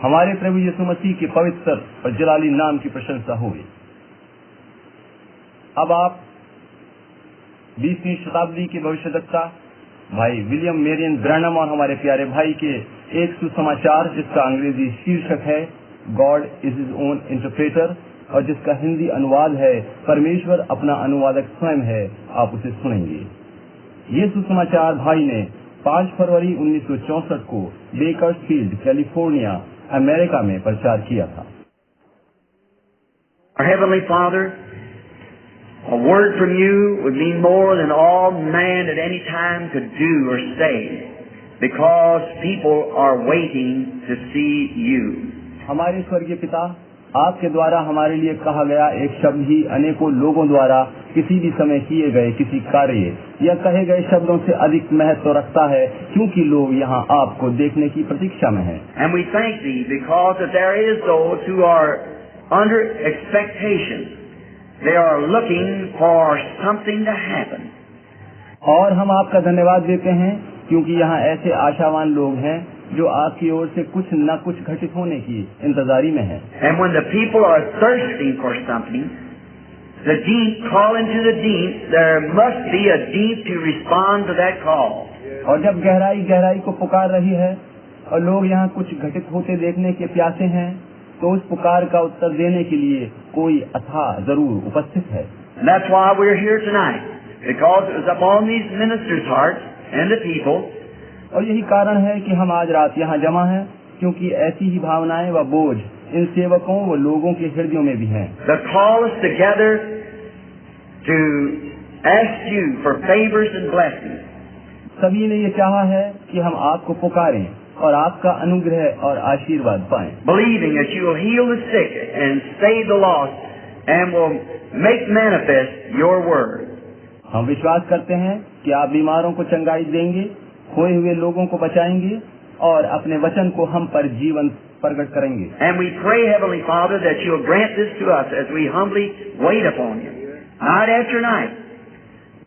हमारे प्रभु यीशु मसीह के पवित्र और जलाली नाम की प्रशंसा होगी। अब आप 20वीं शताब्दी के भविष्यद्वक्ता भाई विलियम मेरियन ब्रैनम और हमारे प्यारे भाई के एक सुसमाचार जिसका अंग्रेजी शीर्षक है God is his own interpreter और जिसका हिंदी अनुवाद है परमेश्वर अपना अनुवादक स्वयं है, आप उसे सुनेंगे। ये सुसमाचार भाई ने 5 फरवरी 1964 को बेकर्सफील्ड कैलिफोर्निया अमेरिका में प्रचार किया था। Our Heavenly Father, a word from you would mean more than all man at any time could do or say, because people are waiting to see you. हमारे स्वर्गीय पिता, आपके द्वारा हमारे लिए कहा गया एक शब्द ही अनेकों लोगों द्वारा किसी भी समय किए गए किसी कार्य या कहे गए शब्दों से अधिक महत्व रखता है, क्योंकि लोग यहाँ आपको देखने की प्रतीक्षा में हैं। And we thank thee because that there is those who are under expectation. They are looking for something to happen. और हम आपका धन्यवाद देते हैं क्योंकि यहाँ ऐसे आशावान लोग हैं जो आपकी ओर से कुछ न कुछ घटित होने की इंतजारी में हैं। And when the people are thirsting for something, the deep call into the deep. There must be a deep to respond to that call. और जब गहराई गहराई को पुकार रही है और लोग यहाँ कुछ घटित होते देखने के प्यासे हैं, तो उस पुकार का उत्तर देने के लिए कोई अथाह जरूर उपस्थित है। And that's why we're here tonight, because it was upon these ministers' hearts and the people. और यही कारण है कि हम आज रात यहाँ जमा हैं, क्योंकि ऐसी ही भावनाएं व बोझ इन सेवकों व लोगों के हृदयों में भी हैं। The call us together to ask you for favors and blessings. सभी ने ये चाहा है कि हम आपको पुकारें और आपका अनुग्रह और आशीर्वाद पाएं। Believing that you will heal the sick and save the lost and will make manifest your word. हम विश्वास करते हैं कि आप बीमारों को चंगाई देंगे, खोए हुए लोगों को बचाएंगे और अपने वचन को हम पर जीवन प्रकट करेंगे। And we pray, Heavenly Father, that you will grant this to us as we humbly wait upon you, night after night.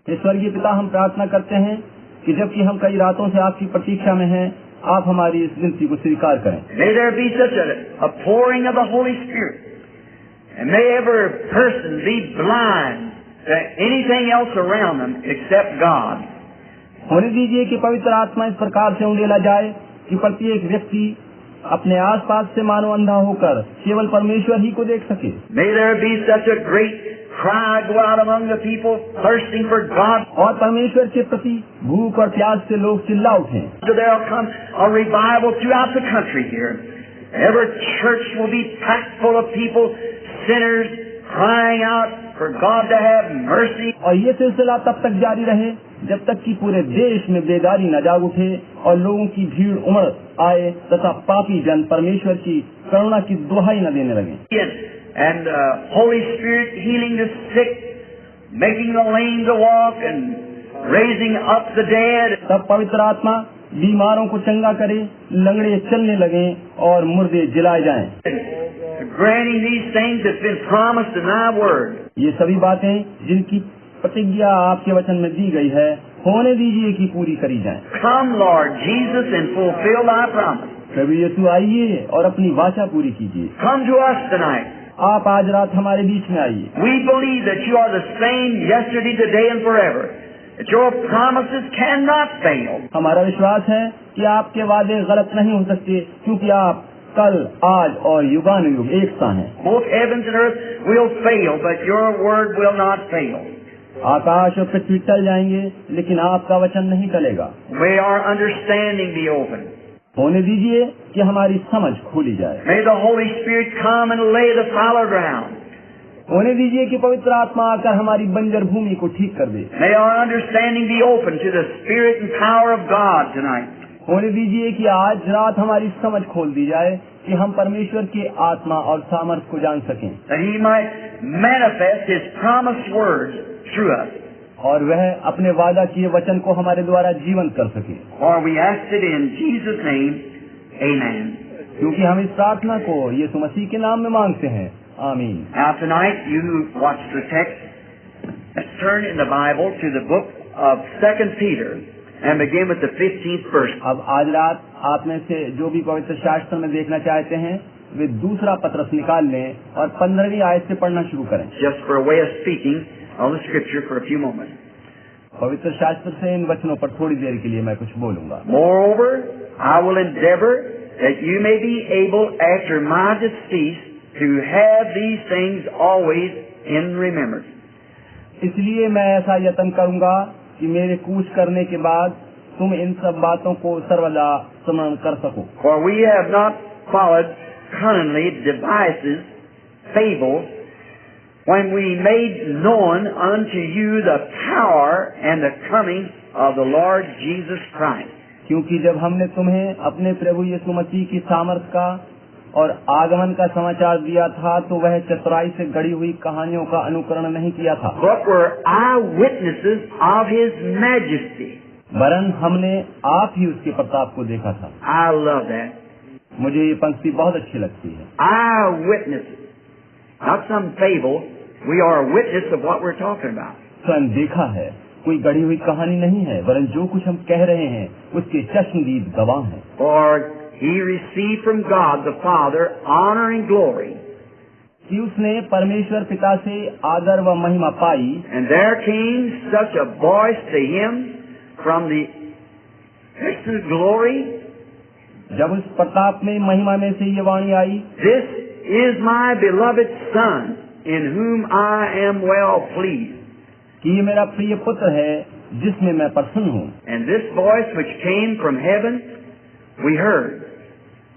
स्वर्गीय पिता, हम प्रार्थना करते हैं कि जबकि हम कई रातों से आपकी प्रतीक्षा में हैं, आप हमारी इस विनती को स्वीकार करें। May there be such a pouring of the Holy Spirit, and may every person be blind to anything else around them except God. होने दीजिए कि पवित्र आत्मा इस प्रकार से उंडेला जाए कि प्रत्येक व्यक्ति अपने आसपास से मानो अंधा होकर केवल परमेश्वर ही को देख सके। May there be such a great cry go out among the people thirsting for God. और परमेश्वर के प्रति भूख और प्यास से लोग चिल्ला उठें। So there will come a revival throughout the country here. Every church will be packed full of people, sinners, crying out for God to have mercy. और ये सिलसिला तब तक जारी रहे जब तक कि पूरे देश में बेदारी न जाग उठे और लोगों की भीड़ उमड़ आए तथा पापी जन परमेश्वर की करुणा की दुहाई न देने लगे। And Holy Spirit healing the sick, making the lame to walk, and raising up the dead. तब पवित्र आत्मा बीमारों को चंगा करे, लंगड़े चलने लगे और मुर्दे जिलाए जाएं। Granting these things that's been promised in thy word. ये सभी बातें जिनकी प्रतिज्ञा आपके वचन में दी गई है, होने दीजिए कि पूरी करी जाएं। Come, Lord Jesus, and fulfill thy promise. प्रभु यीशु आइए और अपनी वाचा पूरी कीजिए। Come to us tonight. आप आज रात हमारे बीच में आइए। We believe that you are the same yesterday, today, and forever. That your promises cannot fail. हमारा विश्वास है कि आपके वादे गलत नहीं हो सकते, क्योंकि आप कल, आज और युगानुयुग एक सा हैं। Both heavens and earth will fail, but your word will not fail. आकाश और पृथ्वी टल जाएंगे, लेकिन आपका वचन नहीं टलेगा। May our understanding be open. होने दीजिए कि हमारी समझ खोली जाए। May the Holy Spirit come and lay the fallow ground. होने दीजिए कि पवित्र आत्मा आकर हमारी बंजर भूमि को ठीक कर दे। May our understanding be open to the Spirit and power of God tonight. होने दीजिए कि आज रात हमारी समझ खोल दी जाए कि हम परमेश्वर के आत्मा और सामर्थ्य को जान सकें। That He might manifest His promised words through us. और वह अपने वादा किए वचन को हमारे द्वारा जीवंत कर सके। For we ask it in Jesus' name, Amen. क्योंकि हम इस प्रार्थना को यीशु मसीह के नाम में मांगते हैं, आमीन। Now tonight you watch the text. Let's turn in the Bible to the book of 2 Peter and begin with the 15th verse. अब आज रात आप में से जो भी पवित्र शास्त्र में देखना चाहते हैं वे दूसरा पत्रस निकाल लें और 15वीं आयत से पढ़ना शुरू करें। Just for a way of speaking of the Scripture for a few moments. पवित्र शास्त्र से इन वचनों पर थोड़ी देर के लिए मैं कुछ बोलूंगा। Moreover, I will endeavor that you may be able after my decease to have these things always in remembrance. इसलिए मैं ऐसा यत्न करूंगा कि मेरे कूच करने के बाद तुम इन सब बातों को सर्वदा स्मरण कर सको। For we have not followed cunningly devices, fables, when we made known unto you the power and the coming of the Lord Jesus Christ. क्योंकि जब हमने तुम्हें अपने प्रभु यीशु मसीह की सामर्थ का और आगमन का समाचार दिया था तो वह चतुराई से गढ़ी हुई कहानियों का अनुकरण नहीं किया था, But were eyewitnesses of His majesty. वरन हमने आप ही उसके प्रताप को देखा था। I love that. मुझे ये पंक्ति बहुत अच्छी लगती है। Eyewitnesses. Not some fable. We are a witness of what we're talking about. स्वयं देखा है, कोई गढ़ी हुई कहानी नहीं है, वरन जो कुछ हम कह रहे हैं उसके चश्मदीद गवाह हैं। For He received from God the Father honor and glory. कि उसने परमेश्वर पिता से आदर व महिमा पाई। And there came such a voice to Him from the excellent glory. जब उस प्रताप में महिमा में से ये वाणी आई, This is my beloved Son, in whom I am well pleased. कि ये मेरा प्रिय पुत्र है जिसमें मैं प्रसन्न हूँ। And this voice which came from heaven, we heard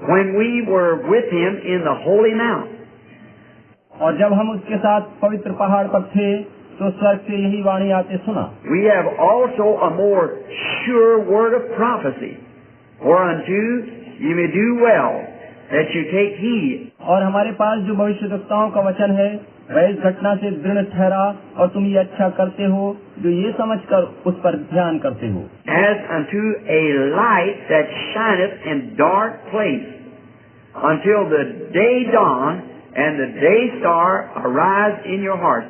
when we were with Him in the holy mount. और जब हम उसके साथ पवित्र पहाड़ पर थे तो स्वर्ग से यही वाणी आते सुना। We have also a more sure word of prophecy, whereunto you may do well that you take heed. और हमारे पास जो भविष्यद्वक्ताओं का वचन है वह इस घटना से दृढ़ ठहरा और तुम ये अच्छा करते हो जो ये समझकर उस पर ध्यान करते हो। As unto a light that shineth in dark place, until the day dawn and the day star arise in your heart.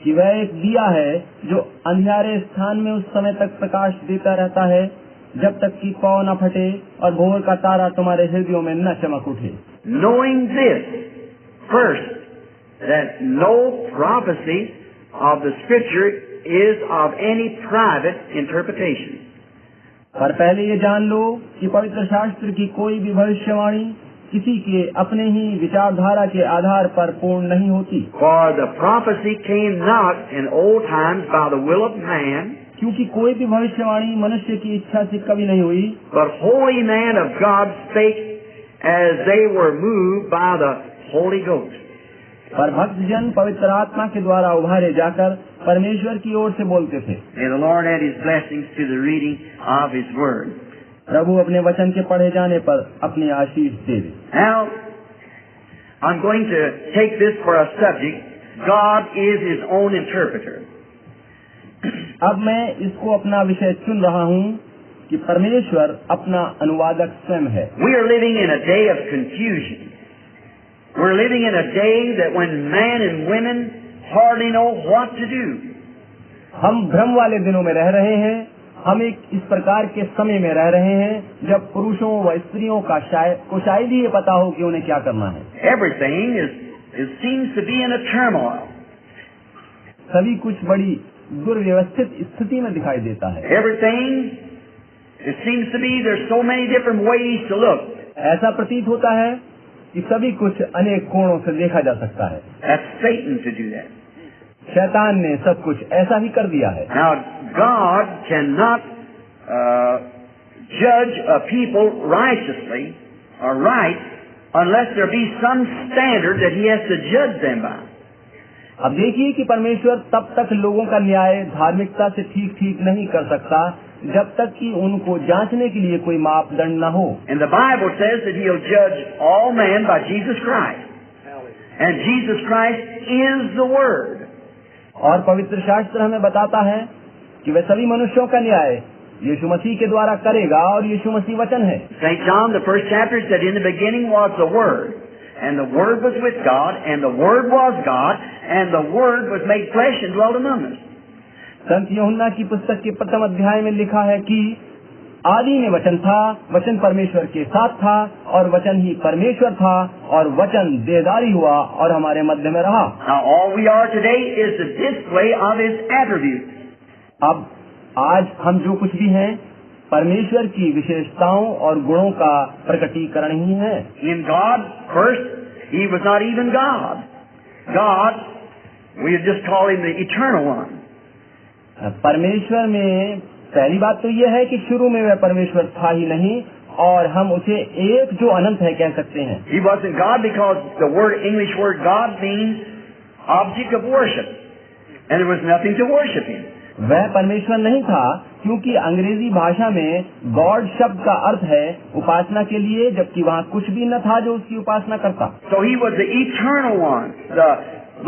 कि वह एक दिया है जो अंधियारे स्थान में उस समय तक प्रकाश देता रहता है जब तक कि पौ न फटे और भोर का तारा तुम्हारे हृदयों में न चमक उठे। Knowing this, first, that no prophecy of the Scripture is of any private interpretation. पर पहले ये जान लो कि पवित्र शास्त्र की कोई भी भविष्यवाणी किसी के अपने ही विचारधारा के आधार पर पूर्ण नहीं होती। For the prophecy came not in old times by the will of man, क्योंकि कोई भी भविष्यवाणी मनुष्य की इच्छा से कभी नहीं हुई, but holy man of God spake as they were moved by the Holy Ghost. पर भक्त जन पवित्र आत्मा के द्वारा उभारे जाकर परमेश्वर की ओर से बोलते थे। May the Lord add His blessings to the reading of His Word. प्रभु अपने वचन के पढ़े जाने पर अपनी आशीष देवे। Now, I'm going to take this for a subject. God is His own interpreter. अब मैं इसको अपना विषय चुन रहा हूँ कि परमेश्वर अपना अनुवादक स्वयं है। We are living in a day of confusion. We're living in a day that when men and women hardly know what to do. हम भ्रम वाले दिनों में रह रहे हैं। हम एक इस प्रकार के समय में रह रहे हैं जब पुरुषों व स्त्रियों का शायद ही ये पता हो कि उन्हें क्या करना है। Everything seems to be in a turmoil. सभी कुछ बड़ी दुर्व्यवस्थित स्थिति में दिखाई देता है। Everything, it seems to be there's so many different ways to look. ऐसा प्रतीत होता है कि सभी कुछ अनेक कोणों से देखा जा सकता है। That's Satan to do that. शैतान ने सब कुछ ऐसा ही कर दिया है। Now, God cannot judge a people righteously or right unless there be some standard that He has to judge them by. अब देखिए कि परमेश्वर तब तक लोगों का न्याय धार्मिकता से ठीक नहीं कर सकता जब तक कि उनको जांचने के लिए कोई मापदंड न हो। And the Bible says that He'll judge all men by Jesus Christ. And Jesus Christ is the Word. और पवित्र शास्त्र हमें बताता है कि वह सभी मनुष्यों का न्याय यीशु मसीह के द्वारा करेगा और यीशु मसीह वचन है। St. John, the first chapter, said, "In the beginning was the Word, and the Word was with God, and the Word was God, and the Word was made flesh and dwelt among us." संत यूहन्ना की पुस्तक के प्रथम अध्याय में लिखा है कि आदि में वचन था, वचन परमेश्वर के साथ था और वचन ही परमेश्वर था और वचन देहधारी हुआ और हमारे मध्य में रहा। Now all we are today is the display of His attributes. अब आज हम जो कुछ भी हैं परमेश्वर की विशेषताओं और गुणों का प्रकटीकरण ही है। In God, first, He was not even God. God, we just call Him the Eternal One. परमेश्वर में पहली बात तो यह है कि शुरू में वह परमेश्वर था ही नहीं और हम उसे एक जो अनंत है कह सकते हैं। He wasn't God because the English word God means object of worship, and there was nothing to worship Him. वह परमेश्वर नहीं था क्योंकि अंग्रेजी भाषा में गॉड शब्द का अर्थ है उपासना के लिए, जबकि वहाँ कुछ भी न था जो उसकी उपासना करता। So He was the eternal one,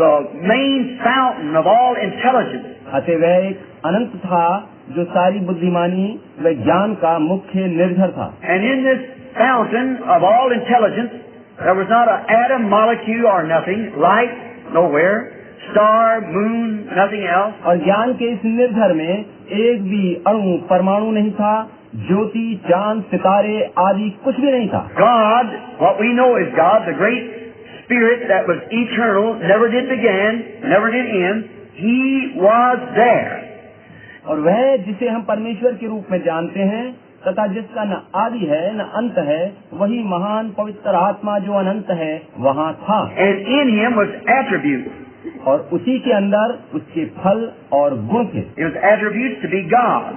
the main fountain of all intelligence. अतः वह एक अनंत था जो सारी बुद्धिमानी व ज्ञान का मुख्य निर्भर था। And in this fountain of all intelligence, there was not an atom, molecule, or nothing, light, nowhere, star, moon, nothing else. और ज्ञान के इस निर्भर में एक भी अणु परमाणु नहीं था, ज्योति, चांद, सितारे आदि कुछ भी नहीं था। God, what we know is God, the great Spirit that was eternal, never did begin, never did end. He was there. और वह जिसे हम परमेश्वर के रूप में जानते हैं तथा जिसका न आदि है न अंत है, वही महान पवित्र आत्मा जो अनंत है वहाँ था। And in Him was attributes. और उसी के अंदर उसके फल और गुण थे। It was attributes to be God.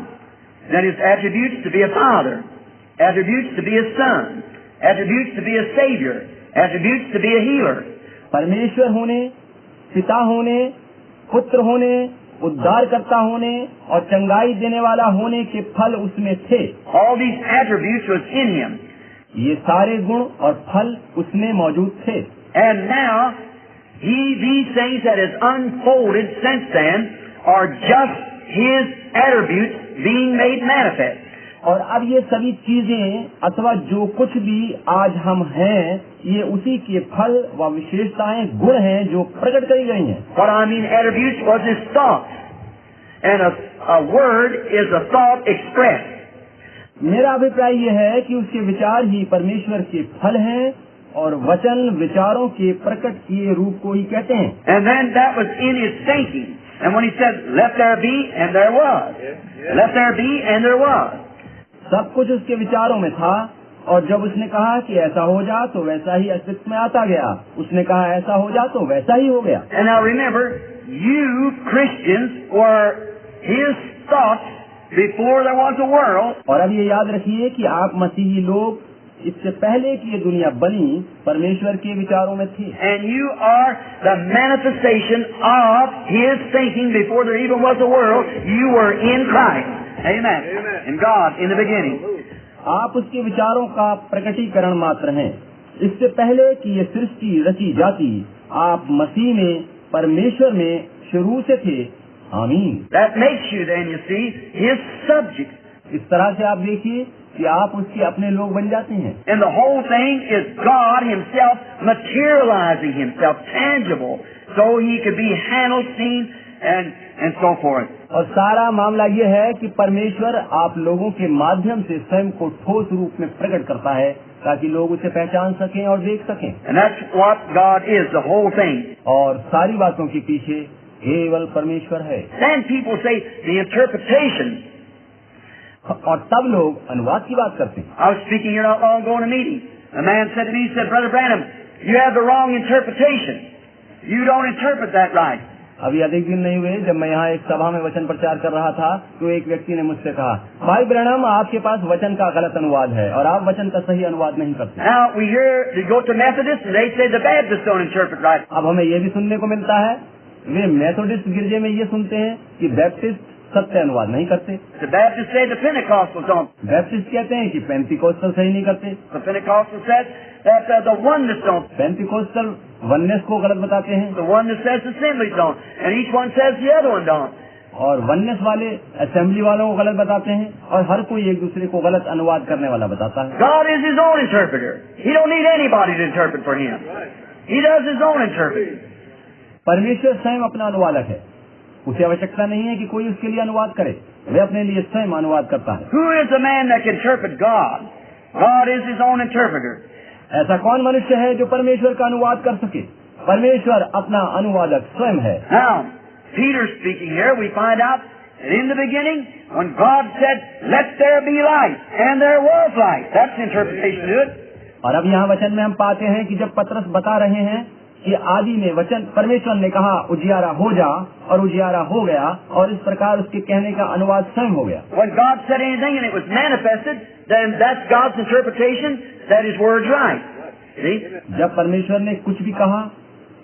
Then His attributes to be a Father, attributes to be a Son, attributes to be a Savior, attributes to be a healer. परमेश्वर होने, पिता होने, पुत्र होने, उद्धारकर्ता होने और चंगाई देने वाला होने के फल उसमें थे। All these attributes was in Him. ये सारे गुण और फल उसमें मौजूद थे। And now, these things that has unfolded since then are just His attributes being made manifest. और अब ये सभी चीजें अथवा जो कुछ भी आज हम हैं ये उसी के फल व विशेषताएं गुण हैं जो प्रकट करी गई हैं। What I mean attributes was His thought. And a word is a thought expressed. मेरा अभिप्राय ये है कि उसके विचार ही परमेश्वर के फल हैं और वचन विचारों के प्रकट किए रूप को ही कहते हैं। And then that was in His thinking. And when He said, let there be, and there was. Let there be, and there was. सब कुछ उसके विचारों में था और जब उसने कहा कि ऐसा हो जा तो वैसा ही अस्तित्व में आता गया, उसने कहा ऐसा हो जा तो वैसा ही हो गया। And now remember, you Christians were His thoughts before there was a world. और अब ये याद रखिए कि आप मसीही लोग इससे पहले कि ये दुनिया बनी परमेश्वर के विचारों में थे। And you are the manifestation of His thinking before there even was a world. You were in Christ. Amen. In God, in the beginning. आप उसके विचारों का प्रकटीकरण मात्र हैं। इससे पहले कि ये सृष्टि रची जाती आप मसीह में परमेश्वर में शुरू से थे। आमीन। That makes you then, you see, His subject. इस तरह से आप देखिए कि आप उसके अपने लोग बन जाते हैं। And the whole thing is God Himself materializing Himself, tangible, so He could be handled, seen, and so forth. और सारा मामला ये है कि परमेश्वर आप लोगों के माध्यम से स्वयं को ठोस रूप में प्रकट करता है ताकि लोग उसे पहचान सकें और देख सकें। And that's what God is, the whole thing. और सारी बातों के पीछे केवल परमेश्वर है। Then people say the interpretation. और तब लोग अनुवाद की बात करते हैं। I was speaking here not long ago in a meeting. A man said to me, he said, Brother Branham, you have the wrong interpretation. You don't interpret that right. अभी अधिक दिन नहीं हुए जब मैं यहाँ एक सभा में वचन प्रचार कर रहा था तो एक व्यक्ति ने मुझसे कहा, भाई ब्रैनम आपके पास वचन का गलत अनुवाद है और आप वचन का सही अनुवाद नहीं करते। Now we hear they go to Methodists and they say the Baptists don't interpret right. अब हमें ये भी सुनने को मिलता है वे मेथोडिस्ट गिरजे में ये सुनते हैं कि बैप्टिस्ट सत्य अनुवाद नहीं करते। The Baptists say the Pentecostals don't. Baptist कहते हैं कि पेंटिकोस्टल सही नहीं करते। The Pentecostal says that the oneness don't. Pentecostal oneness को गलत बताते हैं। The oneness says the assemblies don't. And each one says the other one don't. और वननेस वाले असेंबली वालों को गलत बताते हैं और हर कोई एक दूसरे को गलत अनुवाद करने वाला बताता है। God is His own interpreter. He don't need anybody to interpret for Him. He does His own interpreting. परमेश्वर स्वयं अपना अनुवादक है, उसे आवश्यकता नहीं है कि कोई उसके लिए अनुवाद करे, वह अपने लिए स्वयं अनुवाद करता है। Who is the man that can interpret God? God is his own interpreter. ऐसा कौन मनुष्य है जो परमेश्वर का अनुवाद कर सके? परमेश्वर अपना अनुवादक स्वयं है। Now, Peter speaking here, we find out that in the beginning, when God said, "Let there be light," and there was light. That's the interpretation to it. और अब यहाँ वचन में हम पाते हैं कि जब पतरस बता रहे हैं कि आदि में वचन परमेश्वर ने कहा उजियारा हो जा, और उजियारा हो गया, और इस प्रकार उसके कहने का अनुवाद स्वयं हो गया। When God said anything and it was manifested, then that's God's interpretation that His word's right. See? जब परमेश्वर ने कुछ भी कहा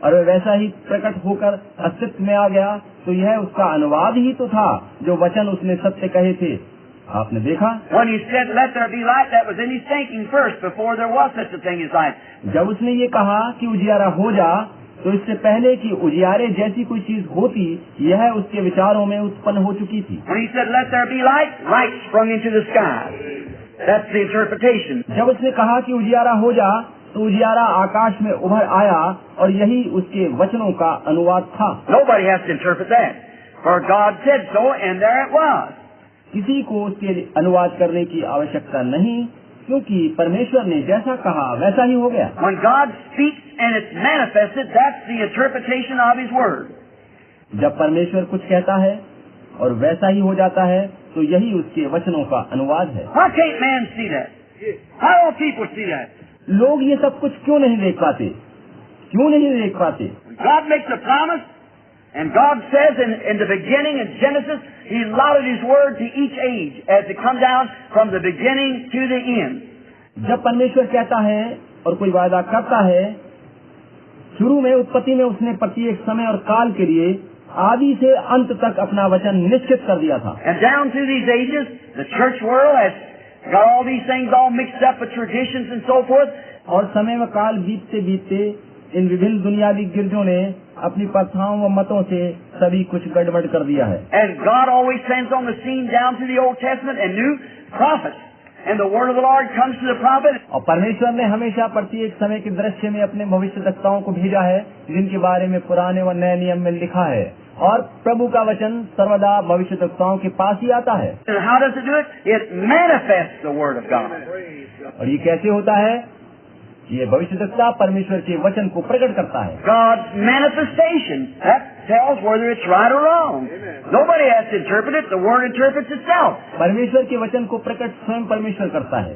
और वह वैसा ही प्रकट होकर अस्तित्व में आ गया, तो यह उसका अनुवाद ही तो था जो वचन उसने सत्य कहे थे। आपने देखा, When He said, "Let there be light," that was in His thinking first, before there was such a thing as light. जब उसने ये कहा कि उजियारा हो जा, तो इससे पहले कि उजियारे जैसी कोई चीज होती, यह उसके विचारों में उत्पन्न हो चुकी थी। When He said, "Let there be light," light sprung into the sky. That's the interpretation. जब उसने कहा कि उजियारा हो जा, तो उजियारा आकाश में उभर आया, और यही उसके वचनों का अनुवाद था। Nobody has to interpret that, for God said so, and there it was. किसी को उसके अनुवाद करने की आवश्यकता नहीं, क्योंकि परमेश्वर ने जैसा कहा वैसा ही हो गया। When God speaks and it's manifested, that's the interpretation of His word. जब परमेश्वर कुछ कहता है और वैसा ही हो जाता है, तो यही उसके वचनों का अनुवाद है। Why can't man see that? How don't people see that? लोग ये सब कुछ क्यों नहीं देख पाते? क्यों नहीं देख पाते? God makes a promise, and God says in the beginning, in Genesis, He allotted His word to each age as it come down from the beginning to the end. जब परमेश्वर कहता है और कोई वायदा करता है, शुरू में उत्पत्ति में उसने प्रत्येक समय और काल के लिए आदि से अंत तक अपना वचन निश्चित कर दिया था। And down through these ages, the church world has got all these things all mixed up with traditions and so forth. और समय व काल बीतते बीतते इन विभिन्न दुनियावी गिरजों ने अपनी प्रथाओं व मतों से सभी कुछ गड़बड़ कर दिया है। And God always sends on the scene down through the Old Testament and new prophets. And the word of the Lord comes to the prophet. और परमेश्वर ने हमेशा प्रत्येक समय के दृश्य में अपने भविष्यद्वक्ताओं को भेजा है, जिनके बारे में पुराने व नए नियम में लिखा है, और प्रभु का वचन सर्वदा भविष्यद्वक्ताओं के पास ही आता है। And how does it do it? It manifests the word of God. और ये कैसे होता है? ये भविष्यद्वक्ता परमेश्वर के वचन को प्रकट करता है। God's manifestation, that tells whether it's right or wrong. Nobody has to interpret it. The word interprets itself. परमेश्वर के वचन को प्रकट स्वयं परमेश्वर करता है,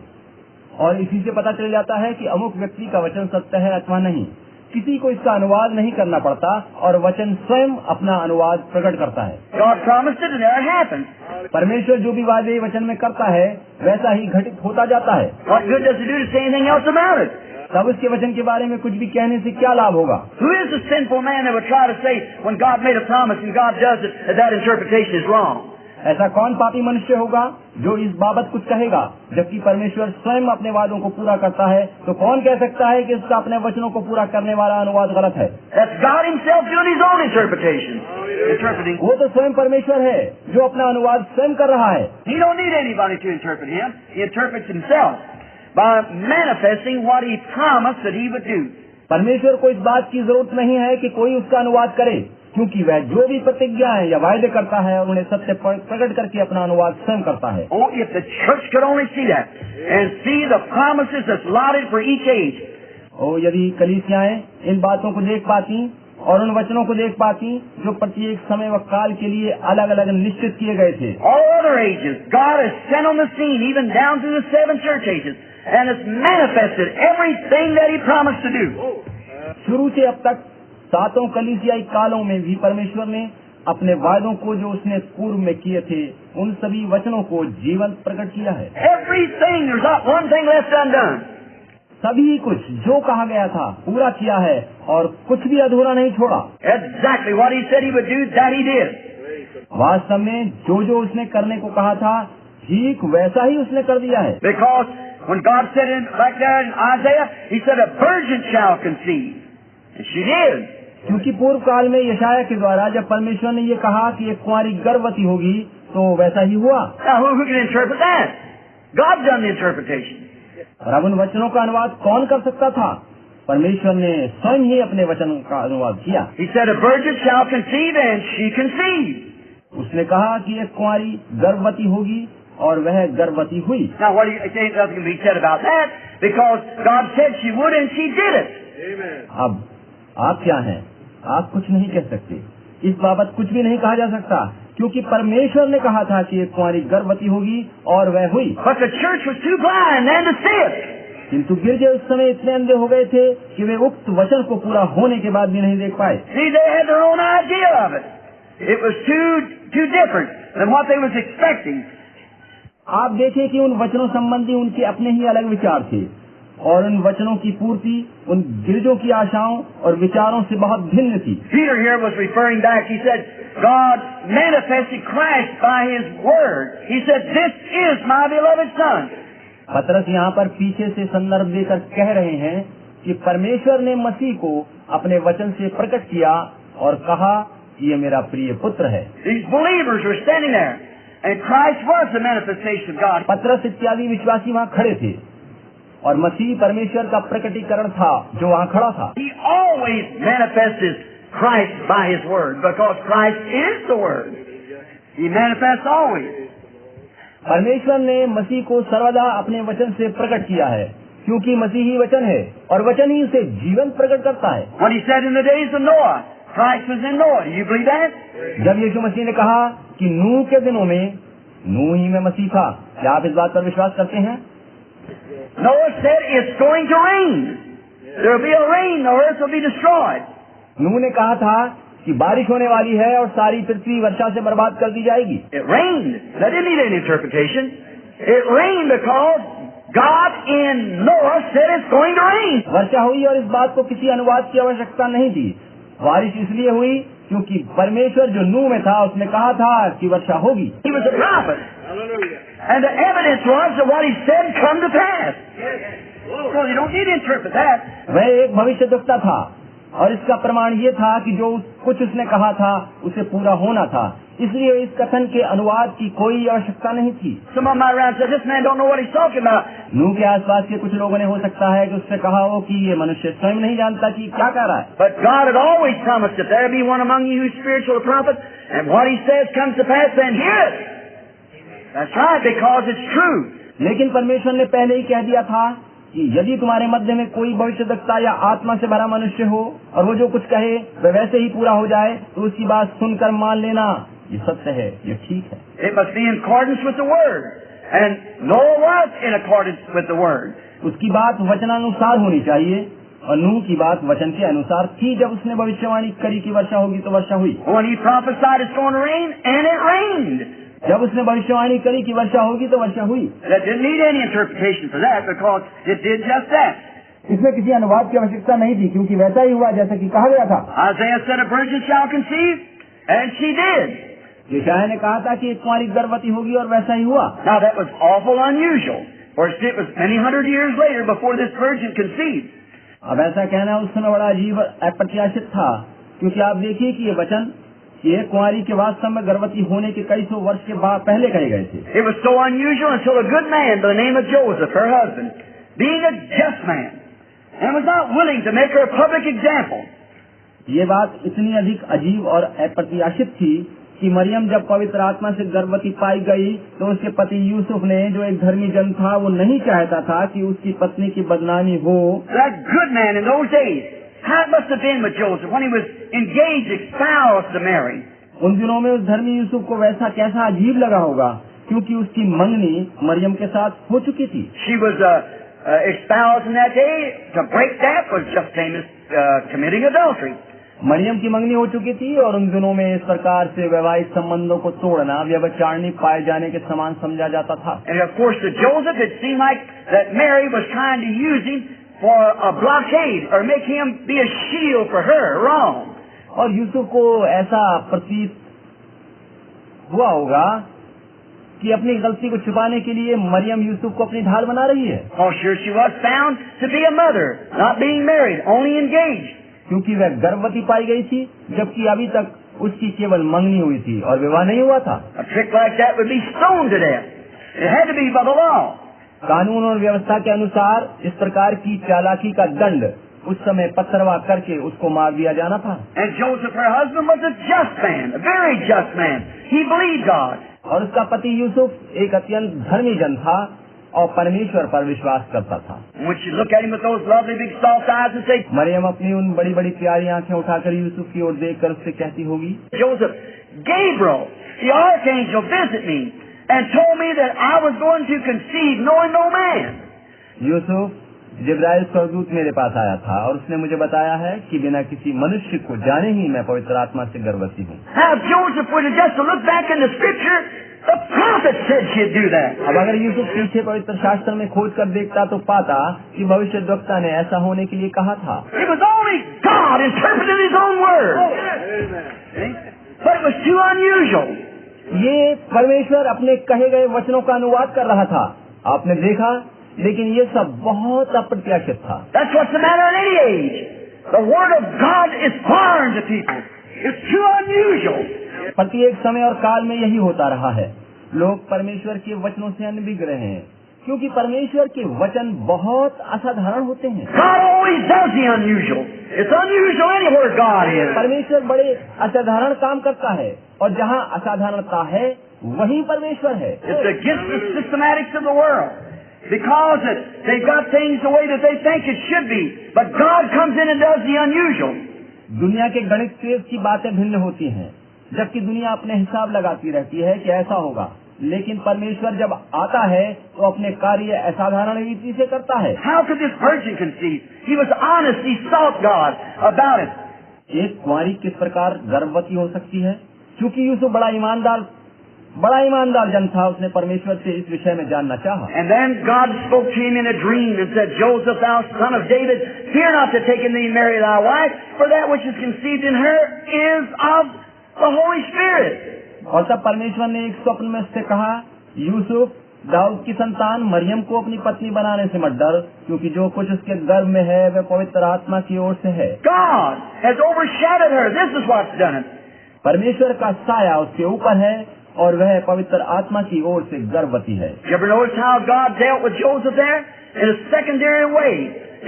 और इसी से पता चल जाता है कि अमुक व्यक्ति का वचन सत्य है अथवा नहीं। किसी को इसका अनुवाद नहीं करना पड़ता, और वचन स्वयं अपना अनुवाद प्रकट करता है। God promised it, and there it happened. परमेश्वर जो भी वादे वचन में करता है, वैसा ही घटित होता जाता है। What good does it do to say anything else about it? तब उसके वचन के बारे में कुछ भी कहने से क्या लाभ होगा? Who is the sinful man that would try to say, when God made a promise and God does it, that interpretation is wrong? ऐसा कौन पापी मनुष्य होगा जो इस बाबत कुछ कहेगा, जबकि परमेश्वर स्वयं अपने वादों को पूरा करता है? तो कौन कह सकता है कि इसका अपने वचनों को पूरा करने वाला अनुवाद गलत है? That's God Himself doing His own interpretation. Interpreting. वो तो स्वयं परमेश्वर है जो अपना अनुवाद स्वयं कर रहा है। He don't need anybody to interpret Him. He interprets Himself by manifesting what He promised that He would do. परमेश्वर को इस बात की जरूरत नहीं है कि कोई उसका अनुवाद करे, क्योंकि वह जो भी प्रतिज्ञाएं या वायदे करता है और उन्हें सत्य प्रकट करके अपना अनुवाद स्वयं करता है। Oh, if the church could only see that and see the promises that's allotted for each age. यदि कलीसियाएं इन बातों को देख पाती और उन वचनों को देख पाती जो प्रत्येक समय व काल के लिए अलग अलग निश्चित किए गए थे। All other ages, God has sent on the scene, even down through the 7 church ages, and has manifested everything that He promised to do. शुरू से अब तक 7 कलीसियाई कालों में भी परमेश्वर ने अपने वादों को जो उसने पूर्व में किए थे, उन सभी वचनों को जीवंत प्रकट किया है। Everything, there's not one thing left undone. सभी कुछ जो कहा गया था पूरा किया है, और कुछ भी अधूरा नहीं छोड़ा। Exactly what He said He would do, that He did. वास्तव में जो उसने करने को कहा था, ठीक वैसा ही उसने कर दिया है। Because when God said in back there in Isaiah, He said a virgin shall conceive, and she did. क्योंकि पूर्व काल में यशाया के द्वारा जब परमेश्वर ने ये कहा कि एक कुंवारी गर्भवती होगी, तो वैसा ही हुआ। Now who can interpret that? God done the interpretation. और अब उन वचनों का अनुवाद कौन कर सकता था? परमेश्वर ने स्वयं ही अपने वचन का अनुवाद किया। He said, a virgin shall conceive, and she conceived. उसने कहा कि एक कुंवारी गर्भवती होगी और वह गर्भवती हुई। Now, what do you say? Nothing can be said about that, because God said she would, and she did it. अब आप क्या हैं? आप कुछ नहीं कह सकते, इस बाबत कुछ भी नहीं कहा जा सकता, क्योंकि परमेश्वर ने कहा था कि एक कुंवारी गर्भवती होगी और वह हुई। But the church was too blind then to see it. किंतु गिरजे उस समय इतने अंधे हो गए थे कि वे उक्त वचन को पूरा होने के बाद भी नहीं देख पाए। See, they had their own idea of it. It was too different than what they was expecting. आप देखें कि उन वचनों संबंधी उनके अपने ही अलग विचार थे और उन वचनों की पूर्ति उन गिरजों की आशाओं और विचारों से बहुत भिन्न थी। Peter here was referring back. He said, God manifested Christ by His Word. He said, this is my beloved Son. पतरस यहाँ पर पीछे से संदर्भ देकर कह रहे हैं कि परमेश्वर ने मसीह को अपने वचन से प्रकट किया और कहा कि ये मेरा प्रिय पुत्र है। These believers were standing there, and Christ was the manifestation of God. पतरस इत्यादि विश्वासी वहाँ खड़े थे और मसीह परमेश्वर का प्रकटीकरण था जो वहाँ खड़ा था। He always manifests Christ by His Word, because Christ is the Word. He manifests always. परमेश्वर ने मसीह को सर्वदा अपने वचन से प्रकट किया है, क्योंकि मसीह ही वचन है और वचन ही उसे जीवन प्रकट करता है। When He said in the days of Noah, Christ was in Noah. Do you believe that? जब यीशु मसीह ने कहा कि नूह के दिनों में नूह ही में मसीह था, क्या आप इस बात पर विश्वास करते हैं? Noah said it's going to rain. There will be a rain. The earth will be destroyed. नूह ने कहा था कि बारिश होने वाली है और सारी पृथ्वी वर्षा से बर्बाद कर दी जाएगी। It rained. That didn't need any interpretation. It rained because God in Noah said it's going to rain. वर्षा हुई और इस बात को किसी अनुवाद की आवश्यकता नहीं थी। बारिश इसलिए हुई क्योंकि परमेश्वर जो नूह में था उसने कहा था कि वर्षा होगी। He was a prophet. And the evidence was that what he said come to pass. So you don't need to interpret that. वह एक भविष्यद्वक्ता था और इसका प्रमाण ये था कि जो कुछ उसने कहा था उसे पूरा होना था, इसलिए इस कथन के अनुवाद की कोई आवश्यकता नहीं थी। Some of my around said, this man don't know what he's talking about. नूह के आसपास के कुछ लोगों ने हो सकता है कि उससे कहा हो कि ये मनुष्य स्वयं नहीं जानता कि क्या कह रहा है। But God had always promised that there be one among you who's spiritual prophet, and what he says comes to pass, then hear it. That's right, because it's true. लेकिन परमेश्वर ने पहले ही कह दिया था कि यदि तुम्हारे मध्य में कोई भविष्यद्वक्ता या आत्मा से भरा मनुष्य हो और वो जो कुछ कहे वह वैसे ही पूरा हो जाए तो उसकी बात सुनकर मान लेना, ये सत्य है, ये ठीक है। It must be in accordance with the word, and Noah was in accordance with the word. उसकी बात वचनानुसार होनी चाहिए और नूह की बात वचन के अनुसार थी। जब उसने भविष्यवाणी करी कि वर्षा होगी तो वर्षा हुई। When he prophesied it's going to rain, and it rained. जब उसने भविष्यवाणी करी कि वर्षा होगी तो वर्षा हुई। That didn't need any interpretation for that, because it did just that. इसमें किसी अनुवाद की आवश्यकता नहीं थी, क्योंकि वैसा ही हुआ जैसा कि कहा गया था। Isaiah said a virgin shall conceive, and she did. यशायाह ने कहा था कि एक कुंवारी गर्भवती होगी और वैसा ही हुआ। Now that was awful unusual, for it was many hundred years later before this virgin conceived. अब ऐसा कहना उस समय बड़ा अजीब अप्रत्याशित था, क्योंकि आप देखिए कि ये वचन ये कुंवारी के वास्तव में गर्भवती होने के कई सौ वर्ष के बाद पहले कहे गए थे। It was so unusual until a good man by the name of Joseph, her husband, being a just man, and was not willing to make her a public example. ये बात इतनी अधिक अजीब और अप्रत्याशित थी कि मरियम जब पवित्र आत्मा से गर्भवती पाई गई तो उसके पति यूसुफ ने, जो एक धर्मी जन था, वो नहीं चाहता था कि उसकी पत्नी की बदनामी हो। That good man in those days, how it must have been with Joseph when he was engaged, espoused to Mary. उन दिनों में उस धर्मी यूसुफ को वैसा कैसा अजीब लगा होगा, क्योंकि उसकी मंगनी मरियम के साथ हो चुकी थी। She was espoused in that day. To break that was just same as committing adultery. Maryam की मंगनी हो चुकी थी और उन दिनों में इस प्रकार से वैवाहिक संबंधों को तोड़ना व्यभिचारिणी पाए जाने के समान समझा जाता था। And of course to Joseph it seemed like that Mary was trying to use him for a blockade or make him be a shield for her wrong. और यूसुफ को ऐसा प्रतीत हुआ होगा कि अपनी गलती को छुपाने के लिए मरियम यूसुफ को अपनी ढाल बना रही है। Oh, sure she was found to be a mother, not being married, only engaged. क्योंकि वह गर्भवती पाई गई थी, जबकि अभी तक उसकी केवल मंगनी हुई थी और विवाह नहीं हुआ था। A trick like that would be stoned to death. It had to be by the law. कानून और व्यवस्था के अनुसार इस प्रकार की चालाकी का दंड उस समय पत्थरवाह करके उसको मार दिया जाना था। And Joseph, her husband, was a just man, a very just man. He believed God. और उसका पति यूसुफ एक अत्यंत धर्मी जन था और परमेश्वर पर विश्वास करता था। When she looked at him with those lovely big soft eyes and said, Maryam अपनी उन बड़ी बड़ी प्यारी आंखें उठाकर यूसुफ की ओर देखकर उससे कहती होगी, Joseph, Gabriel, the archangel, visited me and told me that I was going to conceive knowing no man. Yusuf, जिब्राइल स्वर्गदूत मेरे पास आया था और उसने मुझे बताया है कि बिना किसी मनुष्य को जाने ही मैं पवित्र आत्मा से गर्भवती हूँ। Now Joseph would have just to look back in the scripture, the prophet said she'd do that. अब अगर यूसुफ पीछे पवित्र शास्त्र में खोज कर देखता तो पाता कि भविष्यद्वक्ता ने ऐसा होने के लिए कहा था। It was only God interpreting His own word. But it was too unusual. ये परमेश्वर अपने कहे गए वचनों का अनुवाद कर रहा था, आपने देखा, लेकिन ये सब बहुत अप्रत्याशित था। That's what's the matter in any age. The word of God is foreign to people. It's too unusual. प्रत्येक समय और काल में यही होता रहा है। लोग परमेश्वर के वचनों से अनभिज्ञ रहे हैं, क्योंकि परमेश्वर के वचन बहुत असाधारण होते हैं। God always does the unusual. It's unusual anywhere God is. परमेश्वर बड़े असाधारण काम करता है और जहाँ असाधारणता है वहीं परमेश्वर है। It's against the systematics of the world. Because they've got things the way that they think it should be. But God comes in and does the unusual. दुनिया के गणित से की बातें भिन्न होती हैं, जबकि दुनिया अपने हिसाब लगाती रहती है कि ऐसा होगा, लेकिन परमेश्वर जब आता है तो अपने कार्य असाधारण रीति से करता है। How could this virgin conceive? He was honest. He sought God about it. एक कुंवारी किस प्रकार गर्भवती हो सकती है? क्योंकि यूसुफ बड़ा ईमानदार जन था, उसने परमेश्वर से इस विषय में जानना चाहा। And then God spoke to him in a dream and said, Joseph, thou son of David, fear not to take in thee Mary thy wife, for that which is conceived in her is of the Holy Spirit. और तब परमेश्वर ने एक स्वप्न में उससे कहा, यूसुफ, दाऊद की संतान मरियम को अपनी पत्नी बनाने से मत डर, क्योंकि जो कुछ उसके गर्भ में है वह पवित्र आत्मा की ओर से है। God has overshadowed her. This is what's done it. परमेश्वर का साया उसके ऊपर है और वह पवित्र आत्मा की ओर से गर्भवती है। You ever notice how God dealt with Joseph there? In a secondary way,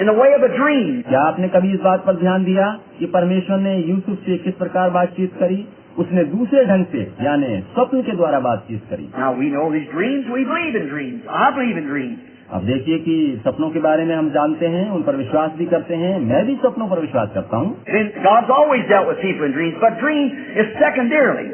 in the way of a dream. क्या आपने कभी इस बात पर ध्यान दिया कि परमेश्वर ने यूसुफ से किस प्रकार बातचीत करी? उसने दूसरे ढंग से, यानी स्वप्न के द्वारा बातचीत करी। Now we know these dreams. We believe in dreams. I believe in dreams. अब देखिए कि सपनों के बारे में हम जानते हैं, उन पर विश्वास भी करते हैं। मैं भी सपनों पर विश्वास करता हूँ। And God's always dealt with people in dreams, but dream is secondarily.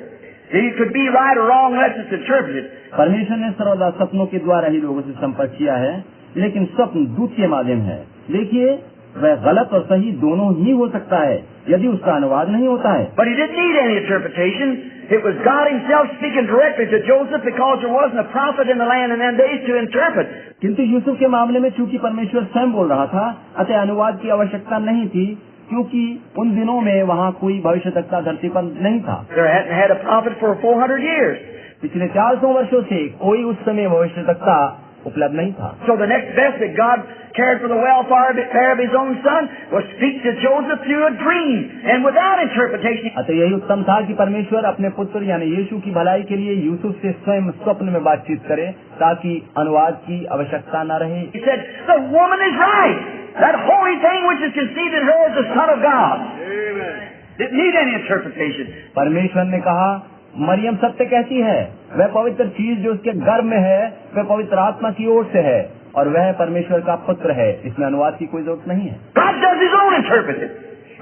It could be right or wrong unless it's interpreted. परमेश्वर ने सर्वदा सपनों के द्वारा ही लोगों से संपर्क किया है, लेकिन स्वप्न दूसरे माध्यम है। देखिए, वह गलत और सही दोनों ही हो सकता है यदि उसका अनुवाद नहीं होता है। But he didn't need any interpretation. It was God Himself speaking directly to Joseph because there wasn't a prophet in the land in them days to interpret. किंतु यूसुफ के मामले में चूंकि परमेश्वर स्वयं बोल रहा था, अतः अनुवाद की आवश्यकता नहीं थी, क्योंकि उन दिनों में वहाँ कोई भविष्यद्वक्ता धरती पर नहीं था। There hadn't had a prophet for 400 years. पिछले 400 वर्षों से कोई उस समय भविष्यद्वक्ता उपलब्ध नहीं था। So the next best that God cared for the welfare of His own son was speak to Joseph through a dream and without interpretation. अतः यही उत्तम था कि परमेश्वर अपने पुत्र यानी यीशु की भलाई के लिए यूसुफ से स्वयं स्वप्न में बातचीत करे, ताकि अनुवाद की आवश्यकता न रहे। He said, "The woman is right. That holy thing which is conceived in her is the Son of God." Amen. Didn't need any interpretation. परमेश्वर ने कहा, मरियम सत्य कहती है, वह पवित्र चीज जो उसके गर्भ में है वह पवित्र आत्मा की ओर से है और वह परमेश्वर का पुत्र है। इसमें अनुवाद की कोई जरूरत नहीं है। God does His own interpreting.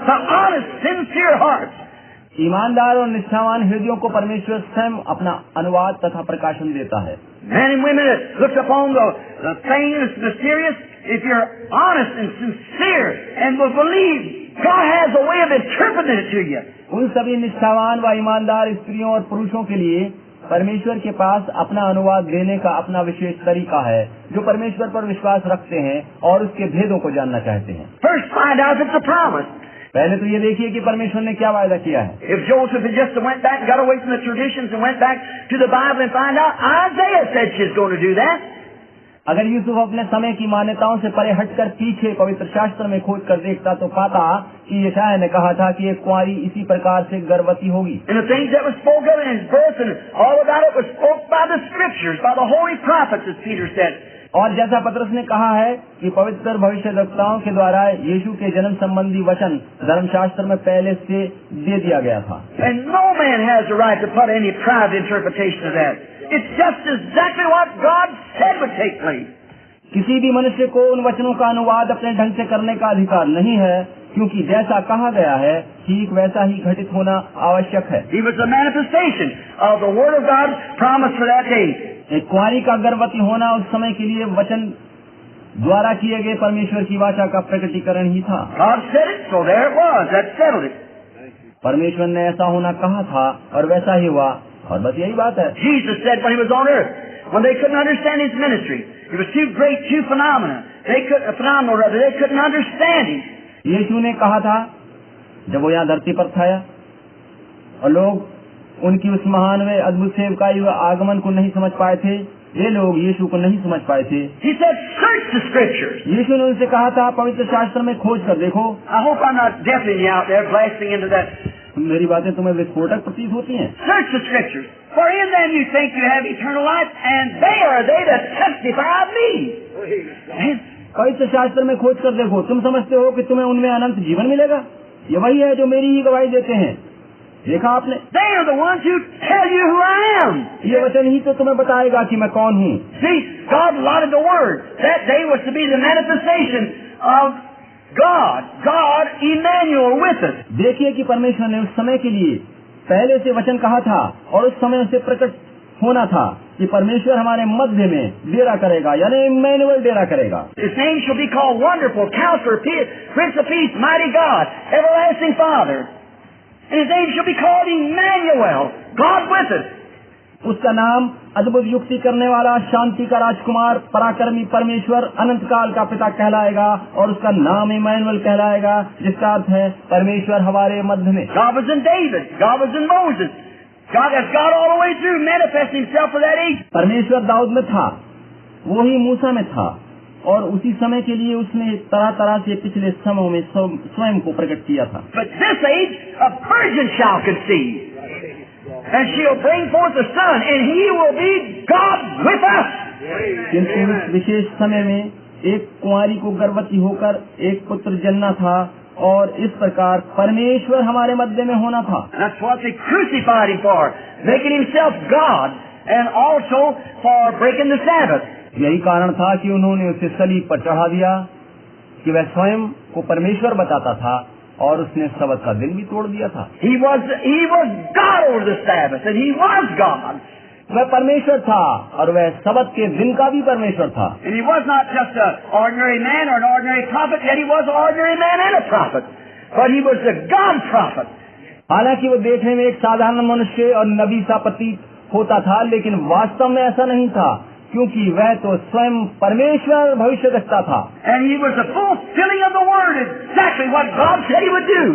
The honest, sincere hearts. ईमानदार और निष्ठावान हृदयों को परमेश्वर स्वयं अपना अनुवाद तथा प्रकाशन देता है। Men and women that look upon the thing that's mysterious, if you're honest and sincere and will believe, God has a way of interpreting it to you. उन सभी निष्ठावान व ईमानदार स्त्रियों और पुरुषों के लिए परमेश्वर के पास अपना अनुवाद देने का अपना विशेष तरीका है, जो परमेश्वर पर विश्वास रखते हैं और उसके भेदों को जानना चाहते हैं। First find out if it's a promise. पहले तो ये देखिए कि परमेश्वर ने क्या वायदा किया है। If Joseph had just went back, got away from the traditions and went back to the Bible and find out, Isaiah said she's going to do that. अगर यूसुफ अपने समय की मान्यताओं से परे हटकर पीछे पवित्र शास्त्र में खोज कर देखता तो पाता कि यशायाह ने कहा था कि एक कुंवारी इसी प्रकार से गर्भवती होगी। And the things that were spoken in his birth and all about it was spoke by the scriptures, by the holy prophets, as Peter said. और जैसा पतरस ने कहा है कि पवित्र भविष्यद्वक्ताओं के द्वारा यीशु के जन्म संबंधी वचन धर्मशास्त्र में पहले से दे दिया गया था। And no man has the right to put any private interpretation of that. It's just exactly what God said would take place. किसी भी मनुष्य को उन वचनों का अनुवाद अपने ढंग से करने का अधिकार नहीं है, क्योंकि जैसा कहा गया है ठीक वैसा ही घटित होना आवश्यक है। He was the manifestation of the Word of God promised for that day. एक कुंवारी का गर्भवती होना उस समय के लिए वचन द्वारा किए गए परमेश्वर की वाचा का प्रकटीकरण ही था। God said it, so there it was. That settled it. परमेश्वर ने ऐसा होना कहा था और वैसा ही हुआ, और बस यही बात है। Jesus said when he was on earth, when they couldn't understand his ministry, it was too great, too phenomenal. They couldn't understand him. यीशु ने कहा था जब वो यहाँ धरती पर था और लोग उनकी उस महान व अद्भुत सेवकाई व आगमन को नहीं समझ पाए थे, ये लोग यीशु को नहीं समझ पाए थे। He said, search the scriptures. यीशु ने उनसे कहा था पवित्र शास्त्र में खोज कर देखो। I hope I'm not deafening you out there, blasting into that. मेरी बातें तुम्हें विस्फोटक प्रतीत होती हैं। Search the scriptures, for in them you think you have eternal life, and they are they that testify of me. पवित्र शास्त्र में खोज कर देखो, तुम समझते हो कि तुम्हें उनमें अनंत जीवन मिलेगा, ये वही है जो मेरी ही गवाही देते हैं। देखा आपने? They are the ones who tell you who I am. ये वचन ही तो तुम्हें बताएगा कि मैं कौन हूँ। See, God allotted the word. That day was to be the manifestation of God Emmanuel with us. देखिए कि परमेश्वर ने उस समय के लिए पहले से वचन कहा था और उस समय से प्रकट होना था कि परमेश्वर हमारे मध्य में डेरा करेगा, यानी इम्मैनुअल डेरा करेगा। His name shall be called Wonderful, Counselor, Prince of Peace, Mighty God, Everlasting Father. And his name shall be called Emmanuel, God with us. उसका नाम अद्भुत युक्ति करने वाला, शांति का राजकुमार, पराक्रमी परमेश्वर, अनंत काल का पिता कहलाएगा, और उसका नाम इम्मैनुअल कहलाएगा, जिसका अर्थ है परमेश्वर हमारे मध्य में। God was in David, God was in Moses. God has God all the way through manifesting himself for that age. परमेश्वर दाऊद में था, वो ही मूसा में था, और उसी समय के लिए उसने तरह तरह से पिछले समयों में स्वयं को प्रकट किया था। But this age, a virgin shall conceive, and she'll bring forth a son, and he will be God with us. किंतु इस विशेष समय में एक कुंवारी को गर्भवती होकर एक पुत्र जन्ना था, और इस प्रकार परमेश्वर हमारे मध्य में होना था। That's what they crucified him for, making himself God, and also for breaking the Sabbath. यही कारण था कि उन्होंने उसे सलीब पर चढ़ा दिया कि वह स्वयं को परमेश्वर बताता था, और उसने सबत का दिन भी तोड़ दिया था। He was God over the Sabbath, and he was God. वह परमेश्वर था और वह सबत के दिन का भी परमेश्वर था। And he was not just an ordinary man or an ordinary prophet, yet he was an ordinary man and a prophet. But he was the God prophet. हालांकि वो देखने में एक साधारण मनुष्य और नबी सा प्रतीत होता था, लेकिन वास्तव में ऐसा नहीं था, क्योंकि वह तो स्वयं परमेश्वर भविष्यद्वक्ता था। And he was the fulfilling of the word, exactly what God said he would do.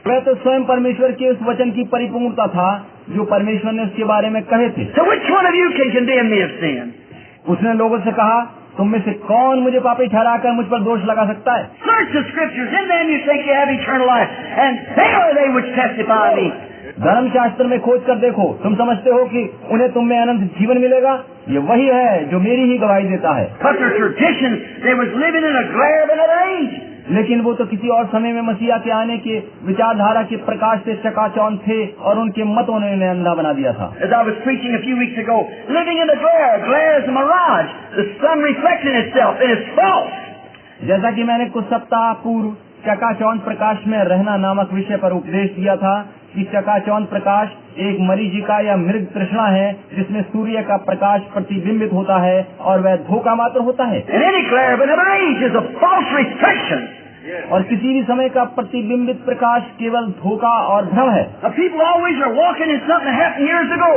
वह तो स्वयं परमेश्वर के उस वचन की परिपूर्णता था जो परमेश्वर ने उसके बारे में कहे थे। So which one of you can condemn me of sin? उसने लोगों से कहा, तुम में से कौन मुझे पापी ठहराकर मुझ पर दोष लगा सकता है? Search the scriptures, in them you think you have eternal life, and they are they which testify of me. धर्मशास्त्र में खोज कर देखो, तुम समझते हो कि उन्हें तुम में अनंत जीवन मिलेगा, ये वही है जो मेरी ही गवाही देता है। But their tradition, they was living in a glare of another age. लेकिन वो तो किसी और समय में मसीहा के आने के विचारधारा के प्रकाश से चकाचौंध थे, और उनके मतों ने उन्हें अंधा बना दिया था। As I was preaching a few weeks ago, living in the glare is a mirage. The sun reflecting itself, and it's false. जैसा कि मैंने कुछ सप्ताह पूर्व चकाचौंध प्रकाश में रहना नामक विषय पर उपदेश दिया था कि चकाचौंध प्रकाश एक मरीचिका या मृग तृष्णा है, जिसमें सूर्य का प्रकाश प्रतिबिंबित होता है, और वह धोखा मात्र होता है। And any glare of another age is a false reflection. और किसी भी समय का प्रतिबिंबित प्रकाश केवल धोखा और भ्रम है। Now, people always are walking in something that happened years ago.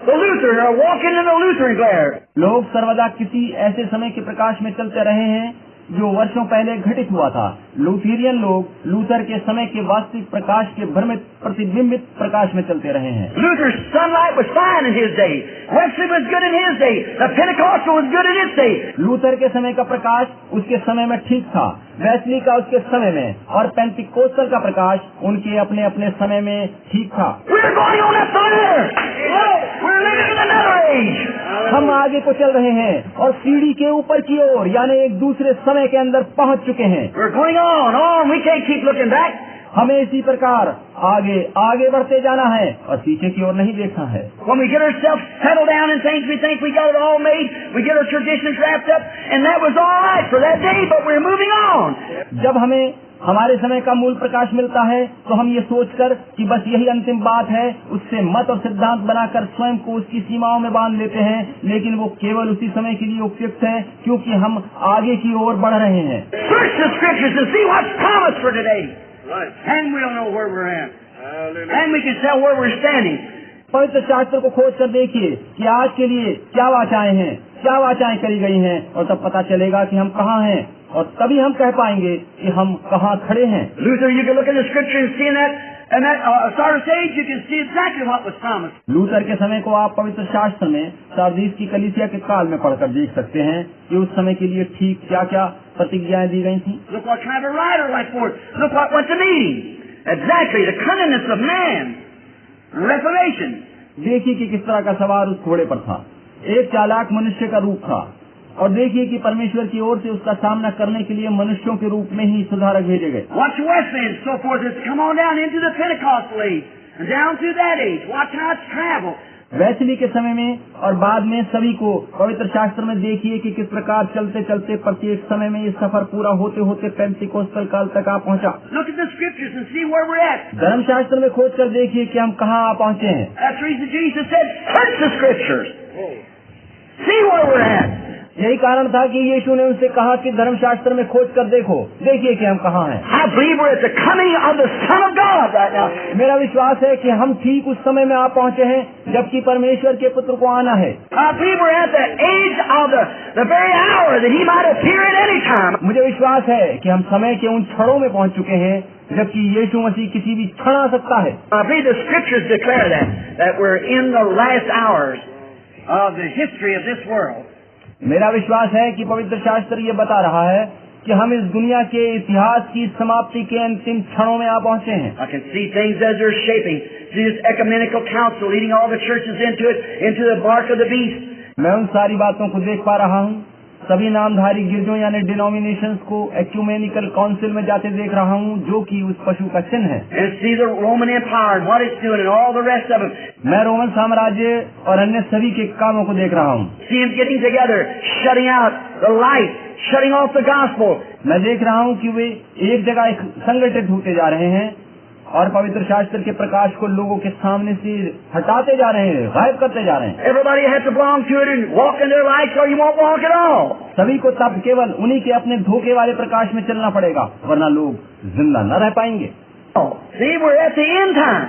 The Lutherans are walking in the Lutheran glare. लोग सर्वदा किसी ऐसे समय के प्रकाश में चलते रहे हैं जो वर्षों पहले घटित हुआ था। लूथेरियन लोग लूथर के समय के वास्तविक प्रकाश के भ्रमित प्रतिबिंबित प्रकाश में चलते रहे हैं। Luther's sunlight was fine in his day. Wesley was good in his day. The Pentecostal was good in its day. Luther के समय का प्रकाश उसके समय में ठीक था, वेस्ली का उसके समय में, और पेंटिकोस्टल का प्रकाश उनके अपने अपने समय में ठीक था। We're going on a fire. We're living in another age. हम आगे को चल रहे हैं और सीढ़ी के ऊपर की ओर यानी एक दूसरे समय के अंदर पहुंच चुके हैं। We're going on. We can't keep looking back. हमें इसी प्रकार आगे आगे बढ़ते जाना है और पीछे की ओर नहीं देखना है। When we get ourselves settled down in things, we think we got it all made. We get our traditions wrapped up, and that was all right for that day, but we're moving on. जब हमें हमारे समय का मूल प्रकाश मिलता है तो हम ये सोचकर कि बस यही अंतिम बात है, उससे मत और सिद्धांत बनाकर स्वयं को उसकी सीमाओं में बांध लेते हैं, लेकिन वो केवल उसी समय के लिए उपयुक्त है क्योंकि हम आगे की ओर बढ़ रहे हैं। Search the scriptures and see what's promised for today. Right. And we'll know where we're at. Hallelujah. And we can tell where we're standing. पवित्र शास्त्र को खोज कर देखिए कि आज के लिए क्या वाचाएं हैं, क्या वाचाएं करी गई हैं, और तब पता चलेगा कि हम कहाँ हैं, और तभी हम कह पाएंगे कि हम कहाँ खड़े हैं। Luther, you can look at the scripture and see that Sardis age, you can see exactly what was promised. Luther के समय को आप पवित्र शास्त्र में सारदीस की कलीसिया के काल में पढ़कर देख सकते हैं कि उस समय के लिए ठीक क्या क्या प्रतिज्ञाएं दी गई थी। Look what kind of writer went forth. Look what went to meeting. Exactly the cunningness of man. Reformation. देखिए कि किस तरह का सवार उस घोड़े पर था, एक चालाक मनुष्य का रूप था, और देखिए कि परमेश्वर की ओर से उसका सामना करने के लिए मनुष्यों के रूप में ही सुधारक भेजे गए। Watch Wesley and so forth has come on down into the Pentecostal age and down through that age. Watch how it's traveled. वैसली के समय में और बाद में सभी को पवित्र शास्त्र में देखिए कि किस प्रकार चलते चलते प्रत्येक समय में ये सफर पूरा होते होते पेंटिकोस्टल काल तक आ पहुंचा। Look at the scriptures and see where we're at. धर्मशास्त्र में खोज कर देखिए कि हम कहाँ आ पहुंचे हैं। That's the reason Jesus said, search the scriptures. See where we're at. यही कारण था कि यीशु ने उनसे कहा कि धर्मशास्त्र में खोज कर देखो, देखिए कि हम कहाँ हैं। I believe we're at the coming of the Son of God right now. मेरा विश्वास है कि हम ठीक उस समय में आ पहुंचे हैं जबकि परमेश्वर के पुत्र को आना है। I believe we're at the age of the very hour that He might appear at any time. मुझे विश्वास है कि हम समय के उन क्षणों में पहुंच चुके हैं जबकि यीशु मसीह किसी भी क्षण आ सकता है। I believe the scriptures declare that we're in the last hours of the history of this world. मेरा विश्वास है कि पवित्र शास्त्र ये बता रहा है कि हम इस दुनिया के इतिहास की समाप्ति के अंतिम क्षणों में आ पहुंचे हैं। I can see things as they're shaping. See this ecumenical council leading all the churches into it, into the mark of the beast. मैं उन सारी बातों को देख पा रहा हूँ, सभी नामधारी गिरजों यानी डिनोमिनेशंस को एक्यूमेनिकल काउंसिल में जाते देख रहा हूँ जो कि उस पशु का चिन्ह है। And see the Roman Empire and what it's doing and all the rest of it. मैं रोमन साम्राज्य और अन्य सभी के कामों को देख रहा हूँ। See them getting together, shutting out the light, shutting off the gospel. मैं देख रहा हूँ कि वे एक जगह संगठित होते जा रहे हैं और पवित्र शास्त्र के प्रकाश को लोगों के सामने से हटाते जा रहे हैं, गायब करते जा रहे हैं। Everybody has to belong to it and walk in their light or you won't walk at all. सभी को तब केवल उन्हीं के अपने धोखे वाले प्रकाश में चलना पड़ेगा, वरना लोग जिंदा न रह पाएंगे। See, we're at the end time.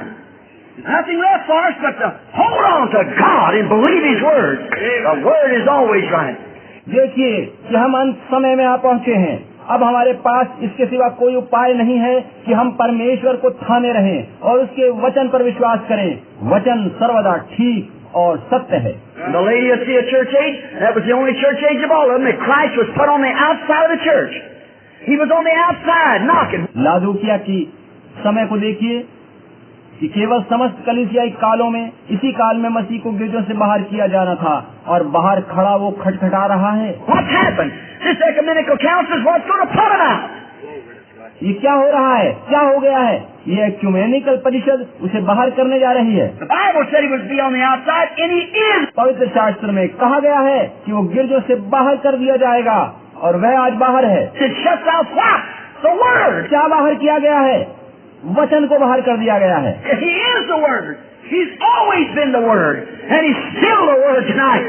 There's nothing left for us but to hold on to God and believe His Word. The Word is always right. देखिए कि हम अंत समय में आ पहुंचे हैं। अब हमारे पास इसके सिवा कोई उपाय नहीं है कि हम परमेश्वर को थामे रहें और उसके वचन पर विश्वास करें। वचन सर्वदा ठीक और सत्य है। The Laodicea church age, that was the only church age of all of them that Christ was put on the outside of the church. He was on the outside knocking. लादूकिया की समय को देखिए कि केवल समस्त कलीसियाई कालों में इसी काल में मसीह को गिरजों से बाहर किया जाना था और बाहर खड़ा वो खटखटा रहा है। What's happened? This ecumenical council is what's going to put him out. ये क्या हो रहा है, क्या हो गया है? ये एक्यूमेनिकल परिषद उसे बाहर करने जा रही है। The Bible said he was to be on the outside, and he is. पवित्र शास्त्र में कहा गया है कि वो गिरजों से बाहर कर दिया जाएगा और वह आज बाहर है। It shuts out what? The Word. क्या बाहर किया गया है? वचन को बाहर कर दिया गया है। He is the Word. He's always been the Word, and He's still the Word tonight.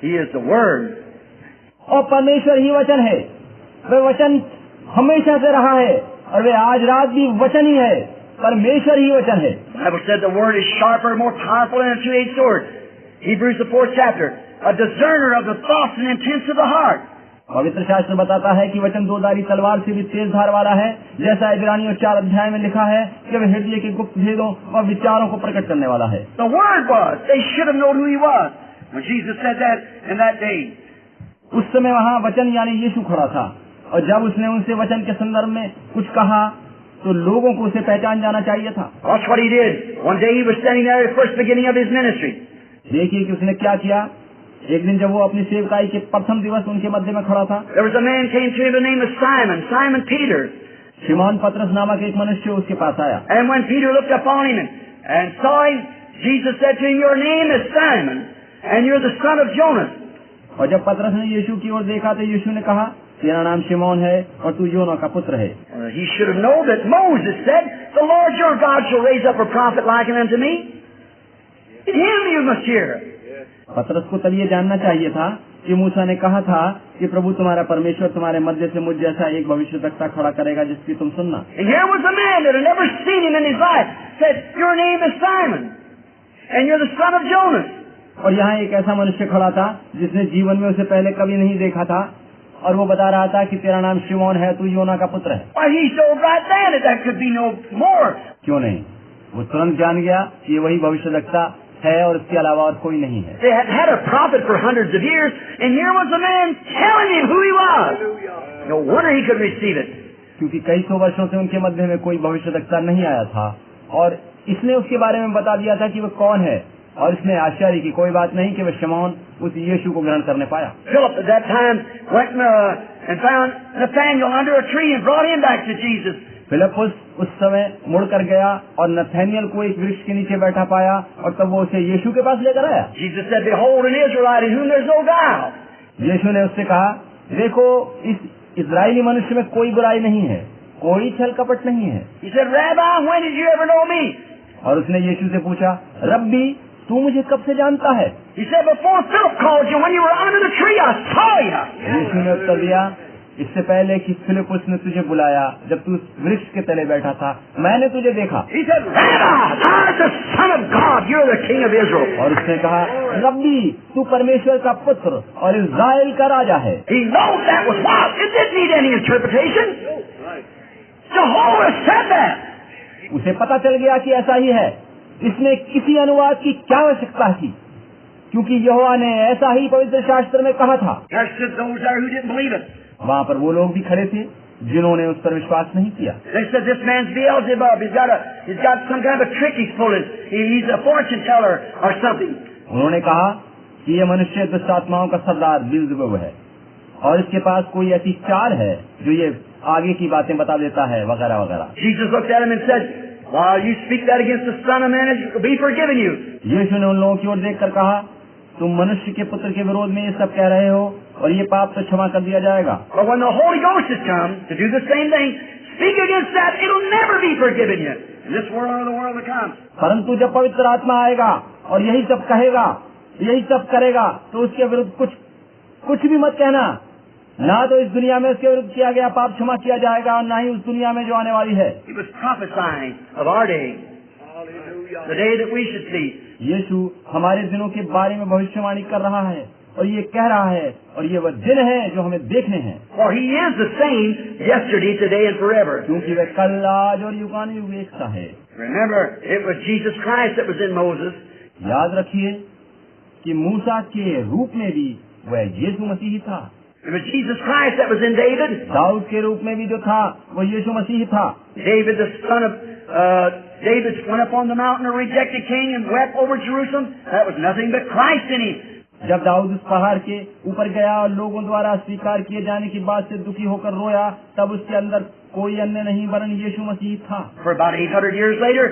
He is the Word. और परमेश्वर ही वचन है। वह वचन हमेशा से रहा है और वे आज रात भी वचन ही है। परमेश्वर ही वचन है। The Bible said the Word is sharper, more powerful than a two-edged sword. Hebrews the 4th chapter, a discerner of the thoughts and intents of the heart. पवित्र शास्त्र बताता है कि वचन दोधारी तलवार से भी तेज धार वाला है, जैसा इब्रानियों 4 अध्याय में लिखा है कि वह हृदय के गुप्त भेदों और विचारों को प्रकट करने वाला है। The Word was. They should have known who He was when Jesus said that in that day. उस समय वहाँ वचन यानी यीशु खड़ा था और जब उसने उनसे वचन के संदर्भ में कुछ कहा तो लोगों को उसे पहचान जाना चाहिए था। Watch what He did. One day He was standing there at the first beginning of His ministry. देखिए कि उसने क्या किया। एक दिन जब वो अपनी सेवकाई के प्रथम दिवस उनके मध्य में खड़ा था, there was a man came to him by the name of Simon, Simon Peter. शिमोन पतरस नामक एक मनुष्य उसके पास आया। And when Peter looked upon him and saw him, Jesus said to him, your name is Simon, and you're the son of Jonas. और जब पतरस ने यीशु की ओर देखा तो यीशु ने कहा, तेरा नाम शिमोन है और तू योना का पुत्र है। He should have known that Moses said, the Lord your God shall raise up a prophet like unto me. In him you must hear. पतरस को तब ये जानना चाहिए था कि मूसा ने कहा था कि प्रभु तुम्हारा परमेश्वर तुम्हारे मध्य से मुझ जैसा एक भविष्यद्वक्ता खड़ा करेगा जिसकी तुम सुनना। And here was a man that had never seen him in his life, said, your name is Simon, and you're the son of Jonas. और यहाँ एक ऐसा मनुष्य खड़ा था जिसने जीवन में उसे पहले कभी नहीं देखा था और वो बता रहा था कि तेरा नाम शिमोन है, तू योना का पुत्र है। Why, he showed right then that could be no more. क्यों नहीं, वो तुरंत जान गया कि ये वही भविष्यद्वक्ता है और इसके अलावा और कोई नहीं है। They had had a prophet for hundreds of years, and here was a man telling him who he was. No wonder he could receive it. क्योंकि कई सौ वर्षों से उनके मध्य में कोई भविष्यद्वक्ता नहीं आया था और इसने उसके बारे में बता दिया था कि वो कौन है, और इसमें आश्चर्य की कोई बात नहीं कि वह शिमोन उस यीशु को ग्रहण करने पाया। Philip at that time went and found Nathanael under a tree and brought him back to Jesus. फिलिप्पुस उस समय मुड़कर गया और नथानियल को एक वृक्ष के नीचे बैठा पाया और तब वो उसे यीशु के पास लेकर आया। Jesus said, behold an Israelite in whom there's no guile. यीशु ने उससे कहा, देखो इस इजरायली मनुष्य में कोई बुराई नहीं है, कोई छल कपट नहीं है। He said, Rabbi, when did you ever know me? और उसने यीशु से पूछा, रब्बी तू मुझे कब से जानता है? He said, before Philip called you, when you were under the tree, I saw you. यीशु ने उत्तर दिया, इससे पहले कि फिलिप्पुस ने तुझे बुलाया, जब तू वृक्ष के तले बैठा था, मैंने तुझे देखा। He said, Rabbi, thou art the Son of God, you're the King of Israel. और उसने कहा, रब्बी तू परमेश्वर का पुत्र और इज़राइल का राजा है। He knows that was what? It didn't need any interpretation. Jehovah said that. उसे पता चल गया कि ऐसा ही है, इसमें किसी अनुवाद की क्या आवश्यकता थी, क्योंकि यहोवा ने ऐसा ही पवित्र शास्त्र में कहा था। There stood those there who didn't believe it. वहाँ पर वो लोग भी खड़े थे जिन्होंने उस पर विश्वास नहीं किया। They said, this man's Beelzebub. He's got some kind of a trick he's pulling. He's a fortune teller or something. उन्होंने कहा कि ये मनुष्य दुष्ट आत्माओं का सरदार बेलज़ेबूब है और इसके पास कोई ऐसी चाल है जो ये आगे की बातें बता देता है, वगैरह वगैरह। Jesus looked at him and said, while you speak that against the Son of Man, it will be forgiven you. यीशु ने उन लोगों की ओर देखकर कहा, तुम मनुष्य के पुत्र के विरोध में ये सब कह रहे हो और ये पाप तो क्षमा कर दिया जाएगा। But when the Holy Ghost has come to do the same thing, speak against that, it'll never be forgiven you. In this world or the world to come. परंतु जब पवित्र आत्मा आएगा और यही सब कहेगा, यही सब करेगा, तो उसके विरुद्ध कुछ भी मत कहना। ना तो इस दुनिया में उसके विरुद्ध किया गया पाप क्षमा किया जाएगा और ना ही उस दुनिया में जो आने वाली है। He was prophesying of our day, the day that we should see. यीशु हमारे दिनों के बारे में भविष्यवाणी कर रहा है और ये कह रहा है और ये वह दिन है जो हमें देखने हैं। For he is the same yesterday, today, and forever. क्योंकि वह कल, आज और युगानुयुग एक सा है। Remember, it was Jesus Christ that was in Moses. याद रखिए कि मूसा के रूप में भी वह यीशु मसीह ही था। It was Jesus Christ that was in David. Dawood के रूप में भी जो था वो यीशु मसीह था। David, the son of David, went up on the mountain, a rejected king, and wept over Jerusalem. That was nothing but Christ in him. जब दाऊद उस पहाड़ के ऊपर गया और लोगों द्वारा स्वीकार किए जाने की बात से दुखी होकर रोया, तब उसके अंदर कोई अन्य नहीं वरन यीशु मसीह था। For about 800 years later,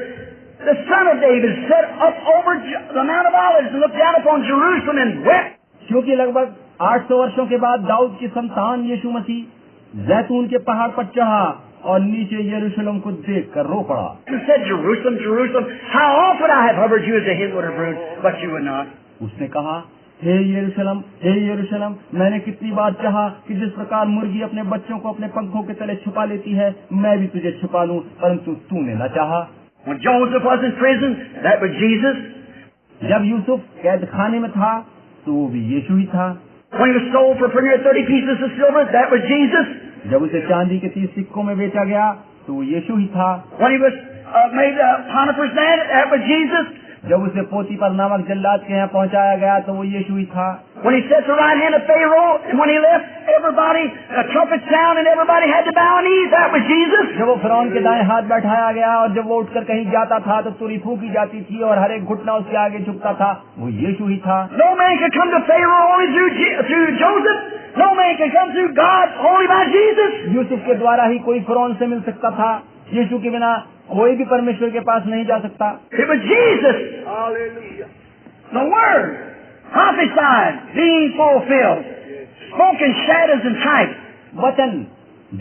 the son of David set up over the Mount of Olives and looked down upon Jerusalem and wept. क्योंकि लगभग 800 वर्षों के बाद दाऊद की संतान यीशु मसीह जैतून के पहाड़ पर चढ़ा और नीचे यरूशलेम को देखकर रो पड़ा। He said, Jerusalem, Jerusalem, how often I have hovered you as a hen would have brooded, but you would not. उसने कहा, हे यरूशलेम, मैंने कितनी बार चाहा कि जिस प्रकार मुर्गी अपने बच्चों को अपने पंखों के तले छुपा लेती है, मैं भी तुझे छुपा लूं, परंतु तूने न चाहा। When Joseph was in prison, that was Jesus. जब यूसुफ कैद खाने में था तो वो भी यीशु ही था। When he was sold for 30 pieces of silver, that was Jesus. जब उसे चांदी के 30 सिक्कों में बेचा गया तो वो यीशु ही था। When he was made Potiphar's man, that was Jesus. जब उसे पोतीफर नामक जल्लाद के यहाँ पहुँचाया गया तो वो यीशु ही था। When he sat at the right hand of Pharaoh, and when he left, everybody, a trumpet sound and everybody had to bow knees. That was Jesus. जब वो फिरौन के दाएं हाथ बैठाया गया और जब वो उठकर कहीं जाता था तो तुरही फूकी जाती थी और हर एक घुटना उसके आगे झुकता था, वो यीशु ही था। No man could come to Pharaoh only through Joseph. No man can come through God only by Jesus. Yusuf के द्वारा ही कोई फिरौन से मिल सकता था, यीशु के बिना कोई भी परमेश्वर के पास नहीं जा सकता। It was Jesus. Hallelujah. The Word, prophesied, being fulfilled, spoken shadows and types. वचन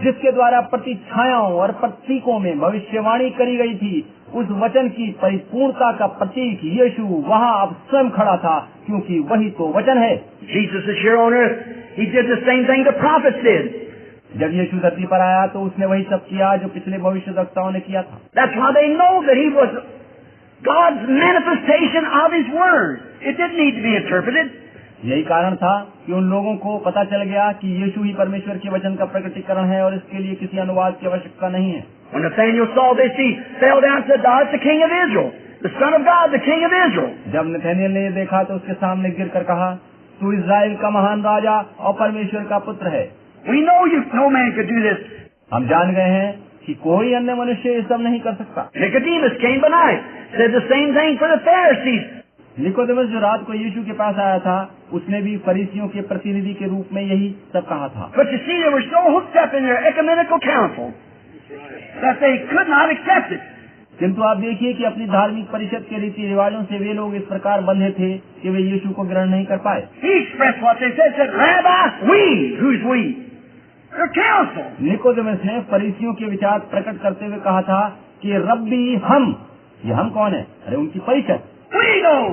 जिसके द्वारा प्रतिछायाओं और प्रतीकों में भविष्यवाणी करी गई थी, उस वचन की परिपूर्णता का प्रतीक यीशु वहाँ अब स्वयं खड़ा था, क्योंकि वही तो वचन है। Jesus is here on earth. He did the same thing the prophets did. जब यीशु धरती पर आया तो उसने वही सब किया जो पिछले भविष्यवक्ताओं ने किया था। That's why they know that he was God's manifestation of His Word. It didn't need to be interpreted. यही कारण था कि उन लोगों को पता चल गया कि यीशु ही परमेश्वर के वचन का प्रकटीकरण है और इसके लिए किसी अनुवाद की आवश्यकता नहीं है। When Nathanael saw this, he fell down and said, "Thou art the King of Israel, the Son of God, the King of Israel." जब नथानिएल ने देखा तो उसके सामने गिरकर कहा, तू इस्राएल का महान राजा और परमेश्वर का पुत्र है। We know no man could do this. हम जान गए हैं कि कोई अन्य मनुष्य ये सब नहीं कर सकता। Nicodemus came by night, said the same thing for the Pharisees. Nicodemus जो रात को यीशु के पास आया था, उसने भी फरीसियों के प्रतिनिधि के रूप में यही सब कहा था। But you see, they were so hooked up in their ecumenical council that they could not accept it. किंतु आप देखिए कि अपनी धार्मिक परिषद के रीति रिवाजों से वे लोग इस प्रकार बंधे थे कि वे यीशु को ग्रहण नहीं कर पाए। He expressed what they said, "Rabbi, we." Who's we? The council. Nicodemus ने फरीसियों के विचार प्रकट करते हुए कहा था कि रब्बी हम, ये हम कौन है? अरे उनकी परिषद। We know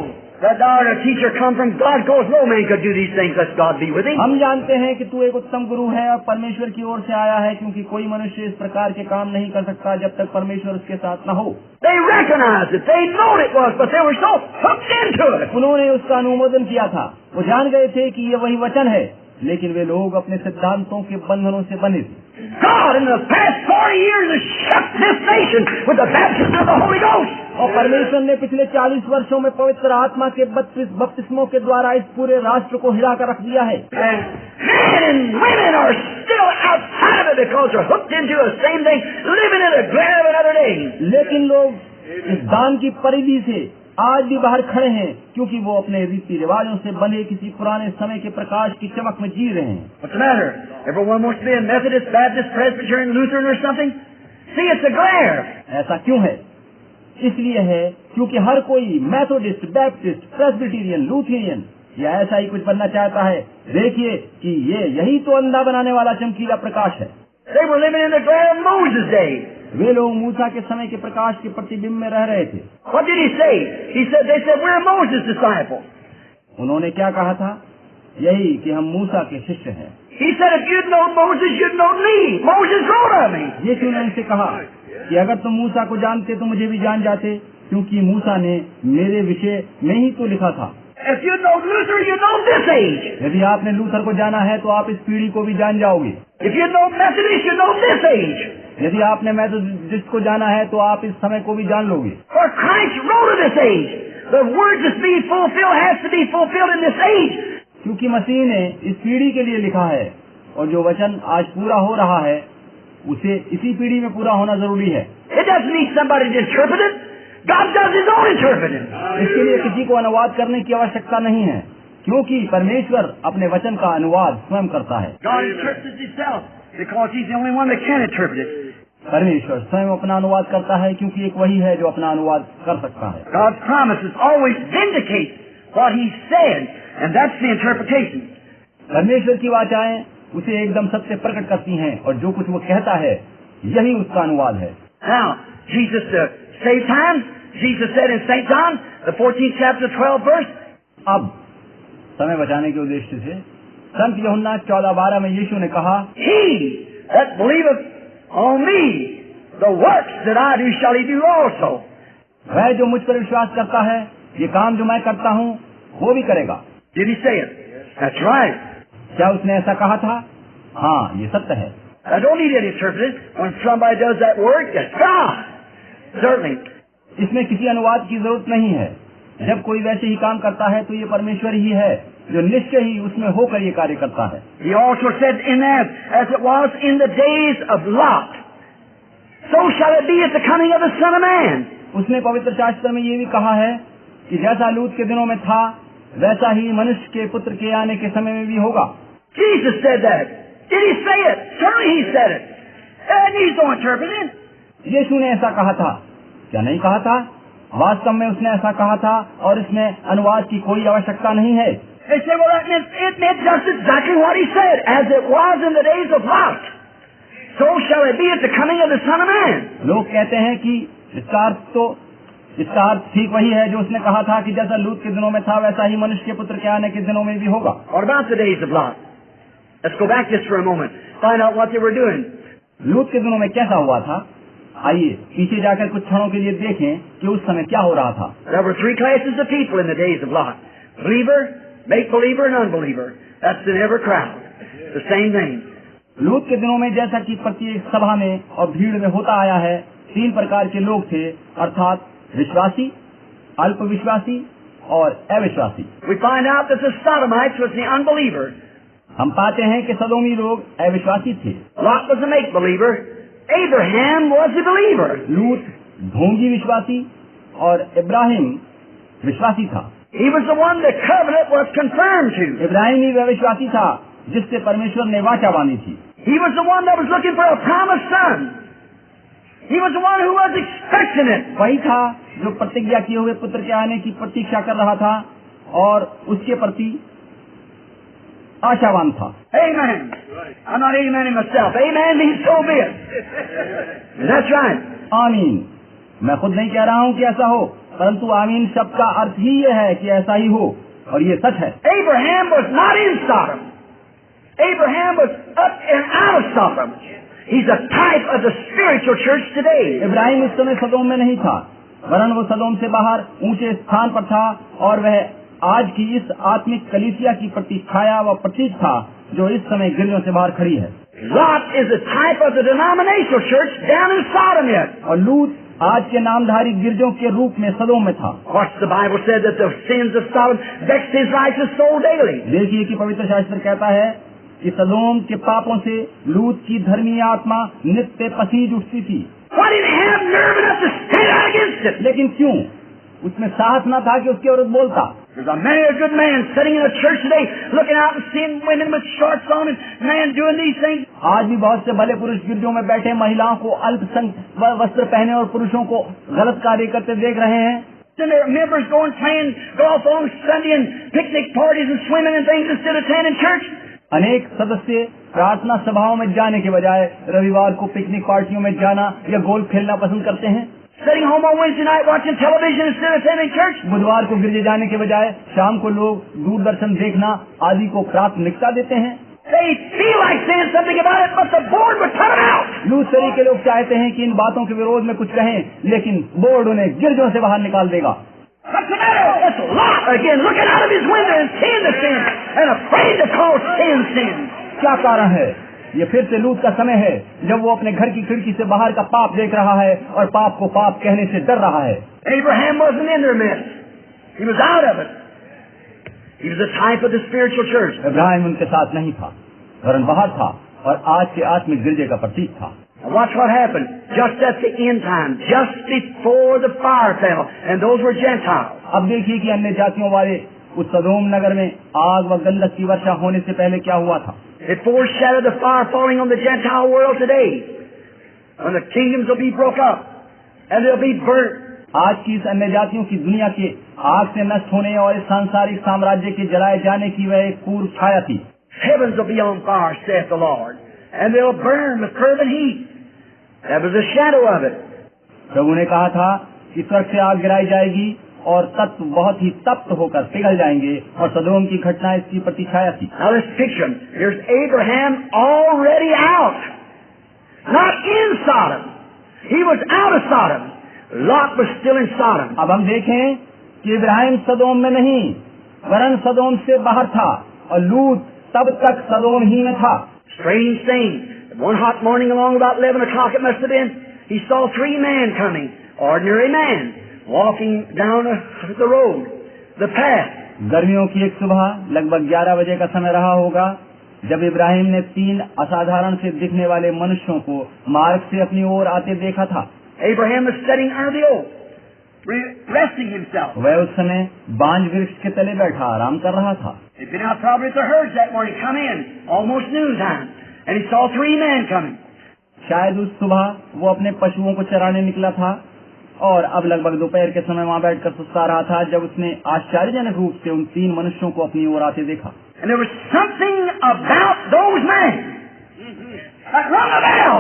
that thou art a teacher come from God, goes no man could do these things lest God be with him. हम जानते हैं कि तू एक उत्तम गुरु है और परमेश्वर की ओर से आया है, क्योंकि कोई मनुष्य इस प्रकार के काम नहीं कर सकता जब तक परमेश्वर उसके साथ न हो। They recognized it, they knew it was, but they were so hooked into it. उन्होंने उसका अनुमोदन किया था, वो जान गए थे कि ये वही वचन है, लेकिन वे लोग अपने सिद्धांतों के बंधनों से बंधे थे। God in the past 40 years has shook this nation with the baptism of the Holy Ghost. और परमेश्वर ने पिछले 40 वर्षों में पवित्र आत्मा के 32 बपतिस्मों के द्वारा इस पूरे राष्ट्र को हिला कर रख दिया है। Men and women are still outside of it because they're hooked into the same thing, living in the glare of another day. लेकिन लोग इस दान की परिधि से आज भी बाहर खड़े हैं, क्योंकि वो अपने रीति रिवाजों से बने किसी पुराने समय के प्रकाश की चमक में जी रहे हैं। What's the matter? Everyone wants to be a Methodist, Baptist, Presbyterian, Lutheran or something? See, it's a glare. ऐसा क्यों है? इसलिए है क्योंकि हर कोई मेथोडिस्ट, बैप्टिस्ट, प्रेस्बिटेरियन, लूथेरियन या ऐसा ही कुछ बनना चाहता है। देखिए कि यही तो अंधा बनाने वाला चमकीला प्रकाश है। They were living in the glare of Moses' day. वे लोग मूसा के समय के प्रकाश के प्रतिबिंब में रह रहे थे। What did he say? They said, "We're Moses' disciples." उन्होंने क्या कहा था? यही कि हम मूसा के शिष्य हैं। He said, "If you'd known Moses, you'd known me. Moses wrote of me." यीशु ने उनसे कहा कि अगर तुम मूसा को जानते तो मुझे भी जान जाते, क्योंकि मूसा ने मेरे विषय में ही तो लिखा था। If you'd known Luther, you'd known this age. यदि आपने लूथर को जाना है तो आप इस पीढ़ी को भी जान जाओगे। If you'd known Methodist, you'd known this age. यदि आपने मेथोडिस्ट को जाना है तो आप इस समय को भी जान लोगे। For Christ wrote of this age. The words that's being fulfilled has to be fulfilled in this age. क्योंकि मसीह ने इस पीढ़ी के लिए लिखा है और जो वचन आज पूरा हो रहा है उसे इसी पीढ़ी में पूरा होना जरूरी है। It doesn't need somebody to interpret it. God does His own interpreting. इसके लिए किसी को अनुवाद करने की आवश्यकता नहीं है, क्योंकि परमेश्वर अपने वचन का अनुवाद स्वयं करता है। God interprets Himself because He's the only one that can interpret it. परमेश्वर स्वयं अपना अनुवाद करता है, क्योंकि एक वही है जो अपना अनुवाद कर सकता है। God's promises always vindicate what He said, and that's the interpretation. परमेश्वर की वाचाएं उसे एकदम सत्य प्रकट करती हैं, और जो कुछ वो कहता है यही उसका अनुवाद है। Now, Jesus save time. Jesus said in St. John, the 14th chapter, 12th verse. अब समय बचाने के उद्देश्य से संत यूहन्ना 14:12 में यीशु ने कहा, He that believeth on me, the works that I do shall he do also. वह जो मुझ पर विश्वास करता है, ये काम जो मैं करता हूँ वो भी करेगा। Did he say it? That's right. क्या उसने ऐसा कहा था? हाँ, ये सत्य है। I don't need it interpreted. When somebody does that work, that's God. Certainly. इसमें किसी अनुवाद की जरूरत नहीं है। जब कोई वैसे ही काम करता है तो ये परमेश्वर ही है जो निश्चय ही उसमें होकर ये कार्य करता है। He also said in that, as it was in the days of Lot, so shall it be at the coming of the Son of Man. उसने पवित्र शास्त्र में ये भी कहा है कि जैसा लूत के दिनों में था वैसा ही मनुष्य के पुत्र के आने के समय में भी होगा। Jesus said that. Did he say it? Certainly he said it. And he's no interpreting. यीशु ने ऐसा कहा था, क्या नहीं कहा था? वास्तव में उसने ऐसा कहा था और इसमें अनुवाद की कोई आवश्यकता नहीं है। They said, well, it meant just exactly what he said, as it was in the days of Lot. So shall it be at the coming of the Son of Man. लोग कहते हैं कि इसका अर्थ ठीक वही है जो उसने कहा था कि जैसा लूत के दिनों में था वैसा ही मनुष्य के पुत्र के आने के दिनों में भी होगा। What about the days of Lot? Let's go back just for a moment. Find out what they were doing. लूत के दिनों में कैसा हुआ था? आइए पीछे जाकर कुछ क्षणों के लिए देखें कि उस समय क्या हो रहा था। There were three classes of people in the days of Lot: believer, make-believer, and unbeliever. That's in every crowd. The same thing. लूत के दिनों में जैसा कि प्रत्येक सभा में और भीड़ में होता आया है, तीन प्रकार के लोग थे, अर्थात विश्वासी, अल्पविश्वासी और अविश्वासी। We find out that the Sodomites was the unbeliever. हम पाते हैं कि सदोमी लोग अविश्वासी थे। Lot was a make-believer. Abraham was a believer. लूत ढोंगी विश्वासी और इब्राहिम विश्वासी था। He was the one the covenant was confirmed to. Ibrahim ही वह विश्वासी था जिससे परमेश्वर ने वाचा बांधी थी। He was the one that was looking for a promised son. He was the one who was expecting it. वही था जो प्रतिज्ञा किए हुए पुत्र के आने की प्रतीक्षा कर रहा था और उसके प्रति आशावान था। Amen. I'm not amening myself. Amen means so be it. That's right. आमीन। मैं खुद नहीं कह रहा हूँ कि ऐसा हो, परंतु आमीन शब्द का अर्थ ही ये है कि ऐसा ही हो और ये सच है। Abraham was not in Sodom. Abraham was up and out of Sodom. He's a type of the spiritual church today. Ibrahim उस समय सदोम में नहीं था, वरन वो सदोम से बाहर ऊंचे स्थान पर था और वह आज की इस आत्मिक कलीसिया की प्रतिछाया व प्रतीक था जो इस समय गिरजों से बाहर खड़ी है। Lot is a type of the denominational church down in Sodom yet. और लूत आज के नामधारी गिरजों के रूप में सदोम में था। What's the Bible said that the sins of Sodom vexed his righteous soul daily. देखिए कि पवित्र शास्त्र कहता है कि सदोम के पापों से लूत की धर्मी आत्मा नित्य पसीज उठती थी। Why didn't he have nerve enough to stand out against it? लेकिन क्यों उसमें साहस न था कि उसके विरुद्ध बोलता। There's a many a good man sitting in a church today, looking out and seeing women with shorts on and men doing these things. आज भी बहुत से भले पुरुष गिरजों में बैठे महिलाओं को अल्पसंख्यक वस्त्र पहने और पुरुषों को गलत कार्य करते देख रहे हैं। And their members going playing golf on Sunday and picnic parties and swimming and things instead of attending church. अनेक सदस्य प्रार्थना सभाओं में जाने के बजाय रविवार को पिकनिक पार्टियों में जाना या गोल्फ खेलना पसंद करते हैं। Sitting home on Wednesday night watching television instead of attending church. बुधवार को गिरजे जाने के बजाय शाम को लोग दूरदर्शन देखना आदि को प्राथमिकता देते हैं। They feel like saying something about it, but the board would cut them out. लूत सरी के लोग चाहते हैं कि इन बातों के विरोध में कुछ कहें, लेकिन बोर्ड उन्हें गिरजों से बाहर निकाल देगा। What's the matter? It's Lot again, looking out of his window and seeing the sin and afraid to call sin sin. क्या कारण है? ये फिर से लूत का समय है जब वो अपने घर की खिड़की से बाहर का पाप देख रहा है और पाप को पाप कहने से डर रहा है। Abraham wasn't in their midst. He was out of it. He was a type of the spiritual church. Ibrahim उनके साथ नहीं था, वरन बाहर था और आज के आत्मिक गिरजे का प्रतीक था। And watch what happened just at the end time, just before the fire fell, and those were Gentiles. अब देखिए कि अन्य जातियों वाले उस सदोम नगर में आग व गंधक की वर्षा होने से पहले क्या हुआ था। It foreshadowed the fire falling on the Gentile world today, and the kingdoms will be broke up, and they'll be burnt. आज की इस अन्य जातियों की दुनिया के आग से नष्ट होने और इस सांसारिक साम्राज्य के जलाए जाने की वह एक पूर्व छाया थी। Heavens will be on fire, saith the Lord, and they'll burn with fervent heat. That was a shadow of it. प्रभु ने कहा था कि स्वर्ग से आग गिराई जाएगी और तत्व बहुत ही तप्त होकर पिघल जाएंगे और सदोम की घटना इसकी प्रतिछाया थी। Now let's picture him. Here's Abraham already out, not in Sodom. He was out of Sodom. Lot was still in Sodom. अब हम देखें कि इब्राहिम सदोम में नहीं वरन सदोम से बाहर था और लूत तब तक सदोम ही में था। Strange thing. One hot morning along about 11 o'clock it must have been, he saw three men coming, ordinary men, walking down the road, the path. गर्मियों की एक सुबह लगभग 11 बजे का समय रहा होगा जब इब्राहिम ने 3 असाधारण से दिखने वाले मनुष्यों को मार्ग से अपनी ओर आते देखा था। Abraham was sitting under the oak, resting himself. वह उस समय बांज वृक्ष के तले बैठा आराम कर रहा था। He'd been out probably with the herds that morning, come in, almost noontime, and he saw 3 men coming. शायद उस सुबह वो अपने पशुओं को चराने निकला था और अब लगभग दोपहर के समय वहाँ बैठकर सुस्ता रहा था जब उसने आश्चर्यजनक रूप से उन 3 मनुष्यों को अपनी ओर आते देखा। And there was something about those men that rung a bell.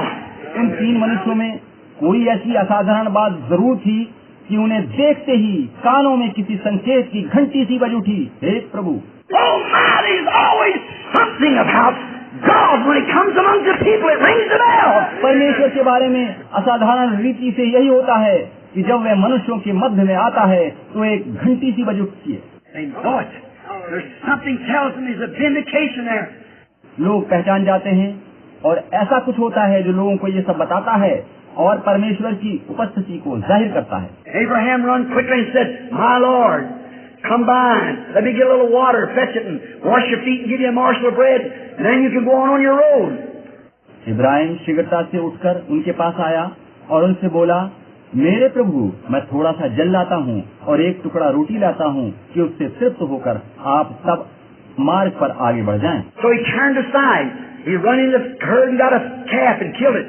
उन 3 मनुष्यों में कोई ऐसी असाधारण बात जरूर थी कि उन्हें देखते ही कानों में किसी संकेत की घंटी सी बज उठी। हे प्रभु, Oh my, there's always something about God when it comes among the people. It rings the bell. परमेश्वर के बारे में असाधारण रीति से यही होता है कि जब वह मनुष्यों के मध्य में आता है तो एक घंटी सी बज उठती है। They know it. There's something tells them there's a vindication there. लोग पहचान जाते हैं और ऐसा कुछ होता है जो लोगों को ये सब बताता है और परमेश्वर की उपस्थिति को जाहिर करता है। Abraham ran quickly and said, My Lord, come by, let me get a little water, fetch it and wash your feet and give you a morsel of bread, and then you can go on your road. Ibrahim शीघ्रता से उठकर उनके पास आया और उनसे बोला, मेरे प्रभु, मैं थोड़ा सा जल लाता हूँ और एक टुकड़ा रोटी लाता हूँ कि उससे तृप्त होकर आप सब मार्ग पर आगे बढ़ जाएं। So he turned aside. He ran in the herd and got a calf and killed it.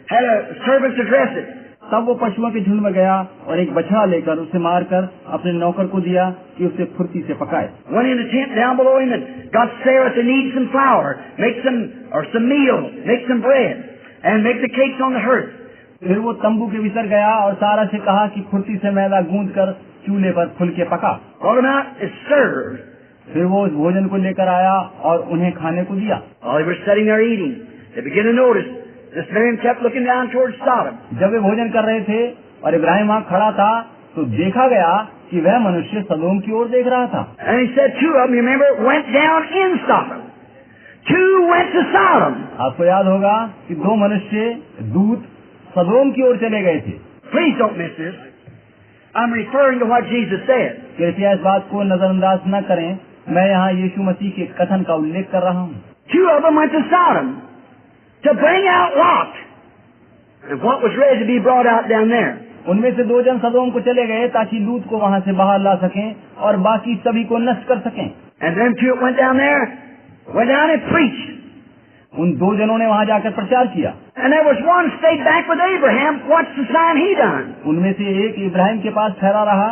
Had a servant to dress it. तब वो पशुओं के झुंड में गया और एक बछड़ा लेकर उसे मारकर अपने नौकर को दिया कि उसे फुर्ती से पकाए। Went in the tent down below him and got Sarah to knead some flour, make some meal, make some bread, and make the cakes on the hearth. फिर वो तंबू के भीतर गया और सारा से कहा कि फुर्ती से मैदा गूंद कर चूल्हे पर फुलके पका। Brought him out and served. फिर वो उस भोजन को लेकर आया और उन्हें खाने को दिया। While they were sitting there eating, they began to notice this man kept looking down towards Sodom. जब वे भोजन कर रहे थे और इब्राहिम वहाँ खड़ा था तो देखा गया कि वह मनुष्य सदोम की ओर देख रहा था। And he said 2 of them, you remember, went down in Sodom. 2 went to Sodom. आपको याद होगा कि 2 मनुष्य दूत सदोम की ओर चले गए थे। Please don't miss this. I'm referring to what Jesus said. कृपया इस बात को नजरअंदाज न करें, मैं यहाँ यीशु मसीह के कथन का उल्लेख कर रहा हूँ। 2 of them went to Sodom to bring out Lot and what was ready to be brought out down there. उनमें से 2 जन सदोम को चले गए ताकि लूत को वहाँ से बाहर ला सकें और बाकी सभी को नष्ट कर सकें। And them 2 went down there, went down and preached. उन 2 जनों ने वहाँ जाकर प्रचार किया। And there was one stayed back with Abraham. What's the sign he done? उनमें से एक इब्राहिम के पास ठहरा रहा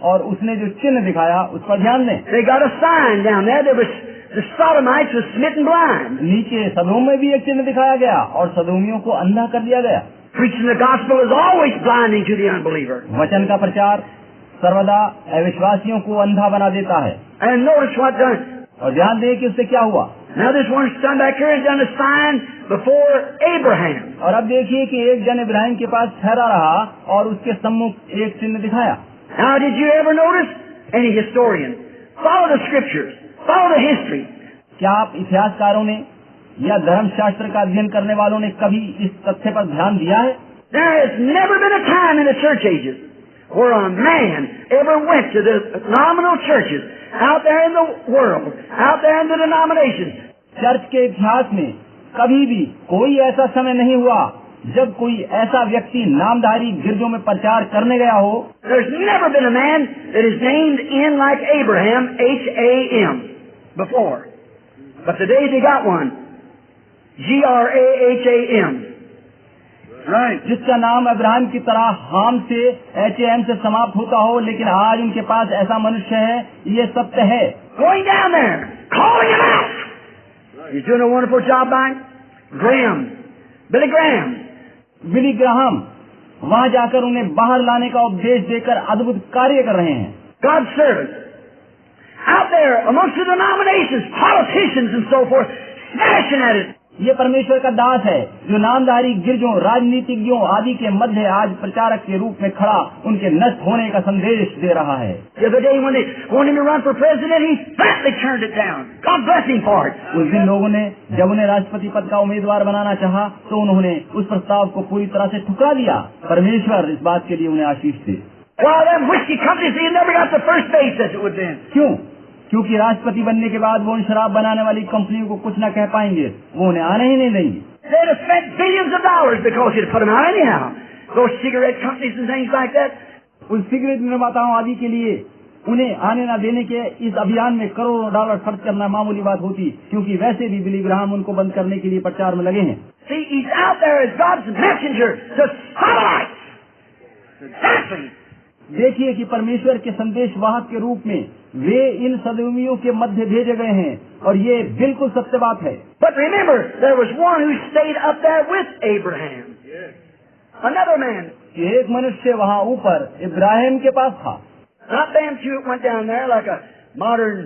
और उसने जो चिन्ह दिखाया उस पर ध्यान दें। They got a sign down there. There was the Sodomites was smitten blind. नीचे सदोम में भी एक चिन्ह दिखाया गया और सदोमियों को अंधा कर दिया गया। Preaching the gospel is always blinding to the unbeliever. वचन का प्रचार सर्वदा अविश्वासियों को अंधा बना देता है। And notice what done. और ध्यान दें कि उससे क्या हुआ। Now this one stand back here and done a sign before Abraham. और अब देखिए कि एक जन इब्राहिम के पास ठहरा रहा और उसके सम्मुख एक चिन्ह दिखाया। Now did you ever notice? Any historian? Follow the scriptures. Follow the history. क्या आप इतिहासकारों ने या धर्मशास्त्र का अध्ययन करने वालों ने कभी इस तथ्य पर ध्यान दिया है? There has never been a time in the church ages where a man ever went to the nominal churches out there in the world, out there in the denominations. Church के इतिहास में कभी भी कोई ऐसा समय नहीं हुआ जब कोई ऐसा व्यक्ति नामधारी गिरजों में प्रचार करने गया हो। There's never been a man that is named in like Abraham, H-A-M, before. But today they got one, G-R-A-H-A-M. Right. जिसका नाम अब्राहम की तरह हाम से H-A-M से समाप्त होता हो, लेकिन आज उनके पास ऐसा मनुष्य है। ये सत्य है। Going down there, calling him out. He's doing a wonderful job by Graham, Billy Graham. Billy Graham वहाँ जाकर उन्हें बाहर लाने का उपदेश देकर अद्भुत कार्य कर रहे हैं। God's servants out there amongst the denominations, politicians and so forth, smashing at it. ये परमेश्वर का दास है जो नामधारी गिरजों, राजनीतिज्ञों आदि के मध्य आज प्रचारक के रूप में खड़ा उनके नष्ट होने का संदेश दे रहा है। The other day when they wanted him to run for president, he flatly turned it down. God bless him for it. उस दिन लोगों ने जब उन्हें राष्ट्रपति पद का उम्मीदवार बनाना चाहा तो उन्होंने उस प्रस्ताव को पूरी तरह से ठुकरा दिया। परमेश्वर इस बात के लिए उन्हें आशीष दे। While them whiskey companies, they never got the first base as it would been. क्यों? क्योंकि राष्ट्रपति बनने के बाद वो उन शराब बनाने वाली कंपनियों को कुछ न कह पाएंगे, वो उन्हें आने ही नहीं देंगे। They'd have spent billions of dollars because you'd put them out anyhow. Those cigarette companies and things like that. उन सिगरेट निर्माताओं आदि के लिए उन्हें आने न देने के इस अभियान में करोड़ों डॉलर खर्च करना मामूली बात होती, क्योंकि वैसे भी बिली ग्राहम उनको बंद करने के लिए प्रचार में लगे हैं। See, he's out there as God's messenger to Sodomites. Exactly. देखिए कि परमेश्वर के संदेश वाहक के रूप में वे इन सदोमियों के मध्य भेजे गए हैं, और ये बिल्कुल सत्य बात है। But remember, there was one who stayed up there with Abraham. Another man. एक मनुष्य वहाँ ऊपर इब्राहिम के पास था। Not them two went down there like a modern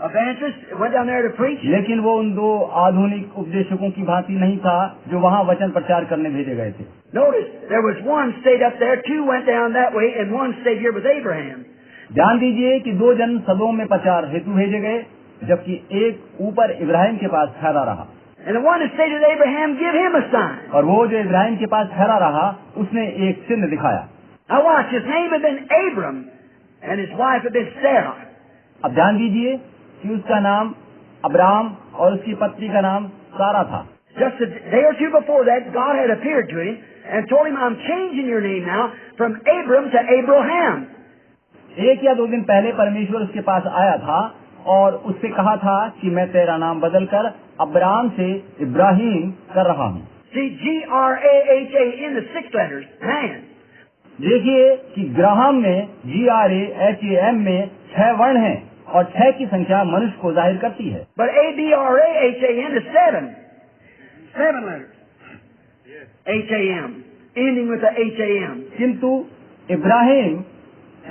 evangelist went down there to preach. लेकिन वो उन दो आधुनिक उपदेशकों की भांति नहीं था जो वहाँ वचन प्रचार करने भेजे गए थे। Notice there was one stayed up there, two went down that way, and one stayed here with Abraham. ध्यान दीजिए कि दो जन सदोम में प्रचार हेतु भेजे गए, जबकि एक ऊपर इब्राहिम के पास ठहरा रहा। And the one who stayed with Abraham give him a sign. और वो जो इब्राहिम के पास ठहरा रहा, उसने एक चिन्ह दिखाया। Now watch, his name had been Abram, and his wife had been Sarah. अब ध्यान दीजिए कि उसका नाम अब्राम और उसकी पत्नी का नाम सारा था। Just a day or two before that, God had appeared to him and told him, I'm changing your name now from Abram to Abraham. एक या दो दिन पहले परमेश्वर उसके पास आया था और उससे कहा था कि मैं तेरा नाम बदलकर अब्राम से इब्राहिम कर रहा हूँ। See, G-R-A-H-A in the 6 letters, man. देखिए कि ग्राहम में GRAHAM में 6 वर्ण हैं और 6 की संख्या मनुष्य को जाहिर करती है। But A-B-R-A-H-A-N is 7 letters. H-A-M, ending with a H-A-M. किंतु इब्राहिम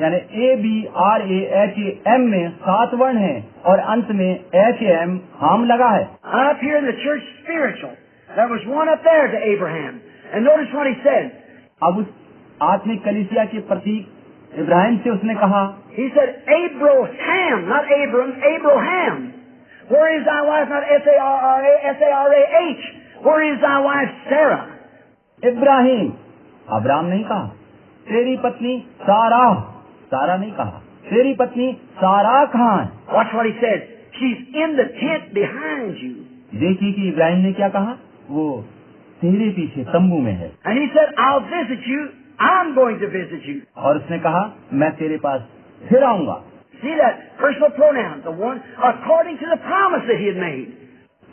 यानी ABRAHAM में 7 वर्ण हैं और अंत में HAM हाम लगा है। Up here in the church spiritual, there was one up there to Abraham. And notice what he said. अब उस आत्मिक कलीसिया के प्रतीक इब्राहिम से उसने कहा, He said, Abraham, not Abram, Abraham. Where is thy wife? Not S-A-R-A, S-A-R-A-H. Where is thy wife Sarah? Ibrahim, Abram नहीं कहा। तेरी पत्नी सारा, सारा नहीं कहा। तेरी पत्नी सारा कहाँ है? Watch what he said. She's in the tent behind you. देखिए कि इब्राहिम ने क्या कहा, वो तेरे पीछे तंबू में है। And he said, I'll visit you. I'm going to visit you. और उसने कहा, मैं तेरे पास फिर आऊंगा। See that personal pronoun, the one according to the promise that he had made.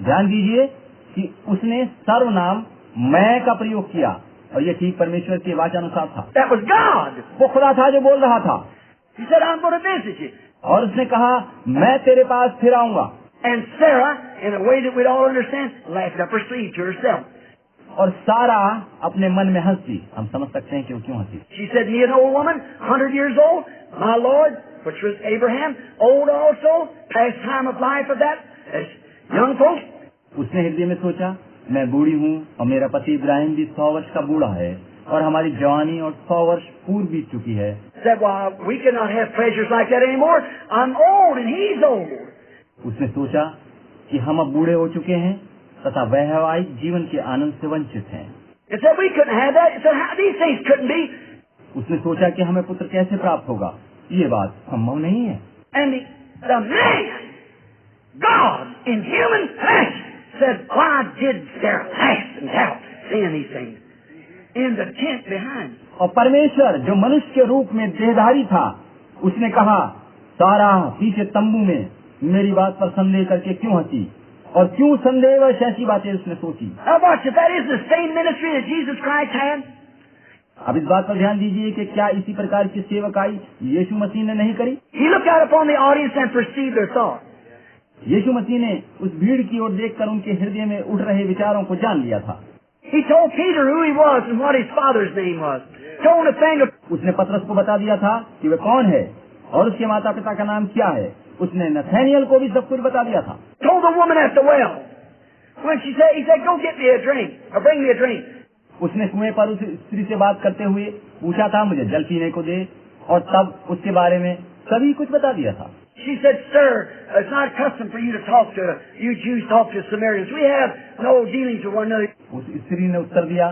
ध्यान दीजिए कि उसने सर्वनाम मैं का प्रयोग किया और ये ठीक परमेश्वर के वाचानुसार था। That was God. वो खुदा था जो बोल रहा था। He said, I'm going to visit you. और उसने कहा, मैं तेरे पास फिर आऊंगा। And Sarah, in a way that we'd all understand, laughed up her sleeve to herself. और सारा अपने मन में हंसी। हम समझ सकते हैं कि वो क्यों हंसी। She said, me an old woman, 100 years old, my Lord, which was Abraham, old also, past time of life of that, as young folks. उसने हृदय में सोचा, मैं बूढ़ी हूँ और मेरा पति इब्राहिम भी 100 वर्ष का बूढ़ा है और हमारी जवानी और 100 वर्ष पूर्व बीत चुकी है। Said, well, we cannot have pleasures like that anymore. I'm old and he's old. उसने सोचा कि हम अब बूढ़े हो चुके हैं तथा वैवाहिक जीवन के आनंद से वंचित हैं। It said we couldn't have that. It said how these things couldn't be. उसने सोचा कि हमें पुत्र कैसे प्राप्त होगा, ये बात संभव नहीं है। And the man, God in human flesh, said, why did Sarah laugh and doubt seeing these things in the tent behind? और परमेश्वर जो मनुष्य के रूप में देहधारी था, उसने कहा, सारा पीछे तंबू में मेरी बात पर संदेह करके क्यों हंसी और क्यों संदेह व ऐसी बातें उसने सोची। Now watch, if that is the same ministry that Jesus Christ had. अब इस बात पर ध्यान दीजिए कि क्या इसी प्रकार की सेवकाई यीशु मसीह ने नहीं करी। He looked out upon the audience and perceived their thoughts. यीशु मसीह ने उस भीड़ की ओर देखकर उनके हृदय में उठ रहे विचारों को जान लिया था। He told Peter who he was and what his father's name was. Told Nathaniel. उसने पतरस को बता दिया था कि वे कौन है और उसके माता पिता का नाम क्या है। उसने नथानियल को भी सब कुछ बता दिया था। Told the woman at the well. When she said, he said, go get me a drink or bring me a drink. उसने कुएं पर उस स्त्री से बात करते हुए पूछा था, मुझे जल पीने को दे, और तब उसके बारे में सभी कुछ बता दिया था। She said, sir, it's not custom for you to talk to, you Jews talk to Samaritans. We have no dealings with one another. उस स्त्री ने उत्तर दिया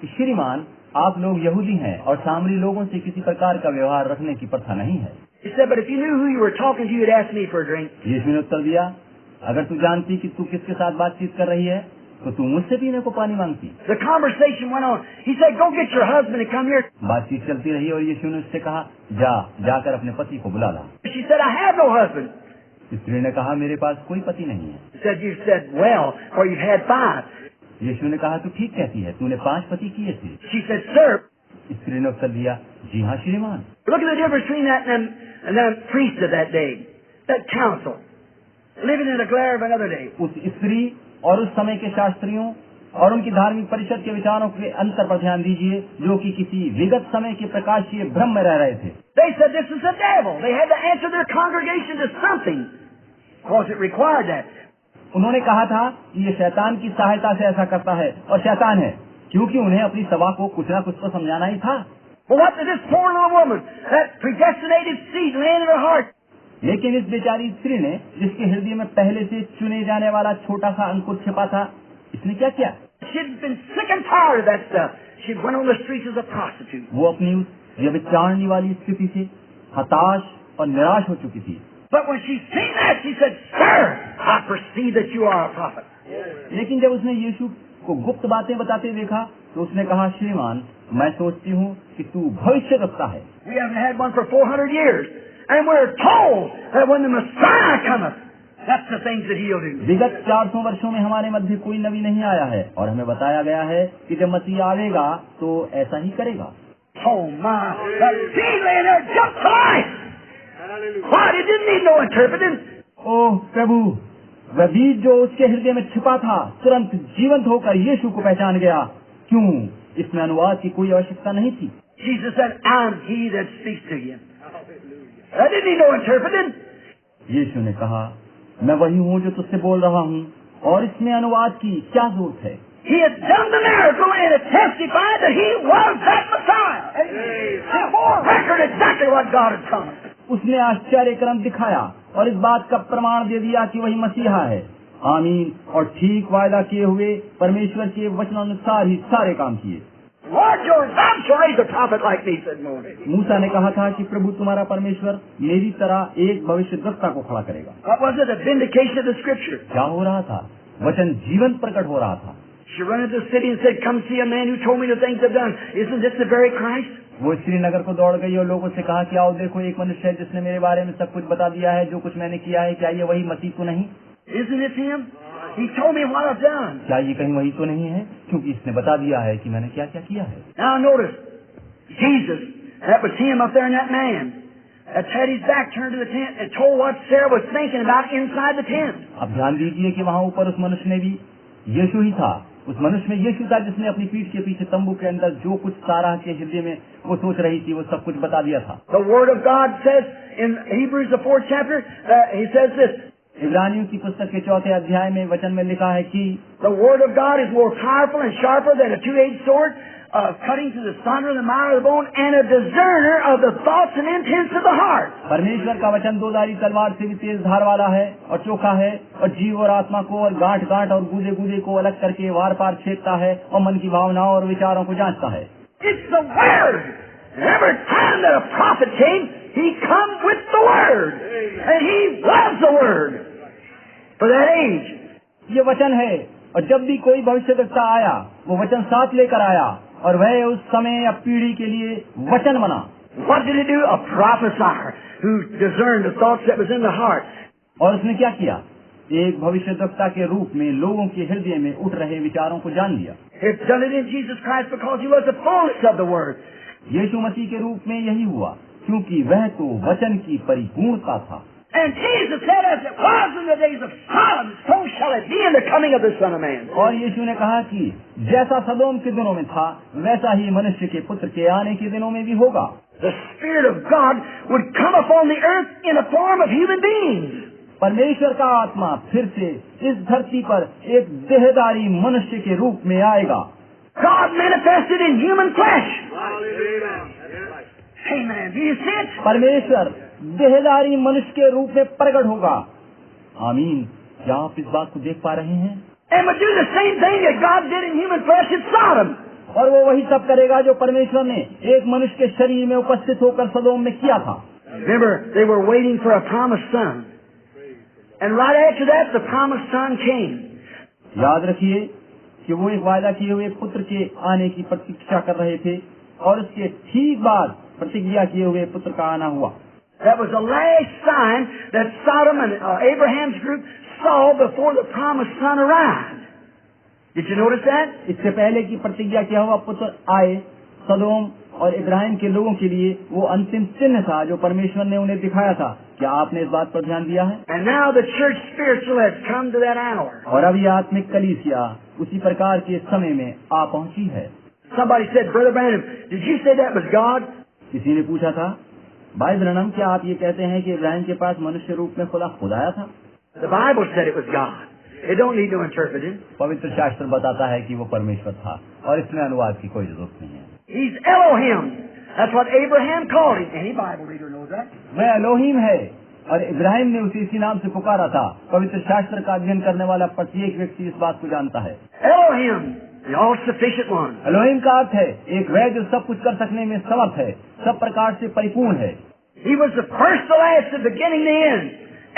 कि श्रीमान, आप लोग यहूदी हैं और सामरी लोगों से किसी प्रकार का व्यवहार रखने की प्रथा नहीं है। He said, but if you knew who you were talking to, you'd ask me for a drink. यीशु ने उत्तर दिया, अगर तू जानती कि तू किसके साथ बातचीत कर रही है तो तू मुझसे पीने को पानी मांगती। The conversation went on. He said, go get your husband and come here. बातचीत चलती रही और यीशु ने उससे कहा, जाकर अपने पति को बुला ला। She said, I have no husband. स्त्री ने कहा, मेरे पास कोई पति नहीं है। He said, you said, well, for you've had 5. यीशु ने कहा, तू ठीक कहती है, तूने 5 पति किए थे। She said, sir. स्त्री ने उत्तर दिया, जी हाँ श्रीमान। Look at the difference between that and the priest of that day, that council, living in the glare of another day. उस स्त्री और उस समय के शास्त्रियों और उनकी धार्मिक परिषद के विचारों के अंतर पर ध्यान दीजिए, जो कि किसी विगत समय के प्रकाशीय भ्रम में रह रहे थे। They said this is the devil. They had to answer their congregation to something, because it required that. उन्होंने कहा था कि ये शैतान की सहायता से ऐसा करता है और शैतान है, क्योंकि उन्हें अपनी सभा को कुछ न कुछ तो समझाना ही था। But what did this poor little woman, that predestinated seed laying in her heart? लेकिन इस बेचारी स्त्री ने, जिसके हृदय में पहले से चुने जाने वाला छोटा सा अंकुर छिपा था, इसने क्या किया? She'd been sick and tired of that stuff. She went on the streets as a prostitute. वो अपनी उस व्यभिचारणी वाली स्थिति से हताश और निराश हो चुकी थी। But when she seen that, she said, "Sir, I perceive that you are a prophet." लेकिन जब उसने यीशु को गुप्त बातें बताते देखा तो उसने कहा, श्रीमान, मैं सोचती हूँ कि तू भविष्यवक्ता है। We haven't had one for 400 years, and we're told that when the Messiah cometh, that's the things that he'll do. विगत 400 वर्षों में हमारे मध्य कोई नबी नहीं आया है और हमें बताया गया है कि जब मसीह आवेगा तो ऐसा ही करेगा। Oh my! That seed laying there jumped to life. What? It didn't need no interpreting. ओह प्रभु, वह बीज जो उसके हृदय में छिपा था तुरंत जीवंत होकर यीशु को पहचान गया। क्यों? इसमें अनुवाद की कोई आवश्यकता नहीं थी। Jesus said, "I'm he that speaks to you." That didn't need no interpreting. यीशु ने कहा, मैं वही हूँ जो तुझसे बोल रहा हूँ, और इसमें अनुवाद की क्या जरूरत है? He had done the miracle and it testified that he was that Messiah. It bore record exactly what God had promised. उसने आश्चर्य कर्म दिखाया और इस बात का प्रमाण दे दिया कि वही मसीहा है। आमीन। और ठीक वायदा किए हुए परमेश्वर के वचनानुसार ही सारे काम किए। Lord, your God shall raise a prophet like me, said Moses. मूसा ने कहा था कि प्रभु तुम्हारा परमेश्वर मेरी तरह एक भविष्यद्वक्ता को खड़ा करेगा। What was it? A vindication of the Scripture. क्या हो रहा था? वचन जीवंत प्रकट हो रहा था। She ran into the city and said, "Come see a man who told me the things I've done. Isn't this the very Christ?" वो श्रीनगर को दौड़ गई और लोगों से कहा कि आओ देखो, एक मनुष्य है जिसने मेरे बारे में सब कुछ बता दिया है, जो कुछ मैंने किया है। क्या ये वही मसीह तो नहीं? Isn't it him? He told me what I've done. क्या ये कहीं वही तो नहीं है? क्योंकि इसने बता दिया है कि मैंने क्या क्या किया है। Now notice, Jesus, that was him up there in that man, that had his back turned to the tent and told what Sarah was thinking about inside the tent. अब ध्यान दीजिए कि वहाँ ऊपर उस मनुष्य में भी यीशु ही था। उस मनुष्य में यीशु था जिसने अपनी पीठ के पीछे तंबू के अंदर जो कुछ सारा के हृदय में वो सोच रही थी, वो सब कुछ बता दिया था। The Word of God says in Hebrews the 4th chapter, he says this. इब्रानियों की पुस्तक के 4th अध्याय में वचन में लिखा है कि The Word of God is more powerful and sharper than a two-edged sword, cutting to the sunder and the marrow of the bone, and a discerner of the thoughts and intents of the heart. परमेश्वर का वचन दोधारी तलवार से भी तेज धार वाला है और चोखा है और जीव और आत्मा को और गांठ गांठ और गूदे गूदे को अलग करके वार पार छेदता है और मन की भावनाओं और विचारों को जांचता है। It's the Word. And every time that a prophet came, he come with the Word, and he was the Word for that age. ये वचन है, और जब भी कोई भविष्यद्वक्ता आया वो वचन साथ लेकर आया और वह उस समय या पीढ़ी के लिए वचन बना। What did he do? A prophesier who discerned the thoughts that was in the heart. और उसने क्या किया? एक भविष्यद्वक्ता के रूप में लोगों के हृदय में उठ रहे विचारों को जान लिया। He's done it in Jesus Christ because he was the fullness of the Word. यीशु मसीह के रूप में यही हुआ क्योंकि वह तो वचन की परिपूर्णता था। And Jesus said, as it was in the days of Sodom, so shall it be in the coming of the Son of Man. और यीशु ने कहा कि जैसा सदोम के दिनों में था वैसा ही मनुष्य के पुत्र के आने के दिनों में भी होगा। The Spirit of God would come upon the earth in a form of human beings. परमेश्वर का आत्मा फिर से इस धरती पर एक देहधारी मनुष्य के रूप में आएगा। God manifested in human flesh. Amen. Do you see it? परमेश्वर देहधारी मनुष्य के रूप में प्रकट होगा। आमीन। क्या आप इस बात को देख पा रहे हैं? And would do the same thing that God did in human flesh in Sodom. और वो वही सब करेगा जो परमेश्वर ने एक मनुष्य के शरीर में उपस्थित होकर सदोम में किया था। Remember, they were waiting for a promised son. And right after that, the promised son came. याद रखिए कि वो एक वायदा किए हुए पुत्र के आने की प्रतीक्षा कर रहे थे और उसके ठीक बाद प्रतिज्ञा किए हुए पुत्र का आना हुआ। That was the last sign that Sodom and Abraham's group saw before the promised son arrived. Did you notice that? इससे पहले की प्रतिज्ञा किया हुआ पुत्र आए, सदोम और इब्राहिम के लोगों के लिए वो अंतिम चिन्ह था जो परमेश्वर ने उन्हें दिखाया था। क्या आपने इस बात पर ध्यान दिया है? And now the church spiritual has come to that hour. और अब ये आत्मिक कलीसिया उसी प्रकार के समय में आ पहुंची है। Somebody said, Brother Branham, did you say that was God? किसी ने पूछा था, भाई ब्रैनम, क्या आप ये कहते हैं कि इब्राहिम के पास मनुष्य रूप में खुदा खुद आया था? The Bible said it was God. It don't need no interpreting. पवित्र शास्त्र बताता है कि वो परमेश्वर था और इसमें अनुवाद की कोई जरूरत नहीं है। He's Elohim. That's what Abraham called him. Any Bible reader knows that. वह एलोहीम है और इब्राहिम ने उसे इसी नाम से पुकारा था। पवित्र शास्त्र का अध्ययन करने वाला प्रत्येक व्यक्ति इस बात को जानता है। Elohim, the all-sufficient one. Elohim का अर्थ है एक वह जो सब कुछ कर सकने में समर्थ है, सब प्रकार से परिपूर्ण है। He was the first, the last, the beginning, the end.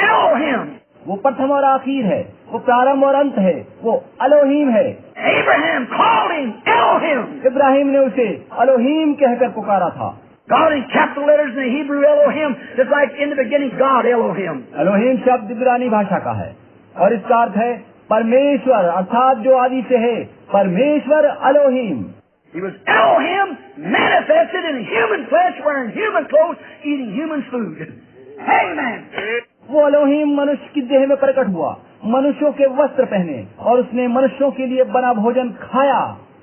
Elohim. वो प्रथम और आखिर है, वो प्रारंभ और अंत है, वो एलोहीम है। Abraham called him Elohim. Ibrahim ने उसे एलोहीम कहकर पुकारा था। God in capital letters in the Hebrew Elohim, just like in the beginning God Elohim. Elohim शब्द इब्रानी भाषा का है और इसका अर्थ है परमेश्वर, अर्थात जो आदि से है, परमेश्वर Elohim. He was Elohim manifested in human flesh, wearing human clothes, eating human food. Amen. वो एलोहीम मनुष्य की देह में प्रकट हुआ, मनुष्यों के वस्त्र पहने और उसने मनुष्यों के लिए बना भोजन खाया।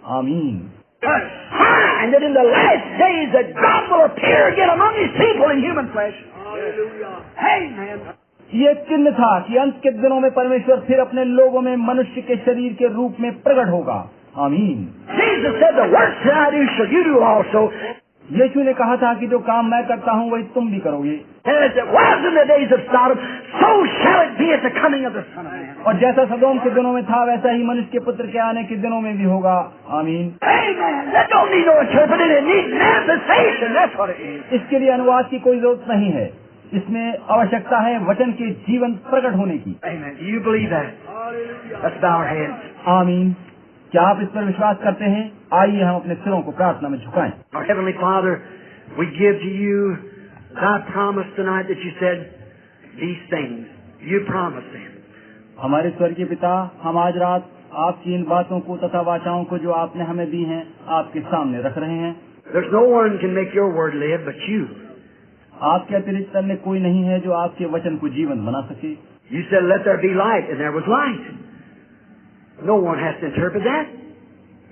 आमीन। A sign that in the last days that God will appear again among His people in human flesh. Hallelujah. Amen. ये चिन्ह था कि अंत के दिनों में परमेश्वर फिर अपने लोगों में मनुष्य के शरीर के रूप में प्रकट होगा। आमीन। Jesus said, "The works that I do shall you do also." यीशु ने कहा था कि जो काम मैं करता हूँ वही तुम भी करोगे। As it was in the days of Sodom, so shall it be at the coming of the Son of Man. और जैसा सदोम के दिनों में था वैसा ही मनुष्य के पुत्र के आने के दिनों में भी होगा। आमीन। Amen. That don't need no interpreting. It needs manifestation. That's what it is. इसके लिए अनुवाद की कोई जरूरत नहीं है, इसमें आवश्यकता है वचन के जीवन प्रकट होने की। Amen. Do you believe that? Let's bow our heads. आमीन। क्या आप इस पर विश्वास करते हैं? आइए हम अपने सिरों को प्रार्थना में झुकाएं। Our Heavenly Father, we give to you Thy promise tonight that you said these things. You promised them. हमारे स्वर्गीय पिता, हम आज रात आपकी इन बातों को तथा वाचाओं को जो आपने हमें दी हैं आपके सामने रख रहे हैं। There's no one can make your word live but you. आपके अतिरिक्त अन्य कोई नहीं है जो आपके वचन को जीवन बना सके। You said, "Let there be light," and there was light. No one has to interpret that.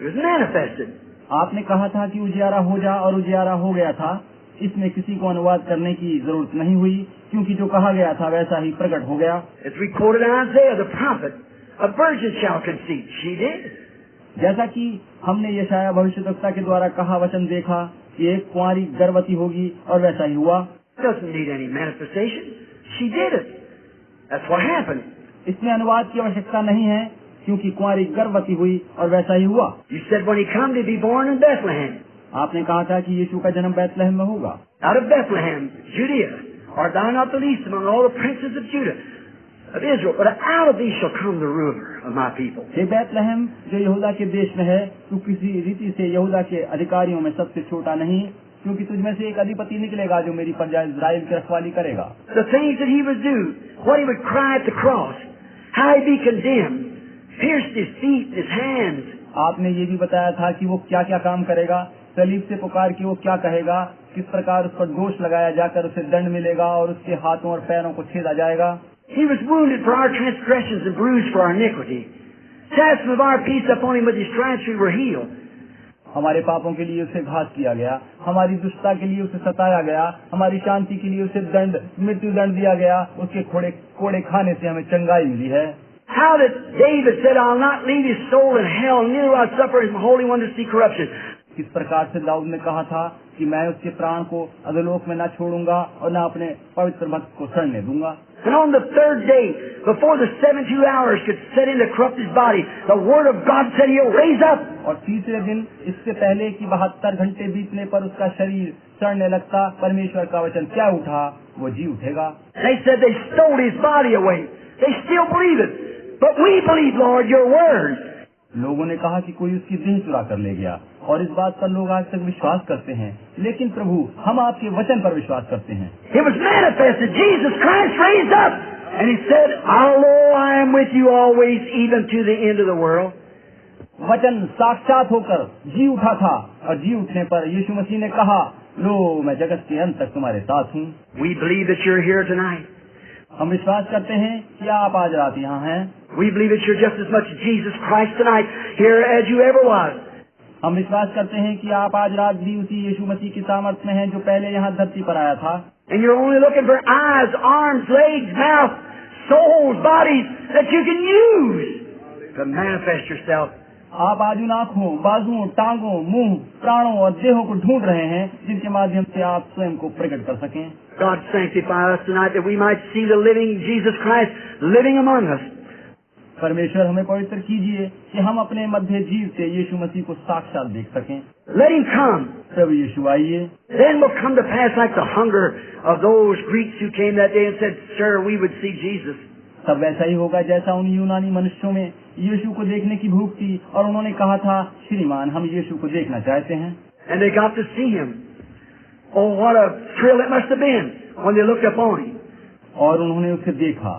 It was manifested. आपने कहा था कि उजियारा हो जा और उजियारा हो गया था। इसमें किसी को अनुवाद करने की जरूरत नहीं हुई, क्योंकि जो कहा गया था वैसा ही प्रकट हो गया। It's recorded in Isaiah the prophet, "A virgin shall conceive." She did. जैसा कि हमने यशाया भविष्यद्वक्ता के द्वारा कहा वचन देखा कि एक कुंवारी गर्भवती होगी और वैसा ही हुआ। Doesn't need any manifestation. She did it. That's what happened. इसमें अनुवाद की आवश्यकता नहीं है, क्योंकि कुंवारी गर्भवती हुई और वैसा ही हुआ। You said when he come to be born in Bethlehem. आपने कहा था कि यीशु का जन्म बैतलहम में होगा। Out of Bethlehem, Judea, art thou not the least among all the princes of Judah, of Israel, but out of thee shall come the ruler of my people. हे बैतलहम जो यहूदा के देश में है, तू किसी रीति से यहूदा के अधिकारियों में सबसे छोटा नहीं, क्योंकि तुझ में से एक अधिपति निकलेगा जो मेरी प्रजा इस्राएल की रखवाली करेगा। The things that he would do, what he would cry at the cross, how he'd be condemned, pierced his feet, his hands. आपने ये भी बताया था कि वो क्या क्या काम करेगा, सलीब से पुकार के वो क्या कहेगा, किस प्रकार उस पर दोष लगाया जाकर उसे दंड मिलेगा और उसके हाथों और पैरों को छेदा जाएगा। He was wounded for our transgressions and bruised for our iniquity. Chastisement of our peace upon him, with his stripes we were healed. हमारे पापों के लिए उसे घात किया गया, हमारी दुष्टता के लिए उसे सताया गया, हमारी शांति के लिए उसे दंड, मृत्यु दंड दिया गया, उसके कोड़े खाने से हमें चंगाई मिली है। How that David said, "I'll not leave his soul in hell, neither will I suffer his Holy One to see corruption." किस प्रकार से दाऊद ने कहा था कि मैं उसके प्राण को अधोलोक में न छोड़ूंगा और न अपने पवित्र भक्त को सड़ने दूंगा। And on the third day, before the 72 hours could set in to corrupt his body, the Word of God said He'll raise up. और तीसरे दिन, इससे पहले कि 72 घंटे बीतने पर उसका शरीर सड़ने लगता, परमेश्वर का वचन क्या उठा, वो जी उठेगा। They said they stole his body away. They still believe it. But we believe, Lord, your word. लोगों ने कहा कि कोई उसकी देह चुरा कर ले गया, और इस बात पर लोग आज तक विश्वास करते हैं। लेकिन प्रभु, हम आपके वचन पर विश्वास करते हैं। It was manifested. Jesus Christ raised up. And He said, Although I am with you always, even to the end of the world. वचन साक्षात होकर जी उठा था, और जी उठने पर यीशु मसीह ने कहा, लो मैं जगत के अंत तक तुम्हारे साथ हूँ। We believe that you're here tonight. हम विश्वास करते हैं कि आप आज रात यहाँ हैं। We believe that you're just as much Jesus Christ tonight here as you ever was. हम विश्वास करते हैं कि आप आज रात भी उसी यीशु मसीह की सामर्थ में हैं जो पहले यहाँ धरती पर आया था। And you're only looking for eyes, arms, legs, mouth, souls, bodies that you can use to manifest yourself. आप आज उन आँखों, बाजुओं, टांगों, मुंह, प्राणों और देहों को ढूंढ रहे हैं जिनके माध्यम से आप स्वयं को प्रकट कर सकें। God sanctify us tonight that we might see the living Jesus Christ living among us. परमेश्वर हमें पवित्र कीजिए कि हम अपने मध्य जीवते यीशु मसीह को साक्षात देख सकें। Let Him come. प्रभु यीशु आइए। Then will come to pass like the hunger of those Greeks who came that day and said, Sir, we would see Jesus. तब वैसा ही होगा जैसा उन यूनानी मनुष्यों में यीशु को देखने की भूख थी, और उन्होंने कहा था, श्रीमान हम यीशु को देखना चाहते हैं। And they got to see Him. Oh, what a thrill it must have been when they looked upon Him. और उन्होंने उसे देखा।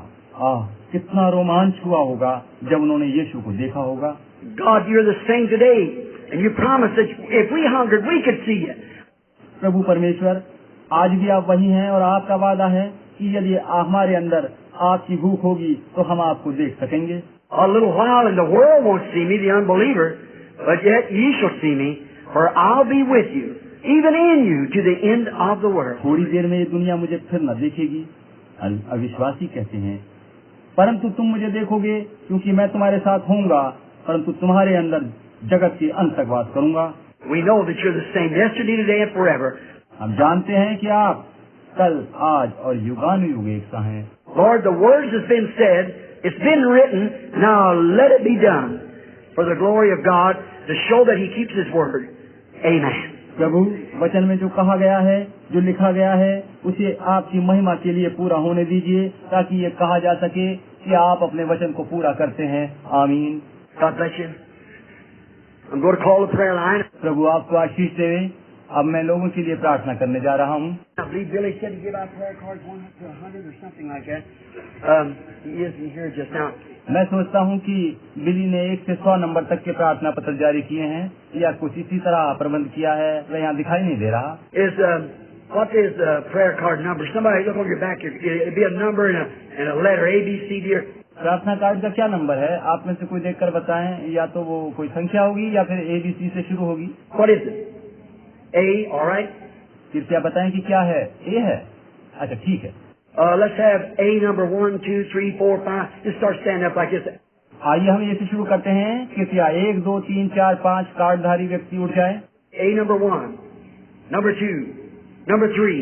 कितना रोमांच हुआ होगा जब उन्होंने यीशु को देखा होगा। God, you're the same today, and you promised that if we hungered, we could see you. प्रभु परमेश्वर, आज भी आप वही हैं, और आपका वादा है कि यदि हमारे अंदर आपकी भूख होगी तो हम आपको देख सकेंगे। A little while and the world won't see me, the unbeliever, but yet ye shall see me, for I'll be with you, even in you, to the end of the world. थोड़ी देर में ये दुनिया मुझे फिर न देखेगी, अविश्वासी कहते हैं, परंतु तुम मुझे देखोगे क्योंकि मैं तुम्हारे साथ होऊंगा, परंतु तुम्हारे अंदर जगत के अंत तक वास करूंगा। We know that you're the same yesterday, today, and forever. हम जानते हैं कि आप कल, आज और युगानुयुग एक सा हैं। Lord, the words has been said, it's been written, now let it be done for the glory of God to show that He keeps His word. Amen. प्रभु, वचन में जो कहा गया है, जो लिखा गया है, उसे आपकी महिमा के लिए पूरा होने दीजिए, ताकि ये कहा जा सके कि आप अपने वचन को पूरा करते हैं। आमीन। God bless you. I'm going to call the prayer line. प्रभु आपको आशीष देवे। अब मैं लोगों के लिए प्रार्थना करने जा रहा हूँ। I believe Billy said to give out prayer cards 1 to 100 or something like that. He isn't here just now. मैं सोचता हूँ कि बिली ने 1 से 100 नंबर तक के प्रार्थना पत्र जारी किए हैं, या कुछ इसी तरह प्रबंध किया है, वह यहाँ दिखाई नहीं दे रहा। What is the prayer card number? Somebody look on your back. It'd be a number and a letter, A, B, C, D. प्रार्थना कार्ड का क्या नंबर है? आप में से कोई देखकर बताएं, या तो वो कोई संख्या होगी या फिर ABC से शुरू होगी। What is it? A, all right. कृपया बताएं कि क्या है। A है? अच्छा ठीक है। Let's have A number 1, 2, 3, 4, 5. Just start standing up like this. आइए हम ये से शुरू करते हैं। कृपया 1, 2, 3, 4, 5 कार्डधारी व्यक्ति उठ जाए। A number 1, number 2, number 3,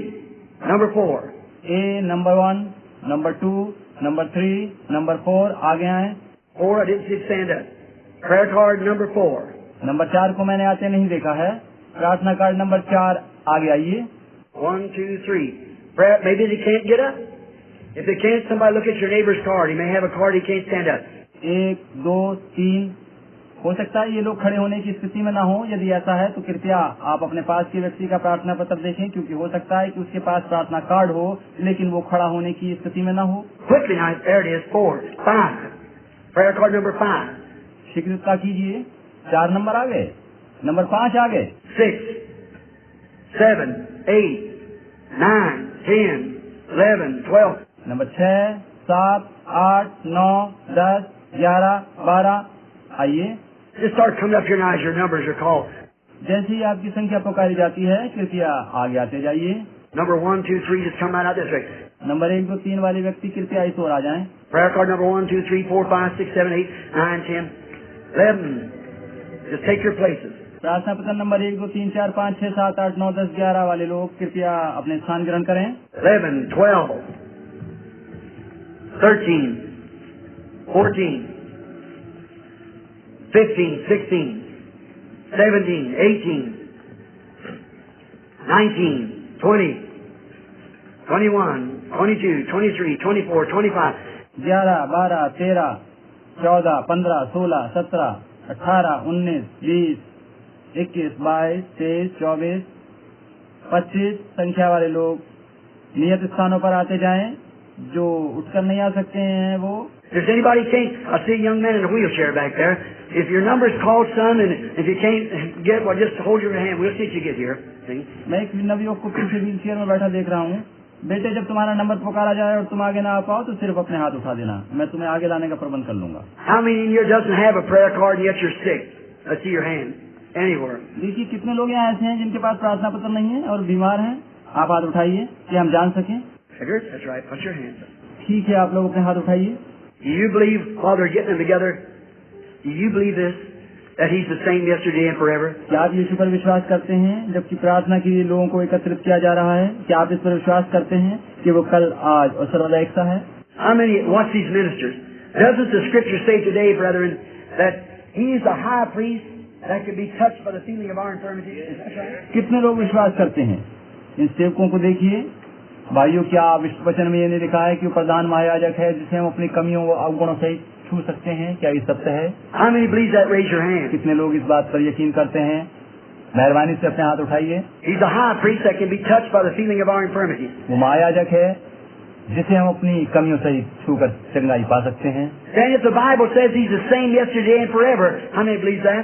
number 4. A number 1, number 2, number 3, number 4 आगे आए। 4, I didn't see it stand up. Prayer card number 4. Number 4 को मैंने आते नहीं देखा है। प्रार्थना कार्ड नंबर 4 आगे आइए। 1, 2, 3. Maybe they can't get up. If they can't, somebody look at your neighbor's card. He may have a card, he can't stand up. 1, 2, 3 हो सकता है ये लोग खड़े होने की स्थिति में ना हो। यदि ऐसा है तो कृपया आप अपने पास के व्यक्ति का प्रार्थना पत्र देखें, क्योंकि हो सकता है कि उसके पास प्रार्थना कार्ड हो लेकिन वो खड़ा होने की स्थिति में ना हो। Quickly now, there it is. 4, 5. Prayer card number 5. शीघ्रता कीजिए। 4 नंबर आ गए, नंबर 5 आ गए। 6, 7, 8, 9, 10, 11, 12. नंबर 6, 7, 8, 9, 10, 11, 12 आइए। Just start coming up here now as your numbers are called. जैसे ही आपकी संख्या पुकारी जाती है, कृपया आगे आते जाइए। Number 1, 2, 3, just come right out this way. Number 1, 2, 3 वाले व्यक्ति कृपया इस ओर आ जाएं। Prayer card number 1, 2, 3, 4, 5, 6, 7, 8, 9, 10, 11. Just take your places. प्रार्थना पत्र नंबर 1, 2, 3, 4, 5, 6, 7, 8, 9, 10, 11 वाले लोग कृपया अपने स्थान ग्रहण करें। 11, 12, 13, 14, 15, 16, 17, 18, 19, 20, 21, 22, 23, 24, 25. 11, 12, 13, 14, 15, 16, 17, 18, 19, 20, 21, 22, 23, 24, 25 संख्या वाले लोग नियत स्थानों पर आते जाएं। जो उठकर नहीं आ सकते हैं वो। If anybody can't, I see a young man in a wheelchair back there. If your number's called, son, and if you can't get, well, just hold your hand. We'll see if you get here. See? मैं एक नवयुवक को पीछे wheel chair में बैठा देख रहा हूँ। बेटे, जब तुम्हारा नंबर पुकारा जाए और तुम आगे ना आ पाओ तो सिर्फ अपने हाथ उठा देना, मैं तुम्हें आगे लाने का प्रबंध कर लूंगा। How many in here doesn't have a prayer card and yet you're sick? Let's see your hand. Anywhere. देखिए कितने लोग यहाँ ऐसे हैं जिनके पास प्रार्थना पत्र नहीं है और बीमार हैं। आप हाथ उठाइए कि हम जान सकें। Figures? That's right. Put your hands up. ठीक है, आप लोग अपने हाथ उठाइए। Do you believe, while they're getting them together, do you believe this? That He's the same yesterday and forever? क्या आप यीशु पर विश्वास करते हैं? जबकि प्रार्थना के लिए लोगों को एकत्रित किया जा रहा है, क्या आप इस पर विश्वास करते हैं कि वो कल, आज और सर्वदा एक सा है? How many watch these ministers? Doesn't the Scripture say today, brethren, that He is the high priest that can be touched by the feeling of our infirmity? Is that right? कितने लोग विश्वास करते हैं? इन सेवकों को देखिए भाइयों, क्या विश्व वचन में ये नहीं लिखा है कि वो प्रधान महायाजक है जिसे हम अपनी कमियों व अवगुणों से छू सकते हैं? क्या ये सत्य है? How many believe that? Raise your hand. कितने लोग इस बात पर यकीन करते हैं? मेहरबानी से अपने हाथ उठाइए। He's the high priest that can be touched by the feeling of our infirmity. वो महायाजक है जिसे हम अपनी कमियों से छूकर चंगाई पा सकते हैं। Then if the Bible says He's the same yesterday and forever, how many believe that?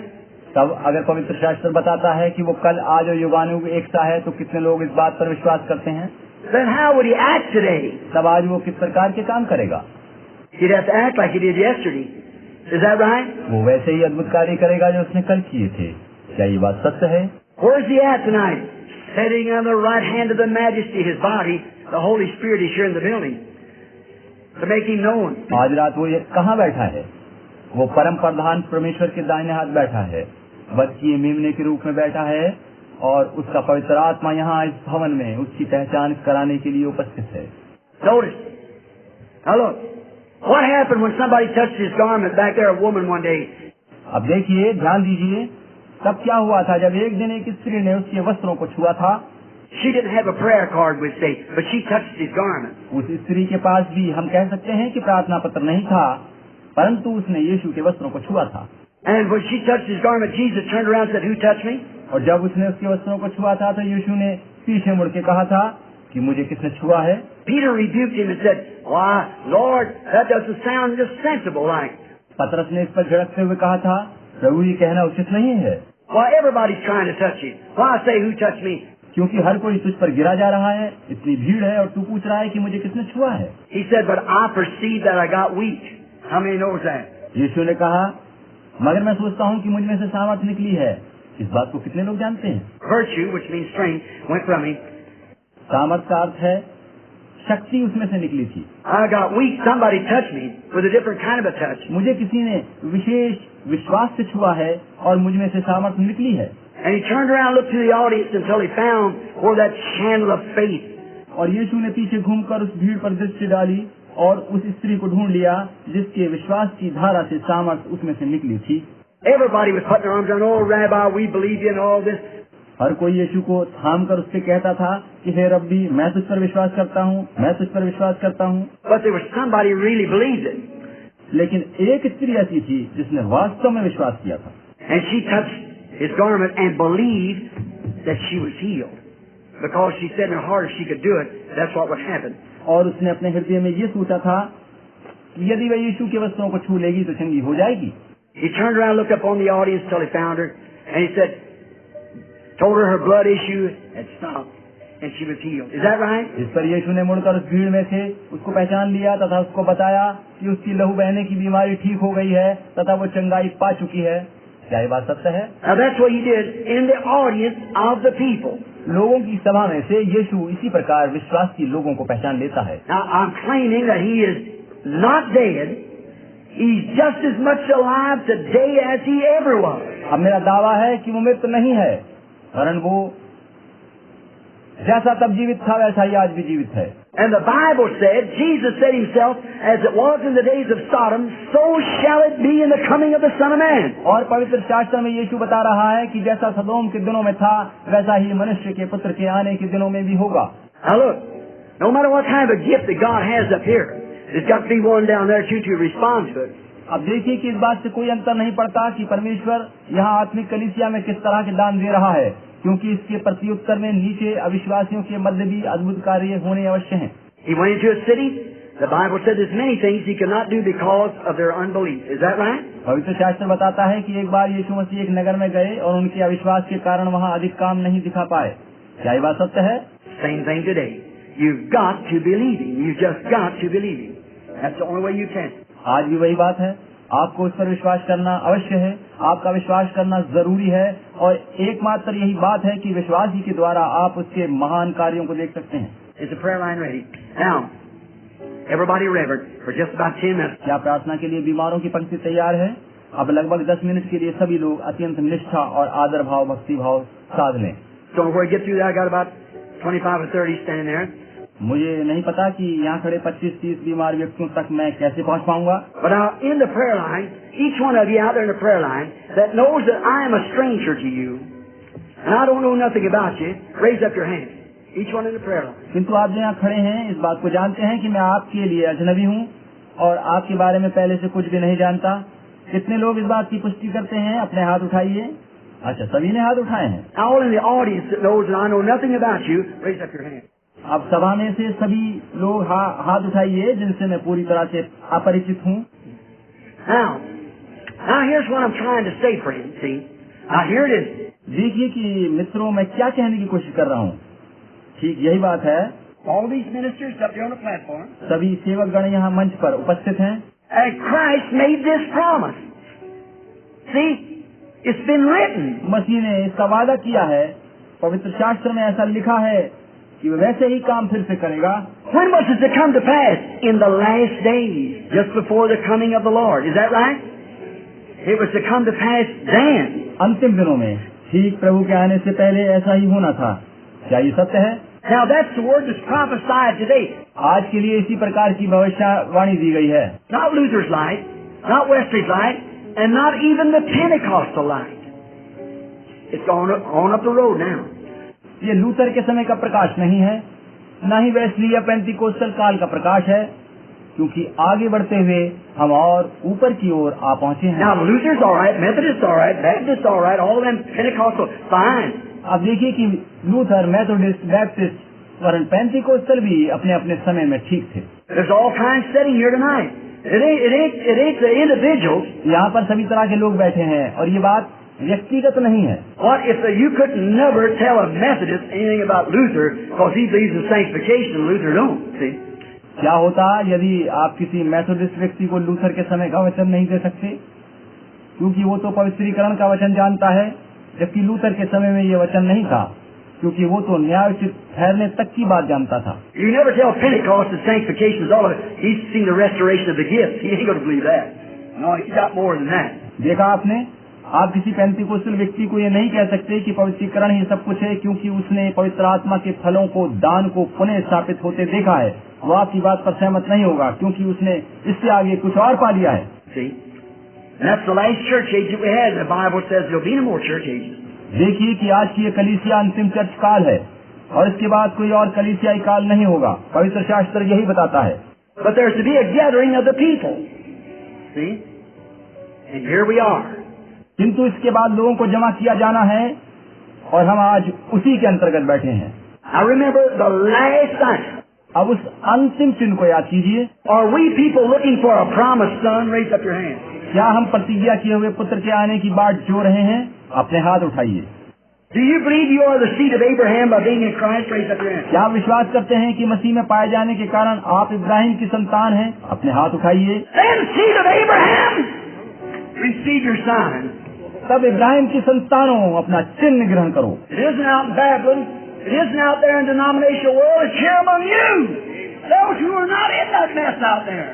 तब अगर पवित्र शास्त्र बताता है कि वो कल, आज और युगानुयुग एक सा है, तो कितने लोग इस बात पर विश्वास करते हैं? Then how would He act today? तब आज वो किस प्रकार के काम करेगा? He'd have to act like He did yesterday. Is that right? वो वैसे ही अद्भुत कार्य करेगा जो उसने कल किए थे। क्या ये बात सत्य है? Where's He at tonight? Sitting on the right hand of the Majesty, His body. The Holy Spirit is here in the building to make Him known. आज रात वो ये कहाँ बैठा है? वो परम प्रधान परमेश्वर के दाहिने हाथ बैठा है, बच्ची मेमने के रूप में बैठा है और उसका पवित्र आत्मा यहाँ इस भवन में उसकी पहचान कराने के लिए उपस्थित है। Notice. Now look. What happened when somebody touched His garment back there, a woman one day? अब देखिए, ध्यान दीजिए, तब क्या हुआ था जब एक दिन एक स्त्री ने उसके वस्त्रों को छुआ था। She didn't have a prayer card, we say, but she touched His garment. उस स्त्री के पास भी हम कह सकते हैं कि प्रार्थना पत्र नहीं था, परंतु उसने यीशु के वस्त्रों को छुआ था। And when she touched His garment, Jesus turned around and said, "Who touched me?" और जब उसने उसके वस्त्रों को छुआ था तो यीशु ने पीछे मुड़ के कहा था कि मुझे किसने छुआ है? Peter rebuked him and said, "Why, Lord, that doesn't sound just sensible like." पतरस ने इस पर झड़कते हुए कहा था, प्रभु ये कहना उचित नहीं है। Why, everybody's trying to touch you. Why say, "Who touched me?" क्योंकि हर कोई तुझ पर गिरा जा रहा है, इतनी भीड़ है और तू पूछ रहा है कि मुझे किसने छुआ है? He said, "But I perceive that I got weak." How many knows that? यीशु ने कहा, मगर मैं सोचता हूँ कि मुझ में से सामर्थ निकली है। इस बात को कितने लोग जानते हैं? Virtue, which means strength, went from him. सामर्थ का अर्थ है शक्ति उसमें से निकली थी। I got weak. Somebody touched me with a different kind of a touch. मुझे किसी ने विशेष विश्वास से छुआ है और मुझ में से सामर्थ निकली है। And he turned around and looked to the audience until he found where that channel of faith. और यीशु ने पीछे घूमकर उस भीड़ पर दृष्टि डाली और उस स्त्री को ढूंढ लिया जिसके विश्वास की धारा से सामर्थ उसमें से निकली थी। Everybody was putting their arms around, "Oh, Rabbi, we believe you," and all this. हर कोई यीशु को थाम कर उससे कहता था कि हे रब्बी, मैं तुझ पर विश्वास करता हूँ, मैं तुझ पर विश्वास करता हूँ। But there was somebody who really believed it. लेकिन एक स्त्री ऐसी थी जिसने वास्तव में विश्वास किया था। And she touched his garment and believed that she was healed. Because she said in her heart if she could do it, that's what would happen. और उसने अपने हृदय में ये सोचा था कि यदि वह यीशु के वस्त्रों को छू लेगी तो चंगी हो जाएगी। He turned around, looked up on the audience till he found her, and he said, told her her blood issue had stopped, and she was healed. Is that right? इस पर यीशु ने मुड़कर उस भीड़ में से उसको पहचान लिया तथा उसको बताया कि उसकी लहू बहने की बीमारी ठीक हो गई है तथा वो चंगाई पा चुकी है। क्या ये बात सत्य है? Now that's what he did in the audience of the people. लोगों की सभा में से यीशु इसी प्रकार विश्वासी लोगों को पहचान लेता है। Now I'm claiming that he is not dead. He's just as much alive today as he ever was. अब मेरा दावा है कि वो मृत नहीं है, वरन वो जैसा तब जीवित था वैसा ही आज भी जीवित है। And the Bible said, Jesus said himself, as it was in the days of Sodom, so shall it be in the coming of the Son of Man. और पवित्र शास्त्र में यीशु बता रहा है कि जैसा सदोम के दिनों में था वैसा ही मनुष्य के पुत्र के आने के दिनों में भी होगा। Now look, no matter what kind of a gift that God has up here, there's got to be one down there too to respond to it. अब देखिए कि इस बात से कोई अंतर नहीं पड़ता कि परमेश्वर यहाँ आत्मिक कलीसिया में किस तरह के दान दे रहा है, क्योंकि इसके प्रत्युत्तर में नीचे अविश्वासियों के मध्य भी अद्भुत कार्य होने अवश्य हैं। He went into a city. The Bible said there's many things he could not do because of their unbelief. Is that right? पवित्र शास्त्र बताता है कि एक बार यीशु मसीह एक नगर में गए और उनके अविश्वास के कारण वहाँ अधिक काम नहीं दिखा पाए। क्या ये बात सत्य है? Same thing today. You've got to believe him. You've just got to believe him. That's the only way you can. आज भी वही बात है, आपको उस पर विश्वास करना अवश्य है, आपका विश्वास करना जरूरी है, और एकमात्र यही बात है कि विश्वास ही के द्वारा आप उसके महान कार्यों को देख सकते हैं। Is the prayer line ready? Now, everybody reverent for just about 10 minutes. क्या प्रार्थना के लिए बीमारों की पंक्ति तैयार है? अब लगभग 10 मिनट के लिए सभी लोग अत्यंत निष्ठा और आदर भाव, भक्ति भाव साध लें। So before we get through that, I got about 25 or 30 standing there. मुझे नहीं पता कि यहाँ खड़े 25-30 बीमार व्यक्तियों तक मैं कैसे पहुँच पाऊंगा। But now in the prayer line, each one of you out there in the prayer line that knows that I am a stranger to you and I don't know nothing about you, raise up your hand. Each one in the prayer line. किंतु आप जो यहाँ खड़े हैं इस बात को जानते हैं कि मैं आपके लिए अजनबी हूँ और आपके बारे में पहले से कुछ भी नहीं जानता। कितने लोग इस बात की पुष्टि करते हैं? अपने हाथ उठाइए। अच्छा, सभी ने हाथ उठाए हैं। All in the audience that knows that I know nothing about you, raise up your hand. अब सभा में से सभी लोग हाथ उठाइए जिनसे मैं पूरी तरह से अपरिचित हूँ। Now here's what I'm trying to say, friends. See, now here it is. देखिए कि मित्रों मैं क्या कहने की कोशिश कर रहा हूँ। ठीक यही बात है। All these ministers up there on the platform. सभी सेवक गण यहाँ मंच पर उपस्थित हैं। And Christ made this promise. See, it's been written. मसीह ने इसका वादा किया है, पवित्र शास्त्र में ऐसा लिखा है कि वैसे ही काम फिर से करेगा। When was it to come to pass? In the last days, just before the coming of the Lord. Is that right? It was to come to pass then. अंतिम दिनों में, ठीक प्रभु के आने से पहले ऐसा ही होना था। क्या ये सत्य है? Now that's the word that's prophesied today. आज के लिए इसी प्रकार की भविष्यवाणी दी गई है। Not Luther's light, not Wesley's light, and not even the Pentecostal light. It's on up the road now. ये लूथर के समय का प्रकाश नहीं है, न ही वेस्ली या पेंटिकोस्टल काल का प्रकाश है, क्योंकि आगे बढ़ते हुए हम और ऊपर की ओर आ पहुंचे हैं। Now Luther's all right, Methodist all right, Baptist all right, all of them Pentecostal, fine. अब देखिए कि लूथर, मेथोडिस्ट, बैप्टिस्ट, वरन पेंटिकोस्टल भी अपने अपने समय में ठीक थे। There's all kinds sitting here tonight. It ain't the individuals. यहाँ पर सभी तरह के लोग बैठे हैं और ये बात व्यक्तिगत नहीं है। What if you could never tell a Methodist anything about Luther because he believes in sanctification and Luther don't? See? क्या होता यदि आप किसी मेथोडिस्ट व्यक्ति को लूथर के समय का वचन नहीं दे सकते, क्योंकि वो तो पवित्रीकरण का वचन जानता है, जबकि लूथर के समय में ये वचन नहीं था, क्योंकि वो तो न्यायोचित ठहरने तक की बात जानता था। You never tell Pentecost that sanctification is all of it. He's seen the restoration of the gifts. He ain't going to believe that. No, he's got more than that. देखा आपने, आप किसी पेंटिकोस्टल व्यक्ति को ये नहीं कह सकते कि पवित्रीकरण ही सब कुछ है, क्योंकि उसने पवित्र आत्मा के फलों को, दान को पुनः स्थापित होते देखा है। वो आपकी बात पर सहमत नहीं होगा, क्योंकि उसने इससे आगे कुछ और पा लिया है। See? And that's the last church age that we had. The Bible says there'll be no more church ages. देखिए कि आज की ये कलीसिया अंतिम चर्च काल है और इसके बाद कोई और कलीसियाई काल नहीं होगा। पवित्र शास्त्र यही बताता है। But there's to be a gathering of the people. See? And here we are. किंतु इसके बाद लोगों को जमा किया जाना है और हम आज उसी के अंतर्गत बैठे हैं। I remember the last time. अब उस अंतिम चिन्ह को याद कीजिए। Are we people looking for a promised son? Raise up your hand. क्या हम प्रतिज्ञा किए हुए पुत्र के आने की बाट जो रहे हैं? अपने हाथ उठाइए। Do you believe you are the seed of Abraham by being in Christ? Raise up your hand. क्या आप विश्वास करते हैं कि मसीह में पाए जाने के कारण आप इब्राहिम की संतान हैं? अपने हाथ उठाइए। Then seed of Abraham, receive your sign. तब इब्राहिम की संतानों अपना चिन्ह ग्रहण करो। It isn't out in Babylon. It isn't out there in the denominational world. It's here among you. Those who are not in that mess out there.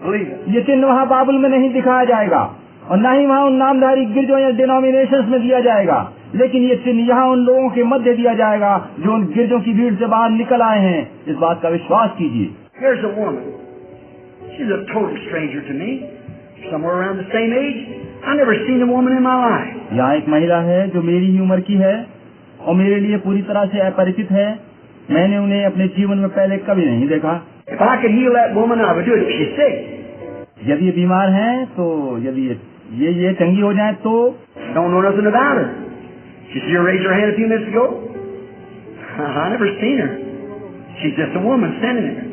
Believe it. ये चिन्ह वहाँ बाबुल में नहीं दिखाया जाएगा, और न ही वहाँ उन नामधारी गिरजों या डिनोमिनेशंस में दिया जाएगा, लेकिन ये चिन्ह यहाँ उन लोगों के मध्य दिया जाएगा जो उन गिरजों की भीड़ से बाहर निकल आए हैं। इस बात का विश्वास कीजिए। Here's a woman. She's a total stranger to me. Somewhere around the same age. I've never seen a woman in my life. यहाँ एक महिला है जो मेरी ही उम्र की है और मेरे लिए पूरी तरह से अपरिचित है। मैंने उन्हें अपने जीवन में पहले कभी नहीं देखा। If I could heal that woman, I would do it. If she's sick. यदि ये बीमार हैं तो यदि ये चंगी हो जाए तो। Don't know nothing about her. Did you see her raise her hand a few minutes ago? I never seen her. She's just a woman standing there.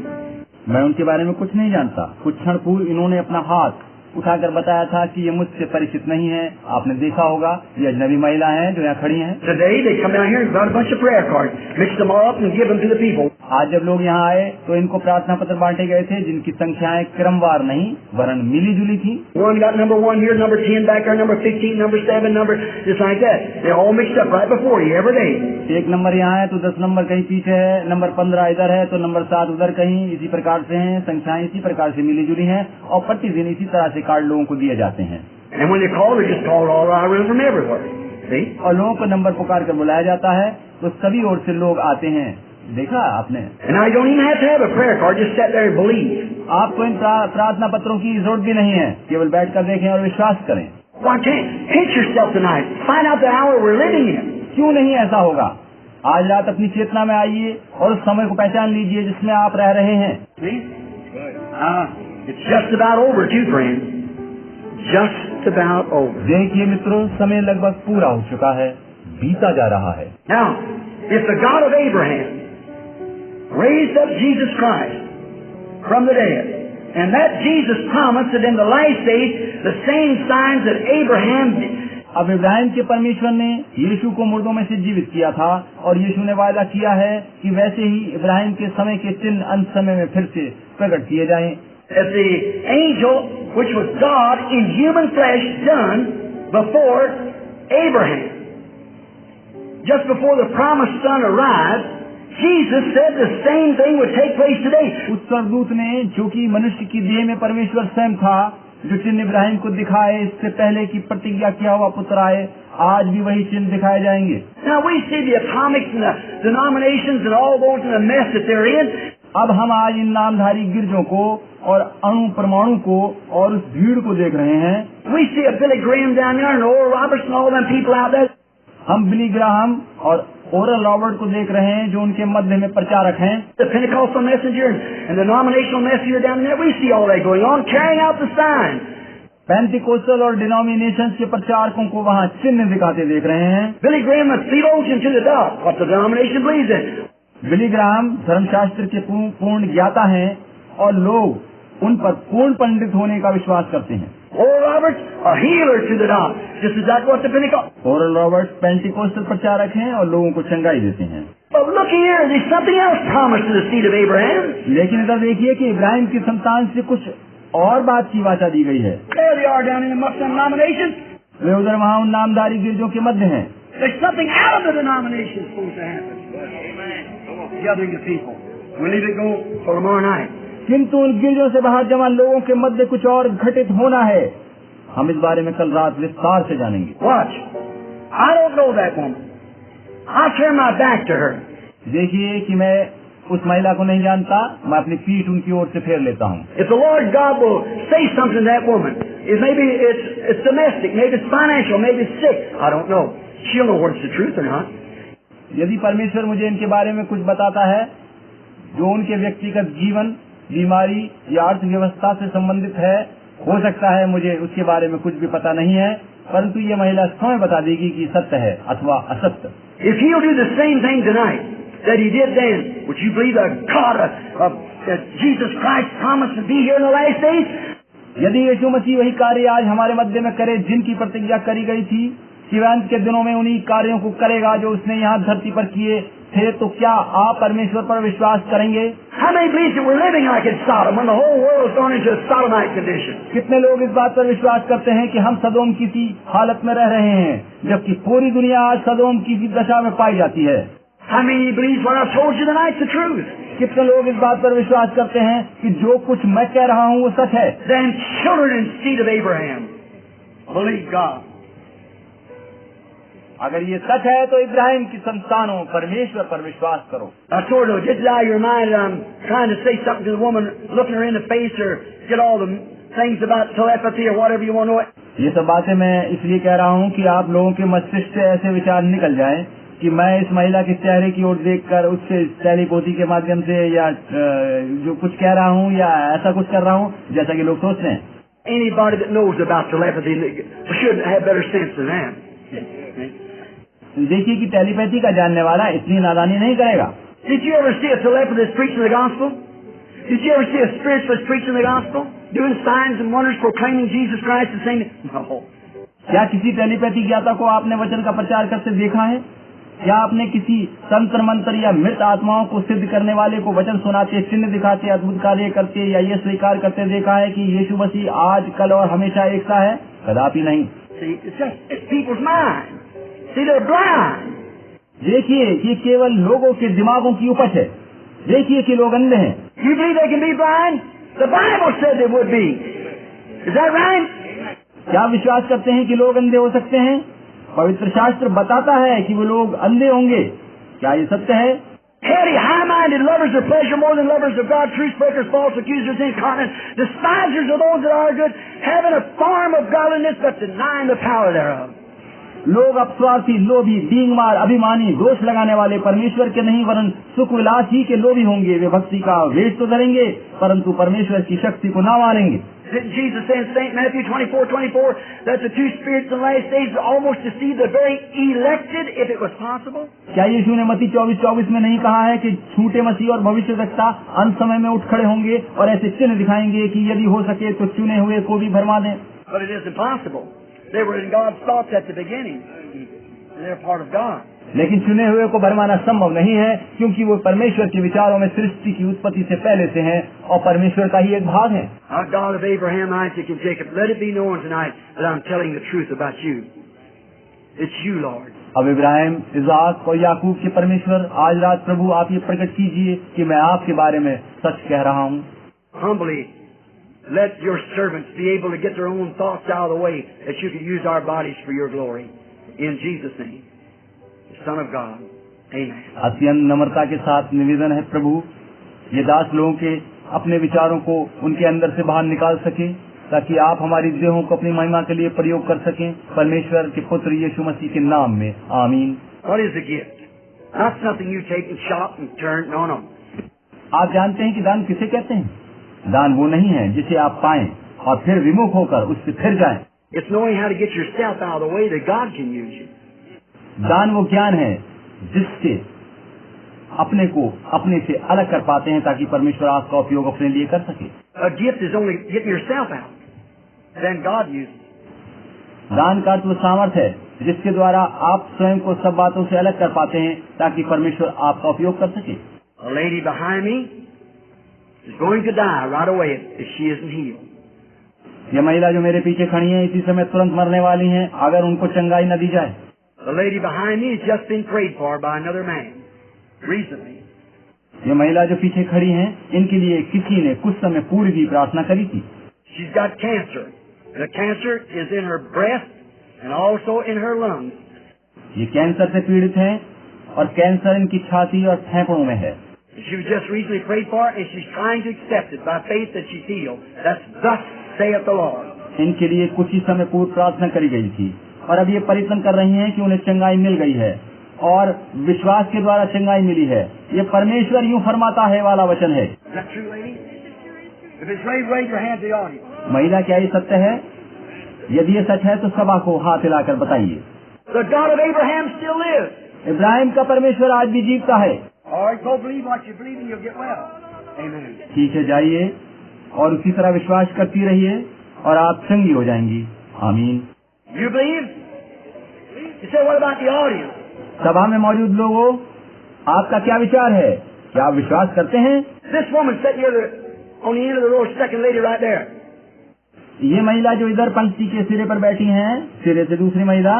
मैं उनके बारे में कुछ नहीं जानता। कुछ क्षण पूर्व इन्होंने अपना हाथ उठाकर बताया था कि ये मुझसे परिचित नहीं है। आपने देखा होगा ये अजनबी महिला हैं जो यहाँ खड़ी हैं। Today they come down here and got a bunch of prayer cards, mixed them all up and give them to the people. आज जब लोग यहाँ आए तो इनको प्रार्थना पत्र बांटे गए थे जिनकी संख्याएं क्रमवार नहीं वरन मिली जुली थी। One got number 1 here, number 10 back there, number 15, number 7, number just like that. They're all mixed up right before you every day. एक नंबर यहाँ है तो 10 नंबर कहीं पीछे है, नंबर 15 इधर है तो नंबर 7 उधर कहीं, इसी प्रकार से हैं। संख्याएं इसी प्रकार से मिली जुली हैं और प्रतिदिन इसी तरह से कार्ड लोगों को दिए जाते हैं। And when they call, they just call all around from everywhere. See? और लोगों को नंबर पुकार कर बुलाया जाता है तो सभी ओर से लोग आते हैं। देखा आपने? And now you don't even have to have a prayer card. Just sit there and believe. आपको इन प्रार्थना पत्रों की जरूरत भी नहीं है, केवल बैठकर देखें और विश्वास करें। Why can't pinch yourself tonight? Find out the hour we're living in. क्यों नहीं ऐसा होगा? आज रात अपनी चेतना में आइए और उस समय को पहचान लीजिए जिसमें आप रह रहे हैं। See? It's just about over too, friends. Just about over. देखिए मित्रों, समय लगभग पूरा हो चुका है, बीता जा रहा है। Now, if the God of Abraham raised up Jesus Christ from the dead, and that Jesus promised that in the last days the same signs that Abraham did. अब इब्राहिम के परमेश्वर ने यीशु को मुर्दों में से जीवित किया था और यीशु ने वादा किया है कि वैसे ही इब्राहिम के समय के चिन्ह अंत समय में फिर से प्रकट किए जाएं। As the angel, which was God in human flesh, done before Abraham, just before the promised son arrived, Jesus said the same thing would take place today. उस स्वर्गदूत ने जो कि मनुष्य की देह में परमेश्वर स्वयं था, जो चिन्ह इब्राहिम को दिखाए इससे पहले की प्रतिज्ञा किया हुआ पुत्र आए, आज भी वही चिन्ह दिखाए जाएंगे। Now we see the atomics and the denominations and all those in the mess that they're in. अब हम आज इन नामधारी गिरजों को और अणु परमाणु को और उस भीड़ को देख रहे हैं। We see a Billy Graham down there and Oral Roberts and all them people out there. हम बिली ग्राहम और ओरल रॉबर्ट को देख रहे हैं जो उनके मध्य में प्रचारक हैं। The Pentecostal messenger and the denominational messenger down there, we see all that going on, carrying out the sign. Pentecostal और डिनोमिनेशंस के प्रचारकों को वहाँ चिन्ह दिखाते देख रहे हैं। Billy Graham, a theologian to the dot, what the denomination believes in. Billy Graham धर्मशास्त्र के पूर्ण ज्ञाता हैं और लोग उन पर पूर्ण पंडित होने का विश्वास करते हैं। Oral Roberts, a healer to the dot, just as that's what the Pentecostal. Oral Robert Pentecostal प्रचारक हैं और लोगों को चंगाई देते हैं। But look here, there's something else promised to the seed of Abraham. लेकिन इधर देखिए कि इब्राहिम की संतान से कुछ और बात की वाचा दी गई है। There they are down in amongst the denominations. वे उधर वहाँ उन नामधारी गिरजों के मध्य हैं। There's something out of the denomination supposed to happen. Gathering the people. We'll leave it go for tomorrow night. किंतु उन गिरजों से बाहर जमा लोगों के मध्य कुछ और घटित होना है। हम इस बारे में कल रात विस्तार से जानेंगे। Watch. I don't know that woman. I'll turn my back to her. देखिए कि मैं उस महिला को नहीं जानता, मैं अपनी पीठ उनकी ओर से फेर लेता हूँ। If the Lord God will say something to that woman, maybe it's domestic, maybe it's financial, maybe it's sick. I don't know. She'll know whether it's the truth or not. यदि परमेश्वर मुझे इनके बारे में कुछ बताता है जो उनके व्यक्तिगत जीवन, बीमारी या अर्थव्यवस्था से संबंधित है, हो सकता है मुझे उसके बारे में कुछ भी पता नहीं है, परंतु ये महिला स्वयं बता देगी कि सत्य है अथवा असत्य। If he'll do the same thing tonight that he did then, would you believe that God that Jesus Christ promised to be here in the last days? यदि यीशु मसीह वही कार्य आज हमारे मध्य में करे जिनकी प्रतिज्ञा करी गई थी कि वह अंत के दिनों में उन्हीं कार्यों को करेगा जो उसने यहाँ धरती पर किए थे, तो क्या आप परमेश्वर पर विश्वास करेंगे? How many believe that we're living like in Sodom when the whole world has gone into a Sodomite condition? कितने लोग इस बात पर विश्वास करते हैं कि हम सदोम की सी हालत में रह रहे हैं, जबकि पूरी दुनिया आज सदोम की सी दशा में पाई जाती है? How many believe what I've told you tonight's the truth? कितने लोग इस बात पर विश्वास करते हैं कि जो कुछ मैं कह रहा हूँ वो सच है? Then children and seed of Abraham believe God. अगर ये सच है तो इब्राहिम की संतानों परमेश्वर पर विश्वास करो। I sort of get it out of your mind that I'm trying to say something to the woman, looking her in the face, or get all the things about telepathy or whatever you want to know. ये सब बातें मैं इसलिए कह रहा हूँ कि आप लोगों के मस्तिष्क से ऐसे विचार निकल जाएं कि मैं इस महिला के चेहरे की ओर देखकर उससे टेलीपोथी के माध्यम से या जो कुछ कह रहा हूँ या ऐसा कुछ कर रहा हूँ जैसा कि लोग सोचते हैं। Anybody that knows about telepathy should have better sense than that. देखिए कि टेलीपैथी का जानने वाला इतनी नादानी नहीं करेगा। Did you ever see a telepathist preaching the gospel? Did you ever see a spiritualist preaching the gospel? Doing signs and wonders, proclaiming Jesus Christ the same? No. क्या किसी टेलीपैथी ज्ञाता को आपने वचन का प्रचार करते देखा है? क्या आपने किसी तंत्र मंत्र या मृत आत्माओं को सिद्ध करने वाले को वचन सुनाते, चिन्ह दिखाते, अद्भुत कार्य करते या ये स्वीकार करते देखा है कि यीशु मसीह आज, कल और हमेशा एक सा है? कदापि नहीं। See, it's people's mind. See, they're blind. देखिए, ये केवल लोगों के दिमागों की उपज है। देखिए कि लोग अंधे हैं। You believe they can be blind? The Bible said they would be. Is that right? क्या विश्वास करते हैं कि लोग अंधे हो सकते हैं? पवित्र शास्त्र बताता है कि वो लोग अंधे होंगे। क्या ये सत्य है? Heady, high-minded, lovers of pleasure more than lovers of God, truth breakers, false accusers, incontinent, despisers of those that are good, having a form of godliness but denying the power thereof. लोग अपस्वार्थी, लोभी, डींगमार, अभिमानी, दोष लगाने वाले, परमेश्वर के नहीं वरन सुख विलास ही के लोभी होंगे। वे भक्ति का वेश तो धरेंगे परंतु परमेश्वर की शक्ति को ना मानेंगे। Didn't Jesus say in St. Matthew 24:24 that the two spirits in the last days almost deceive the very elected, if it was possible? क्या यीशु ने मत्ती 24:24 में नहीं कहा है कि झूठे मसीह और भविष्यद्वक्ता अंत समय में उठ खड़े होंगे और ऐसे चिन्ह दिखाएंगे कि यदि हो सके तो चुने हुए को भी भरमा दें? But it isn't possible. They were in God's thoughts at the beginning. They're part of God. लेकिन चुने हुए को भरमाना संभव नहीं है क्योंकि वो परमेश्वर के विचारों में सृष्टि की उत्पत्ति से पहले से हैं और परमेश्वर का ही एक भाग है। Our God of Abraham, Isaac, and Jacob, let it be known tonight that I'm telling the truth about you. It's you, Lord. अब इब्राहिम, इज़ाक और याकूब के परमेश्वर, आज रात प्रभु आप ये प्रकट कीजिए कि मैं आपके बारे में सच कह रहा हूँ। Humbly, let your servants be able to get their own thoughts out of the way, that you can use our bodies for your glory. In Jesus' name. Son of God. Amen. अत्यंत नम्रता के साथ निवेदन है प्रभु, ये दास लोगों के अपने विचारों को उनके अंदर से बाहर निकाल सके ताकि आप हमारी देहों को अपनी महिमा के लिए प्रयोग कर सकें, परमेश्वर के पुत्र यीशु मसीह के नाम में, आमीन। What is the gift? Not something you take and chop and turn. No, no. आप जानते हैं कि दान किसे कहते हैं? दान वो नहीं है जिसे आप पाएं और फिर विमुख होकर उससे फिर जाएं। It's knowing how to get yourself out of the way that God can use you. दान वो ज्ञान है जिससे अपने को अपने से अलग कर पाते हैं ताकि परमेश्वर आपका उपयोग अपने लिए कर सके। A gift is only getting yourself out. Then God uses. दान का तो सामर्थ्य है जिसके द्वारा आप स्वयं को सब बातों से अलग कर पाते हैं ताकि परमेश्वर आपका उपयोग कर सके। A lady behind me is going to die right away if she isn't healed. ये महिला जो मेरे पीछे खड़ी है इसी समय तुरंत मरने वाली हैं अगर उनको चंगाई न दी जाए। The lady behind me has just been prayed for by another man recently. ये महिला जो पीछे खड़ी हैं इनके लिए किसी ने कुछ समय पूर्व भी प्रार्थना करी थी। She's got cancer. The cancer is in her breast and also in her lungs. ये कैंसर से पीड़ित हैं और कैंसर इनकी छाती और फेफड़ों में है। She was just recently prayed for and she's trying to accept it by faith that she's healed. That's thus saith the Lord. इनके लिए कुछ ही समय पूर्व प्रार्थना करी गई थी और अब ये परिश्रम कर रही हैं कि उन्हें चंगाई मिल गई है और विश्वास के द्वारा चंगाई मिली है। ये परमेश्वर यूं फरमाता है वाला वचन है। Is that true, lady? If it's right, raise your hand to the audience. महिला, क्या ये सत्य है? यदि ये सच है तो सभा को हाथ हिलाकर बताइए। The God of Abraham still lives. Ibrahim का परमेश्वर आज भी जीवता है। All right, go believe what you believe and you'll get well. Amen. ठीक है, जाइए और उसी तरह विश्वास करती रहिए और आप चंगी हो जाएंगी। आमीन। You believe? You say, what about the audience? सभा में मौजूद लोगों, आपका क्या विचार है? क्या आप विश्वास करते हैं? This woman sitting here on the end of the row, second lady right there. ये महिला जो इधर पंक्ति के सिरे पर बैठी हैं, सिरे से दूसरी महिला।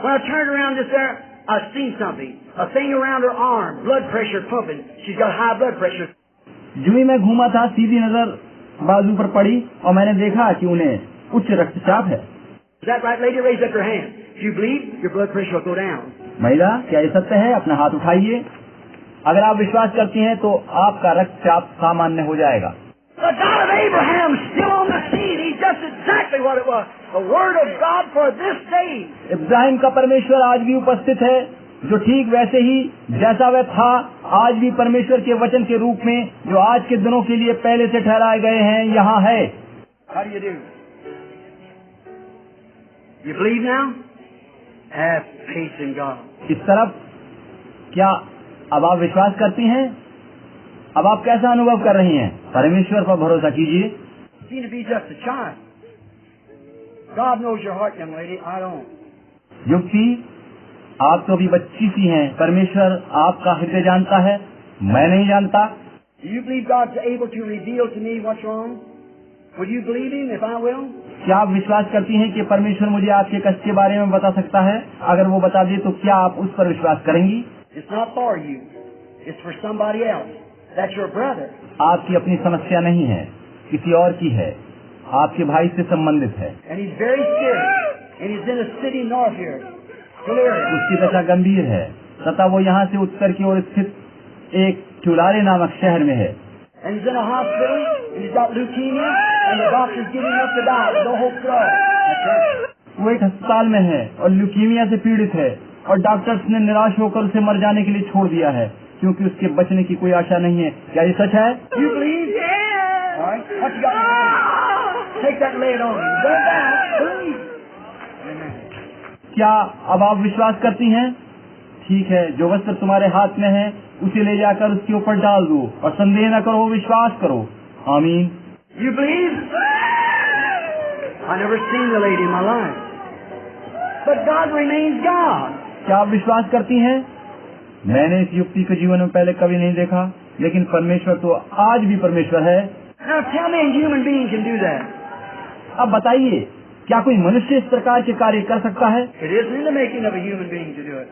When I turned around just there, I seen something. A thing around her arm, blood pressure pumping. She's got high blood pressure. जो ही मैं घूमा था सीधी नजर बाजू पर पड़ी और मैंने देखा कि उन्हें उच्च रक्तचाप है। Is that right, lady? Raise up your hand. If you believe, your blood pressure will go down. महिला, क्या ये सत्य है? अपना हाथ उठाइए। अगर आप विश्वास करती हैं तो आपका रक्तचाप सामान्य हो जाएगा। The God of Abraham is still on the scene. He's just exactly what it was. The Word of God for this day. Ibrahim का परमेश्वर आज भी उपस्थित है, जो ठीक वैसे ही जैसा वह था, आज भी परमेश्वर के वचन के रूप में जो आज के दिनों के लिए पहले से ठहराए गए हैं, यहाँ है। How do you do? You believe now? Have faith in God. इस तरफ क्या अब आप विश्वास करती हैं? अब आप कैसा अनुभव कर रही हैं? परमेश्वर पर भरोसा कीजिए। Seem to be just a child. God knows your heart, young lady. I don't. युक्ति, आप तो अभी बच्ची सी हैं। परमेश्वर आपका हृदय जानता है, मैं नहीं जानता। Do you believe God's able to reveal to me what's wrong? Would you believe Him if I will? क्या आप विश्वास करती हैं कि परमेश्वर मुझे आपके कष्ट के बारे में बता सकता है? अगर वो बता दे तो क्या आप उस पर विश्वास करेंगी? It's not for you. It's for somebody else. That's your brother. आपकी अपनी समस्या नहीं है, किसी और की है, आपके भाई से संबंधित है। And he's very serious. And he's in a city north here. Clear. उसकी दशा गंभीर है तथा वो यहाँ से उत्तर की ओर स्थित एक चुलारे नामक शहर में है। And he's in a hospital. And he's got leukemia. And the doctor's giving up to die. There's no hope for us. That's right. वो एक अस्पताल में है और ल्यूकीमिया से पीड़ित है और डॉक्टर्स ने निराश होकर उसे मर जाने के लिए छोड़ दिया है, क्योंकि उसके बचने की कोई आशा नहीं है। क्या ये सच है? You believe? Yeah. All right. What you got in your hand? Take that and lay it on him. Don't doubt. Believe. Amen. क्या अब आप विश्वास करती हैं? ठीक है, जो वस्त्र तुम्हारे हाथ में है उसे ले जाकर उसके ऊपर डाल दो और संदेह न करो, विश्वास करो। आमीन। You believe? I never seen the lady in my life. But God remains God. क्या आप विश्वास करती हैं? मैंने इस युक्ति को जीवन में पहले कभी नहीं देखा, लेकिन परमेश्वर तो आज भी परमेश्वर है। Now tell me a human being can do that. अब बताइए, क्या कोई मनुष्य इस प्रकार के कार्य कर सकता है? It isn't in the making of a human being to do it.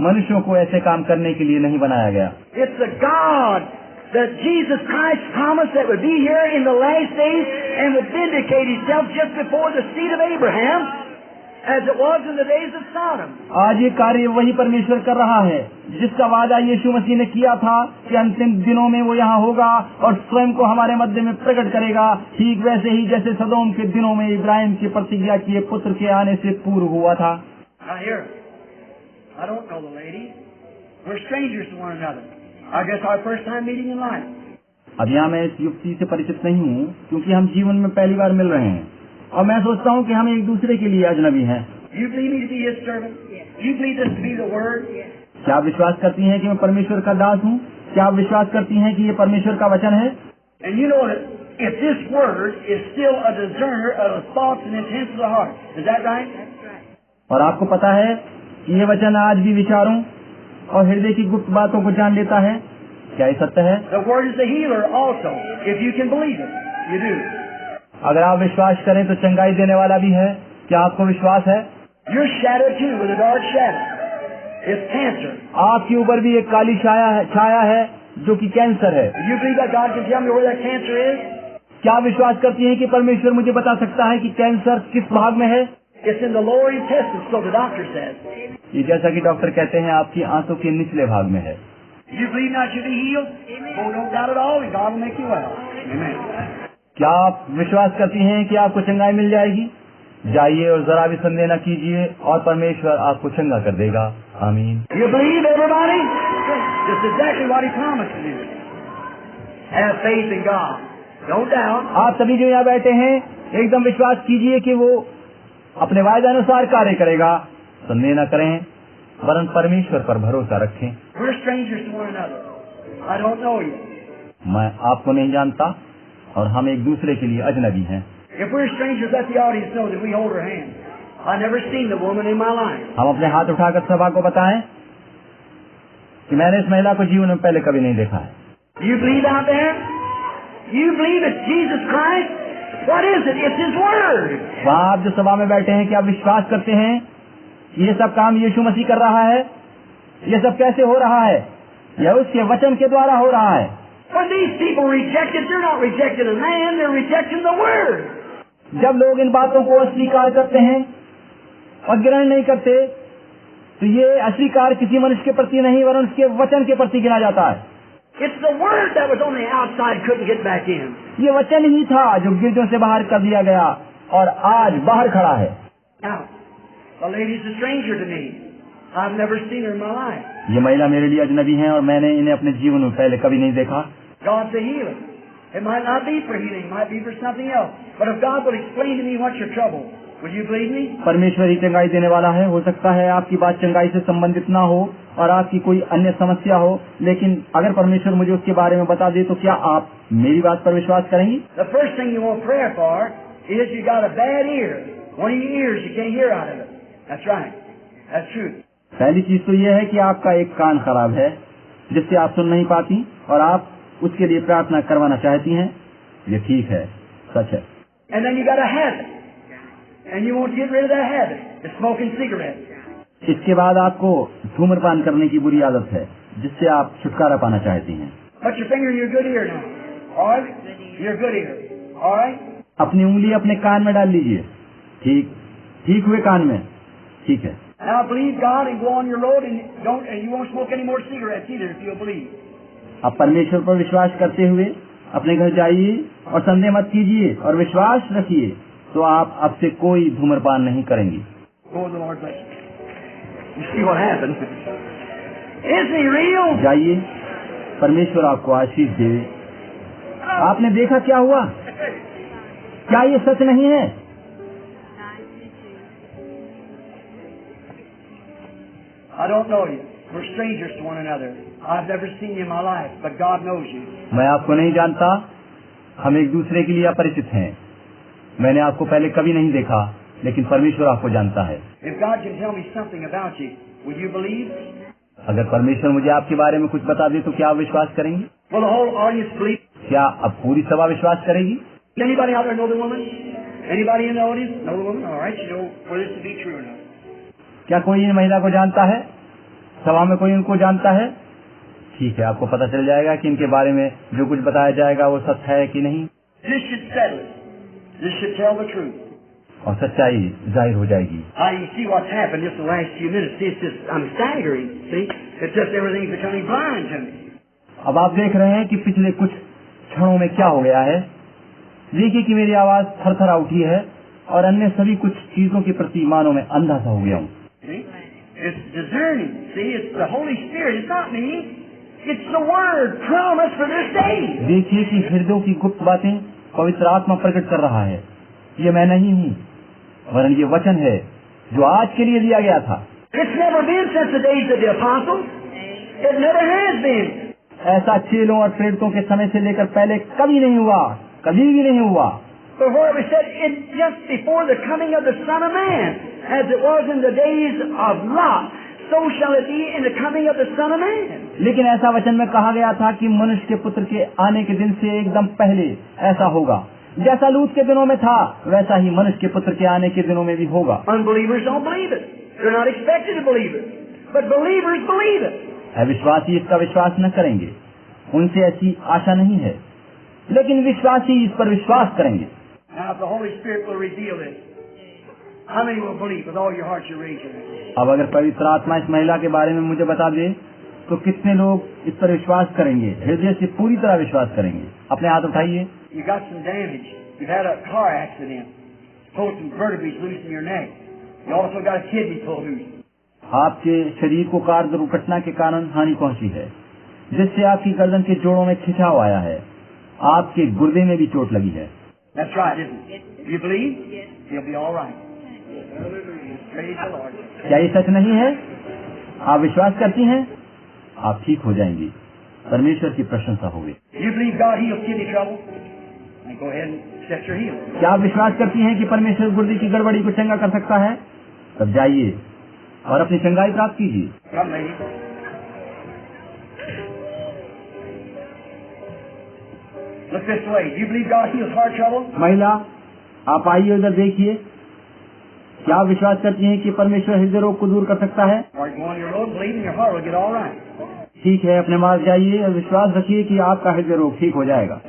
मनुष्यों को ऐसे काम करने के लिए नहीं बनाया गया। It's the God that Jesus Christ promised that would be here in the last days and would vindicate Himself just before the seed of Abraham, as it was in the days of Sodom. आज ये कार्य वही परमेश्वर कर रहा है जिसका वादा यीशु मसीह ने किया था कि अंतिम दिनों में वो यहाँ होगा और स्वयं को हमारे मध्य में प्रकट करेगा, ठीक वैसे ही जैसे सदोम के दिनों में इब्राहिम की प्रतिज्ञा किए पुत्र के आने से पूर्व हुआ था। Now here, I don't know the lady. We're strangers to one another. I guess our first time meeting in life. अब यहाँ मैं इस युक्ति से परिचित नहीं हूँ, क्योंकि हम जीवन में पहली बार मिल रहे हैं और मैं सोचता हूँ कि हम एक दूसरे के लिए अजनबी हैं। You believe me to be His servant? You believe this to be the Word? क्या आप विश्वास करती हैं कि मैं परमेश्वर का दास हूँ? क्या आप विश्वास करती हैं कि ये परमेश्वर का वचन है? And you know that if this Word is still a discerner of the thoughts and intents of the heart. Is that right? और आपको पता है कि ये वचन आज भी विचारों और हृदय की गुप्त बातों को जान लेता है। क्या ये सत्य है? The Word is the healer also, if you can believe it. You do. अगर आप विश्वास करें तो चंगाई देने वाला भी है। क्या आपको विश्वास है? You're shadowed too with a dark shadow. It's cancer. आपके ऊपर भी एक काली छाया है जो कि कैंसर है। Do you believe that God can tell me where that cancer is? क्या आप विश्वास करती हैं कि परमेश्वर मुझे बता सकता है कि कैंसर किस भाग में है? It's in the lower intestines, so the doctor says. ये जैसा कि डॉक्टर कहते हैं आपकी आंतों के निचले भाग में है। You believe not you be healed? Oh, don't doubt at all, and God will make you well. Amen. क्या आप विश्वास करती हैं कि आपको चंगाई मिल जाएगी? जाइए और जरा भी संदेह न कीजिए और परमेश्वर आपको चंगा कर देगा। आमीन। You believe, everybody? That's exactly what He promised to do. Have faith in God. Don't doubt. आप सभी जो यहाँ बैठे हैं एकदम विश्वास कीजिए कि वो अपने वायदा अनुसार कार्य करेगा। संदेह न करें, वरन परमेश्वर पर भरोसा रखें। We're strangers to one another. I don't know you. मैं आपको नहीं जानता और हम एक दूसरे के लिए अजनबी हैं। If we're strangers, let the audience know that we hold her hand. I've never seen the woman in my life. हम अपने हाथ उठाकर सभा को बताएं कि मैंने इस महिला को जीवन में पहले कभी नहीं देखा है। You believe out there? You believe it's Jesus Christ? What is it? It's His Word. वहाँ आप जो सभा में बैठे हैं, क्या आप विश्वास करते हैं ये सब काम यीशु मसीह कर रहा है? ये सब कैसे हो रहा है? यह उसके वचन के द्वारा हो रहा है। When these people reject it, they're not rejecting a man, they're rejecting the Word. जब लोग इन बातों को अस्वीकार करते हैं और ग्रहण नहीं करते तो ये अस्वीकार किसी मनुष्य के प्रति नहीं वरन उसके वचन के प्रति गिना जाता है। It's the word that was on the outside couldn't get back in. ये वचन ही था जो गिरजों से बाहर कर दिया गया और आज बाहर खड़ा है। Now, the lady's a stranger to me. I've never seen her in my life. ये महिला मेरे लिए अजनबी हैं और मैंने इन्हें अपने जीवन में पहले कभी नहीं देखा। God's a healer. It might not be for healing, it might be for something else. But if God will explain to me what's your trouble, will you believe me? परमेश्वर ही चंगाई देने वाला है। हो सकता है आपकी बात चंगाई से संबंधित ना हो और आपकी कोई अन्य समस्या हो, लेकिन अगर परमेश्वर मुझे उसके बारे में बता दे तो क्या आप मेरी बात पर विश्वास करेंगी? The first thing you want prayer for is you got a bad ear. One of your ears you can't hear out of it. That's right. That's true. पहली चीज तो यह है कि आपका एक कान खराब है जिससे आप सुन नहीं पाती और आप उसके लिए प्रार्थना करवाना चाहती हैं। ये ठीक है, सच है। And then you got a habit. And you want to get rid of that habit. It's smoking cigarettes. इसके बाद आपको धूम्रपान करने की बुरी आदत है जिससे आप छुटकारा पाना चाहती हैं। Put your finger in your good ear now. All right? Your good ear. All right? अपनी उंगली अपने कान में डाल लीजिए। ठीक हुए कान में। ठीक है। Now believe God and go on your road and you won't smoke any more cigarettes either if you'll believe. अब परमेश्वर पर विश्वास करते हुए अपने घर जाइए और संदेह मत कीजिए और विश्वास रखिए तो आप अब से कोई धूम्रपान नहीं करेंगी। Oh, the Lord bless you. You see what happened? Isn't he real? जाइए, परमेश्वर आपको आशीष दे। आपने देखा क्या हुआ? क्या ये सच नहीं है? I don't know you. We're strangers to one another. I've never seen you in my life, but God knows you. मैं आपको नहीं जानता, हम एक दूसरे के लिए अपरिचित हैं। मैंने आपको पहले कभी नहीं देखा, लेकिन परमेश्वर आपको जानता है। If God can tell me something about you, will you believe? अगर परमेश्वर मुझे आपके बारे में कुछ बता दे तो क्या आप विश्वास करेंगी? Will the whole audience believe? क्या अब पूरी सभा विश्वास करेगी? Anybody out there know the woman? Anybody in the audience know the woman? All right, you know whether this to be true or not. क्या कोई इन महिला को जानता है? सभा में कोई इनको जानता है? ठीक है, आपको पता चल जाएगा कि इनके बारे में जो कुछ बताया जाएगा वो सच है कि नहीं। This should settle it. This should tell the truth. और सच्चाई जाहिर हो जाएगी। You see what's happened just the last few minutes. See, it's just, I'm staggering. See, it's just everything's becoming blind to me. अब आप देख रहे हैं कि पिछले कुछ क्षणों में क्या हो गया है। देखिए कि मेरी आवाज थरथरा उठी है और अन्य सभी कुछ चीजों के प्रति मानो मैं अंधा सा हो गया हूँ। See, it's discerning. See, it's the Holy Spirit. It's not me. It's the Word promised for this day. देखिए कि हृदयों की गुप्त बातें पवित्र आत्मा प्रकट कर रहा है। ये मैं नहीं हूँ, वरन ये वचन है जो आज के लिए दिया गया था। It's never been since the days of the apostles. It never has been. ऐसा चेलों और प्रेरितों के समय से लेकर पहले कभी नहीं हुआ, कभी भी नहीं हुआ। But where we said it just before the coming of the Son of Man, as it was in the days of Lot, so shall it be in the coming of the Son of Man. लेकिन ऐसा वचन में कहा गया था कि मनुष्य के पुत्र के आने के दिन से एकदम पहले ऐसा होगा। जैसा लूत के दिनों में था वैसा ही मनुष्य के पुत्र के आने के दिनों में भी होगा। Unbelievers don't believe it. They're not expected to believe it. But believers believe it. अविश्वासी इसका विश्वास न करेंगे, उनसे ऐसी आशा नहीं है, लेकिन विश्वासी इस पर विश्वास करेंगे। Now if the Holy Spirit will reveal this, how many will believe with all your heart you raise your hand? अब अगर पवित्र आत्मा इस महिला के बारे में मुझे बता दे तो कितने लोग इस पर विश्वास करेंगे, हृदय से पूरी तरह विश्वास करेंगे? अपने हाथ उठाइए। You got some damage. You've had a car accident. Pulled some vertebrae loose in your neck. You also got a kidney pulled loose. आपके शरीर को कार दुर्घटना के कारण हानि पहुंची है, जिससे आपकी गर्दन के जोड़ों में खिंचाव आया है। आपके गुर्दे में भी चोट लगी है। That's right, isn't it? You believe? You'll be all right. Praise the Lord. क्या ये सच नहीं है? आप विश्वास करती हैं? आप ठीक हो जाएंगी। परमेश्वर की प्रशंसा होगी। You believe God heals kidney trouble? Then go ahead and set your healing. क्या आप विश्वास करती हैं कि परमेश्वर गुर्दे की गड़बड़ी को चंगा कर सकता है? तब जाइए और अपनी चंगाई प्राप्त कीजिए। Come, lady. Look this way. You believe God heals heart trouble? महिला, आप आइए उधर देखिए। क्या आप विश्वास करती हैं कि परमेश्वर हृदय रोग को दूर कर सकता है? Or go on your road, believe in your heart will get all right. ठीक है, अपने मार्ग जाइए और विश्वास रखिए कि आपका हृदय रोग ठीक हो जाएगा।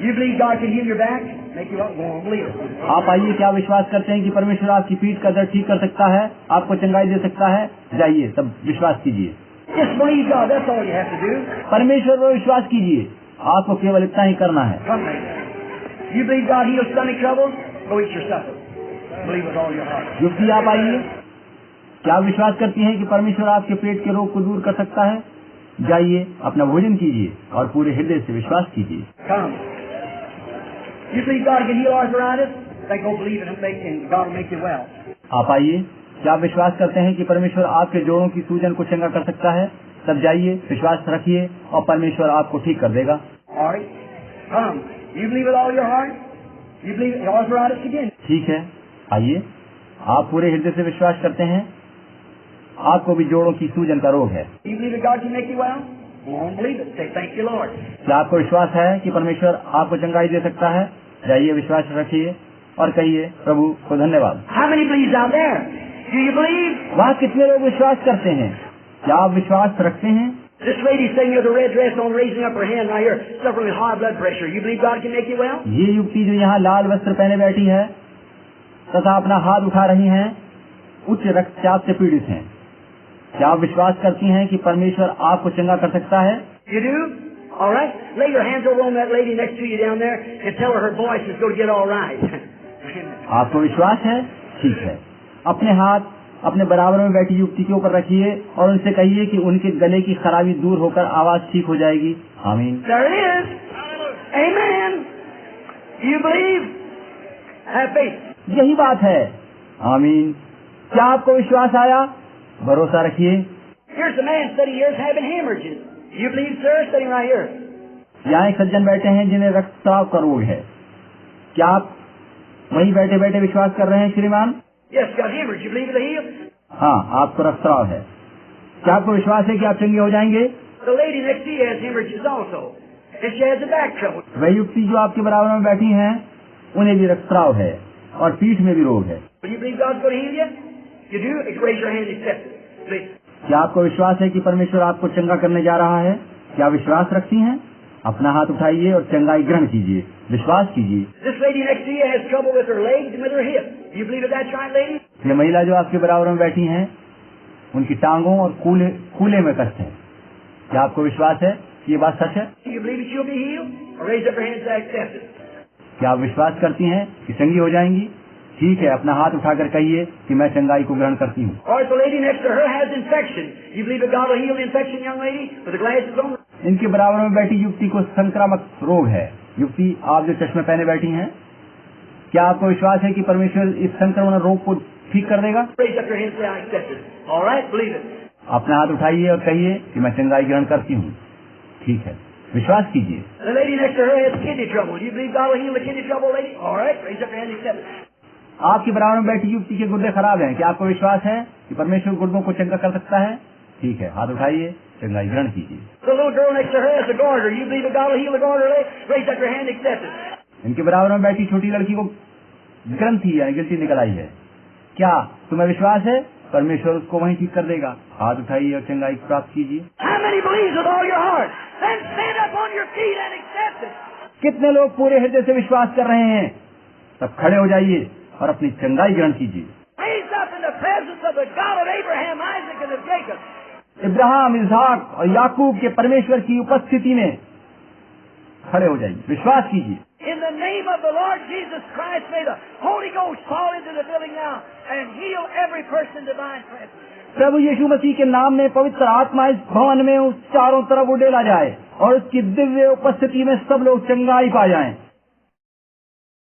You believe God can heal your back? make you well. Go on, believe it. आप आइए, क्या विश्वास करते हैं कि परमेश्वर आपकी पीठ का दर्द ठीक कर सकता है, आपको चंगाई दे सकता है? जाइए, तब विश्वास कीजिए। Just believe God. That's all you have to do. परमेश्वर पर विश्वास कीजिए, आपको केवल इतना ही करना है। Come later. You believe God heals stomach trouble? Go eat your supper. Believe with all your heart. युक्ति, आप आइए, क्या विश्वास करती हैं कि परमेश्वर आपके पेट के रोग को दूर कर सकता है? जाइए, अपना भोजन कीजिए और पूरे हृदय से विश्वास कीजिए। Come. You believe God can heal arthritis? Then go believe it and God will make you well. आप आइए, क्या विश्वास करते हैं कि परमेश्वर आपके जोड़ों की सूजन को चंगा कर सकता है? तब जाइए, विश्वास रखिए और परमेश्वर आपको ठीक कर देगा। All right. Come. You believe with all your heart? You believe arthritis again? ठीक है, आइए, आप पूरे हृदय से विश्वास करते हैं, आपको भी जोड़ों की सूजन का रोग है। You believe that God can make you well? Go on, believe it. Say thank you, Lord. क्या आपको विश्वास है कि परमेश्वर आपको चंगाई दे सकता है? जाइए, विश्वास रखिए और कहिए, प्रभु को धन्यवाद। How many believes out there? Do you believe? वहाँ कितने लोग विश्वास करते हैं? क्या आप विश्वास रखते हैं? This lady sitting with a red dress on, raising up her hand right here, suffering with high blood pressure. You believe God can make you well? ये युवती जो यहाँ लाल वस्त्र पहने बैठी है तथा अपना हाथ उठा रही हैं, उच्च रक्तचाप से पीड़ित हैं। क्या आप विश्वास करती हैं कि परमेश्वर आपको चंगा कर सकता है? You do? All right. Lay your hands over on that lady next to you down there and tell her voice is going to get all right. आपको विश्वास है? ठीक है, अपने हाथ अपने बराबर में बैठी युवती के ऊपर रखिए और उनसे कहिए कि उनके गले की खराबी दूर होकर आवाज ठीक हो जाएगी। आमीन। There it is. Amen. You believe? Have faith. यही बात है। आमीन। क्या आपको विश्वास आया? भरोसा रखिए। Here's a man sitting here having hemorrhages. You believe, sir? Sitting right here. यहाँ एक सज्जन बैठे हैं जिन्हें रक्तस्राव का रोग है। क्या आप वहीं बैठे बैठे विश्वास कर रहे हैं श्रीमान? Yes, got hemorrhage. You believe it'll heal? हाँ, आपको रक्तस्राव है। क्या आपको विश्वास है कि आप चंगे हो जाएंगे? The lady next to you has hemorrhages also, and she has a back trouble. वह युवती जो आपके बराबर में बैठी हैं, उन्हें भी रक्तस्राव है और पीठ में भी रोग है। Do you believe God's going to heal you? You do? Raise your hand and accept it. Please. क्या आपको विश्वास है कि परमेश्वर आपको चंगा करने जा रहा है? क्या विश्वास रखती हैं? अपना हाथ उठाइए और चंगाई ग्रहण कीजिए, विश्वास कीजिए। This lady next to you has trouble with her legs and with her hip. You believe that that's right, lady? ये महिला जो आपके बराबर में बैठी हैं, उनकी टांगों और कूल्हे में कष्ट है। क्या आपको विश्वास है कि ये बात सच है? Do you believe that she'll be healed? Or raise up your hands and accept it. क्या आप विश्वास करती हैं कि चंगी हो जाएंगी? ठीक है, अपना हाथ उठाकर कहिए कि मैं चंगाई को ग्रहण करती हूँ। Or if the lady next to her has infection, you believe that God will heal the infection, young lady, with the glasses on? इनके बराबर में बैठी युवती को संक्रामक रोग है। युवती, आप जो चश्मे पहने बैठी हैं, क्या आपको विश्वास है कि परमेश्वर इस संक्रमण रोग को ठीक कर देगा? Raise up your hands and say, I accept it. All right, believe it. अपना हाथ उठाइए और कहिए कि मैं चंगाई ग्रहण करती हूँ। ठीक है, विश्वास कीजिए। The lady next to her has kidney trouble. Do you believe God will heal the kidney trouble, lady? All right, raise up your hand and accept it. आपके बराबर में बैठी युवती के गुर्दे खराब हैं। क्या आपको विश्वास है कि परमेश्वर गुर्दों को चंगा कर सकता है? ठीक है, हाथ उठाइए, चंगाई ग्रहण कीजिए। The little girl next to her has a goiter. You believe that God will heal the goiter, lady? Raise up your hand and accept it. इनके बराबर में बैठी छोटी लड़की को ग्रंथि यानी गिल्टी निकल आई है। क्या तुम्हें विश्वास है परमेश्वर उसको वहीं ठीक कर देगा? हाथ उठाइए और चंगाई प्राप्त कीजिए। How many believes with all your heart? Then stand up on your feet and accept it. कितने लोग पूरे हृदय से विश्वास कर रहे हैं? तब खड़े हो जाइए और अपनी चंगाई ग्रहण कीजिए। Raise up in the presence of the God of Abraham, Isaac, and of Jacob. Ibrahim, इसहाक और याकूब के परमेश्वर की उपस्थिति में खड़े हो जाइए, विश्वास कीजिए। In the name of the Lord Jesus Christ, may the Holy Ghost fall into the building now and heal every person in divine presence. प्रभु यीशु मसीह के नाम में पवित्र आत्मा इस भवन में उस चारों तरफ उड़ेला जाए और उसकी दिव्य उपस्थिति में सब लोग चंगाई पा जाएं।